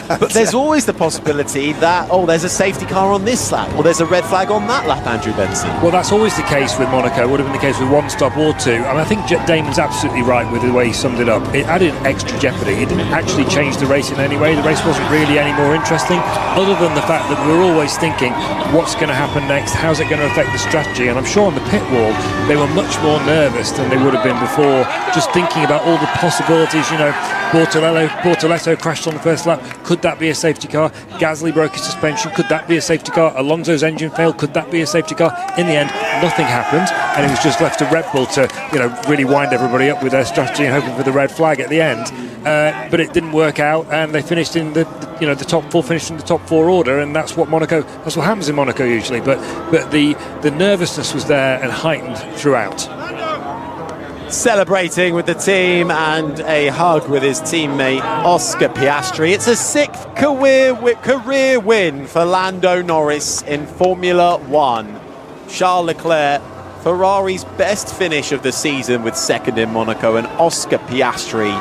but there's always the possibility that there's a safety car on this lap, or there's a red flag on that lap. Andrew Benson. Well, that's always the case with Monaco. Would have been the case with one stop or two. And I think Damon's absolutely right with the way he summed it up. It added extra jeopardy. It didn't actually change the race in any way. The race wasn't really any more interesting, other than the fact that we're always thinking, what's going to happen next? How's it going to affect the strategy? And I'm sure on the pit wall they were much more nervous than they would have been before, just thinking about all the possibilities. You know, Bortoletto crashed on the first lap. Could that be a safety car? Gasly broke his suspension. Could that be a safety car? Alonso's engine failed. Could that be a safety car? In the end, nothing happened, and it was just left to Red Bull to, really wind everybody up with their strategy and hoping for the red flag at the end. But it didn't work out, and they finished in the top four, finished in the top four order, and that's what happens in Monaco usually. But the nervousness was there and heightened throughout. Celebrating with the team and a hug with his teammate Oscar Piastri. It's a 6th career win for Lando Norris in Formula One. Charles Leclerc, Ferrari's best finish of the season with second in Monaco, and Oscar Piastri,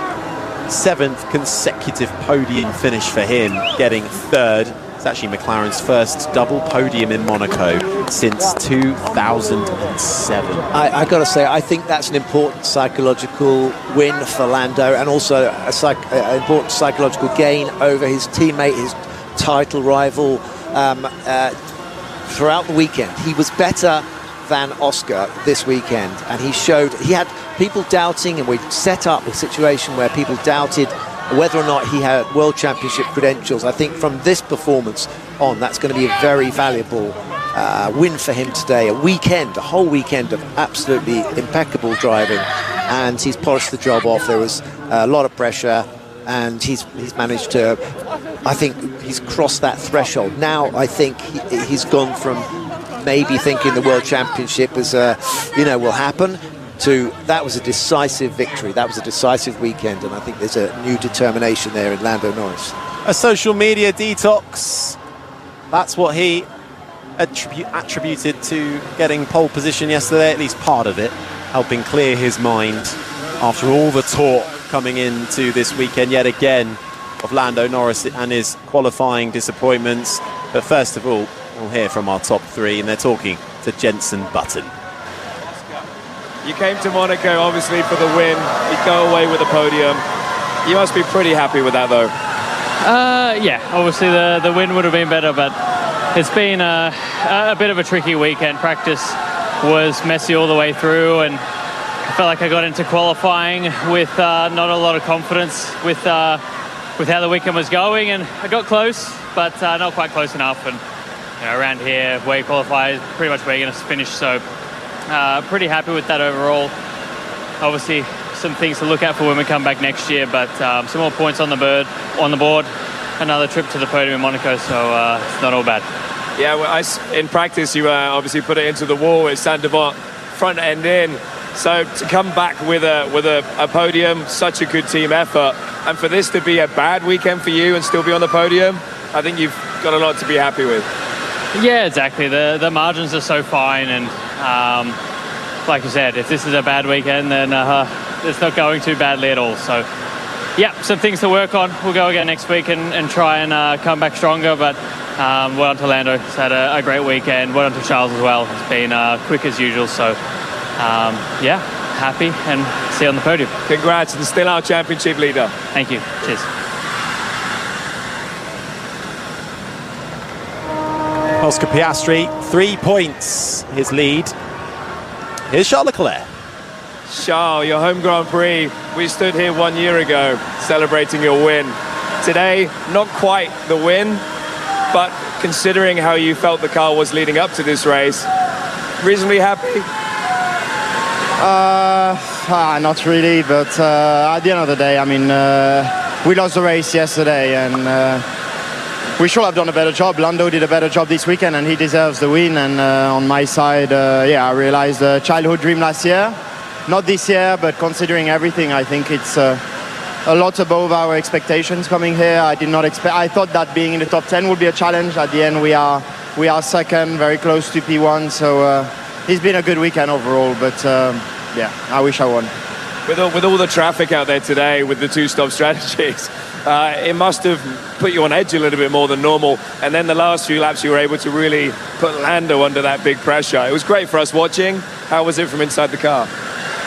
7th consecutive podium finish for him, getting third. It's actually McLaren's first double podium in Monaco since 2007. I got to say, I think that's an important psychological win for Lando, and also an important psychological gain over his teammate, his title rival, throughout the weekend. He was better than Oscar this weekend, and he had people doubting, and we set up a situation where people doubted whether or not he had World Championship credentials. I think from this performance on, that's going to be a very valuable win for him today. A whole weekend of absolutely impeccable driving, and he's polished the job off. There was a lot of pressure, and he's managed to, I think he's crossed that threshold. Now I think he's gone from maybe thinking the World Championship will happen, to that was a decisive victory. That was a decisive weekend, and I think there's a new determination there in Lando Norris. A social media detox. That's what he attributed to getting pole position yesterday, at least part of it, helping clear his mind after all the talk coming into this weekend yet again of Lando Norris and his qualifying disappointments. But first of all, we'll hear from our top three, and they're talking to Jenson Button. You came to Monaco, obviously, for the win. You go away with a podium. You must be pretty happy with that, though. Yeah, obviously the win would have been better, but it's been a bit of a tricky weekend. Practice was messy all the way through, and I felt like I got into qualifying with not a lot of confidence with how the weekend was going, and I got close, but not quite close enough. And around here, where you qualify is pretty much where you're going to finish, so pretty happy with that overall. Obviously, some things to look at for when we come back next year, but some more points on the board. Another trip to the podium in Monaco, so it's not all bad. Yeah, well, in practice, you obviously put it into the wall with Saint-Devant front end in. So to come back with a podium, such a good team effort, and for this to be a bad weekend for you and still be on the podium, I think you've got a lot to be happy with. Yeah, exactly. The margins are so fine, and like you said, if this is a bad weekend, then it's not going too badly at all. So, yeah, some things to work on. We'll go again next week and try and come back stronger. But well done to Lando. He's had a great weekend. Well done to Charles as well. It's been quick as usual. So, yeah, happy and see you on the podium. Congrats, and still our championship leader. Thank you. Cheers. Oscar Piastri, 3 points, his lead. Here's Charles Leclerc. Charles, your home Grand Prix. We stood here 1 year ago celebrating your win. Today, not quite the win, but considering how you felt the car was leading up to this race, reasonably happy? Not really, but at the end of the day, I mean, we lost the race yesterday, and we should have done a better job. Lando did a better job this weekend, and he deserves the win. And on my side, yeah, I realized a childhood dream last year. Not this year, but considering everything, I think it's a lot above our expectations coming here. I did not expect. I thought that being in the top 10 would be a challenge. At the end, we are second, very close to P1. So it's been a good weekend overall. But yeah, I wish I won. With all the traffic out there today, with the two-stop strategies, it must have put you on edge a little bit more than normal. And then the last few laps, you were able to really put Lando under that big pressure. It was great for us watching. How was it from inside the car?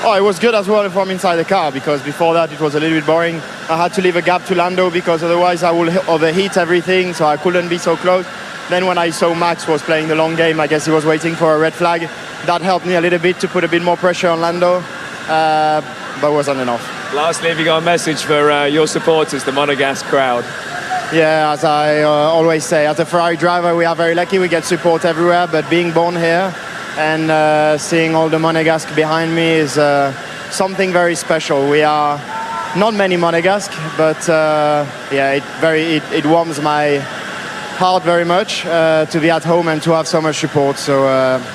Oh, it was good as well from inside the car, because before that it was a little bit boring. I had to leave a gap to Lando because otherwise I would overheat everything, so I couldn't be so close. Then when I saw Max was playing the long game, I guess he was waiting for a red flag. That helped me a little bit to put a bit more pressure on Lando, but wasn't enough. Lastly, have you got a message for your supporters, the Monegasque crowd? Yeah, as I always say, as a Ferrari driver, we are very lucky. We get support everywhere, but being born here and seeing all the Monegasque behind me is something very special. We are not many Monegasque, but yeah, it warms my heart very much to be at home and to have so much support. So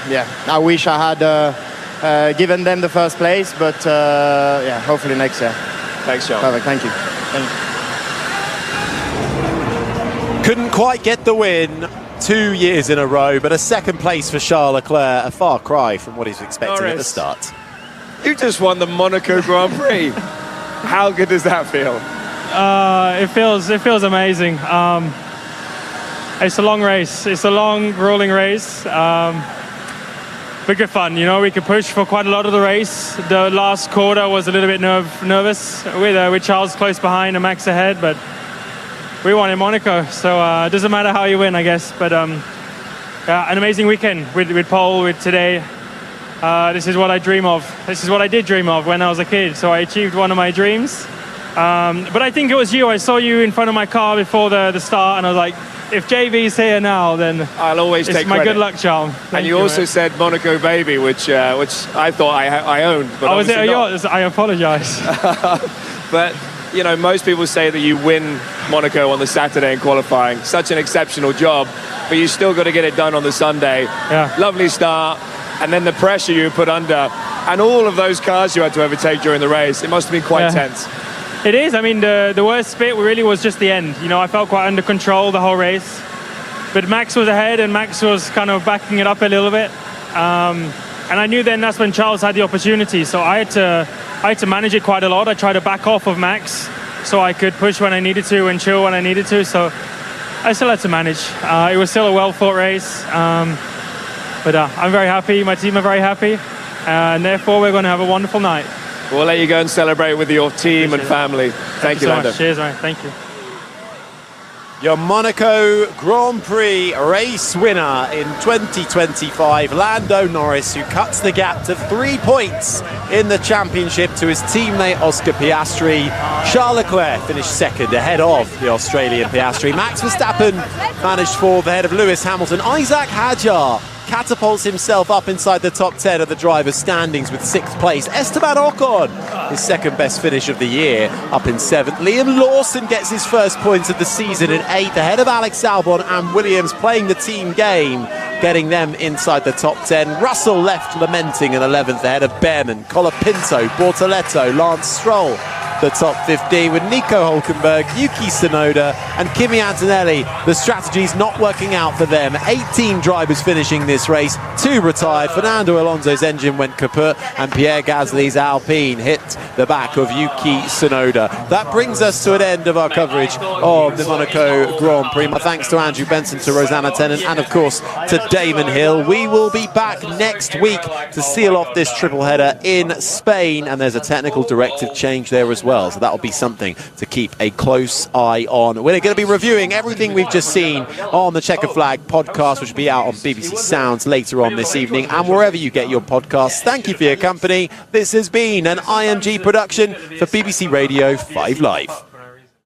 yeah, I wish I had given them the first place, but yeah, hopefully next year. Thanks, John. Perfect, thank you. Thank you. Couldn't quite get the win 2 years in a row, but a second place for Charles Leclerc, a far cry from what he's expecting at the start. You just won the Monaco Grand Prix. How good does that feel? It feels amazing. It's a long race. It's a long, grueling race. But good fun. You know, we could push for quite a lot of the race. The last quarter was a little bit nervous with Charles close behind and Max ahead, but we won in Monaco, so it doesn't matter how you win, I guess. But yeah, an amazing weekend with Paul, with today. This is what I dream of. This is what I did dream of when I was a kid, so I achieved one of my dreams. But I think it was you. I saw you in front of my car before the start, and I was like, if JV's here now, then I'll always take my credit. good luck charm. And you also said Monaco Baby, which I thought I owned. But was it not. yours? I apologise. But you know, most people say that you win Monaco on the Saturday in qualifying. Such an exceptional job, but you still got to get it done on the Sunday. Yeah. Lovely start, and then the pressure you put under, and all of those cars you had to overtake during the race. It must have been quite tense. It is. I mean, the worst bit really was just the end. You know, I felt quite under control the whole race. But Max was ahead, and Max was kind of backing it up a little bit. And I knew then that's when Charles had the opportunity. So I had to manage it quite a lot. I tried to back off of Max so I could push when I needed to and chill when I needed to. So I still had to manage. It was still a well-fought race. But I'm very happy. My team are very happy. And therefore, we're going to have a wonderful night. We'll let you go and celebrate with your team and family. Thank you, so Lando. much. Cheers, mate. Thank you. Your Monaco Grand Prix race winner in 2025, Lando Norris, who cuts the gap to 3 points in the championship to his teammate Oscar Piastri. Charles Leclerc finished second ahead of the Australian Piastri. Max Verstappen managed fourth ahead of Lewis Hamilton. Isaac Hadjar catapults himself up inside the top 10 of the drivers' standings with 6th place. Esteban Ocon, his second best finish of the year, up in 7th. Liam Lawson gets his first points of the season in 8th, ahead of Alex Albon and Williams, playing the team game, getting them inside the top 10. Russell left lamenting in 11th, ahead of Behrman, Colapinto, Bortoletto, Lance Stroll. The top 15 with Nico Hülkenberg, Yuki Tsunoda and Kimi Antonelli. The strategy's not working out for them. 18 drivers finishing this race, 2 retired. Fernando Alonso's engine went kaput and Pierre Gasly's Alpine hit the back of Yuki Tsunoda. That brings us to an end of our coverage of the Monaco Grand Prix. My thanks to Andrew Benson, to Rosanna Tennant, and of course to Damon Hill. We will be back next week to seal off this triple header in Spain, and there's a technical directive change there as well, so that'll be something to keep a close eye on. We're going to be reviewing everything we've just seen on the Checker Flag podcast, which will be out on BBC Sounds later on this evening and wherever you get your podcasts. Thank you for your company. This has been an IMG production for BBC Radio 5 Live.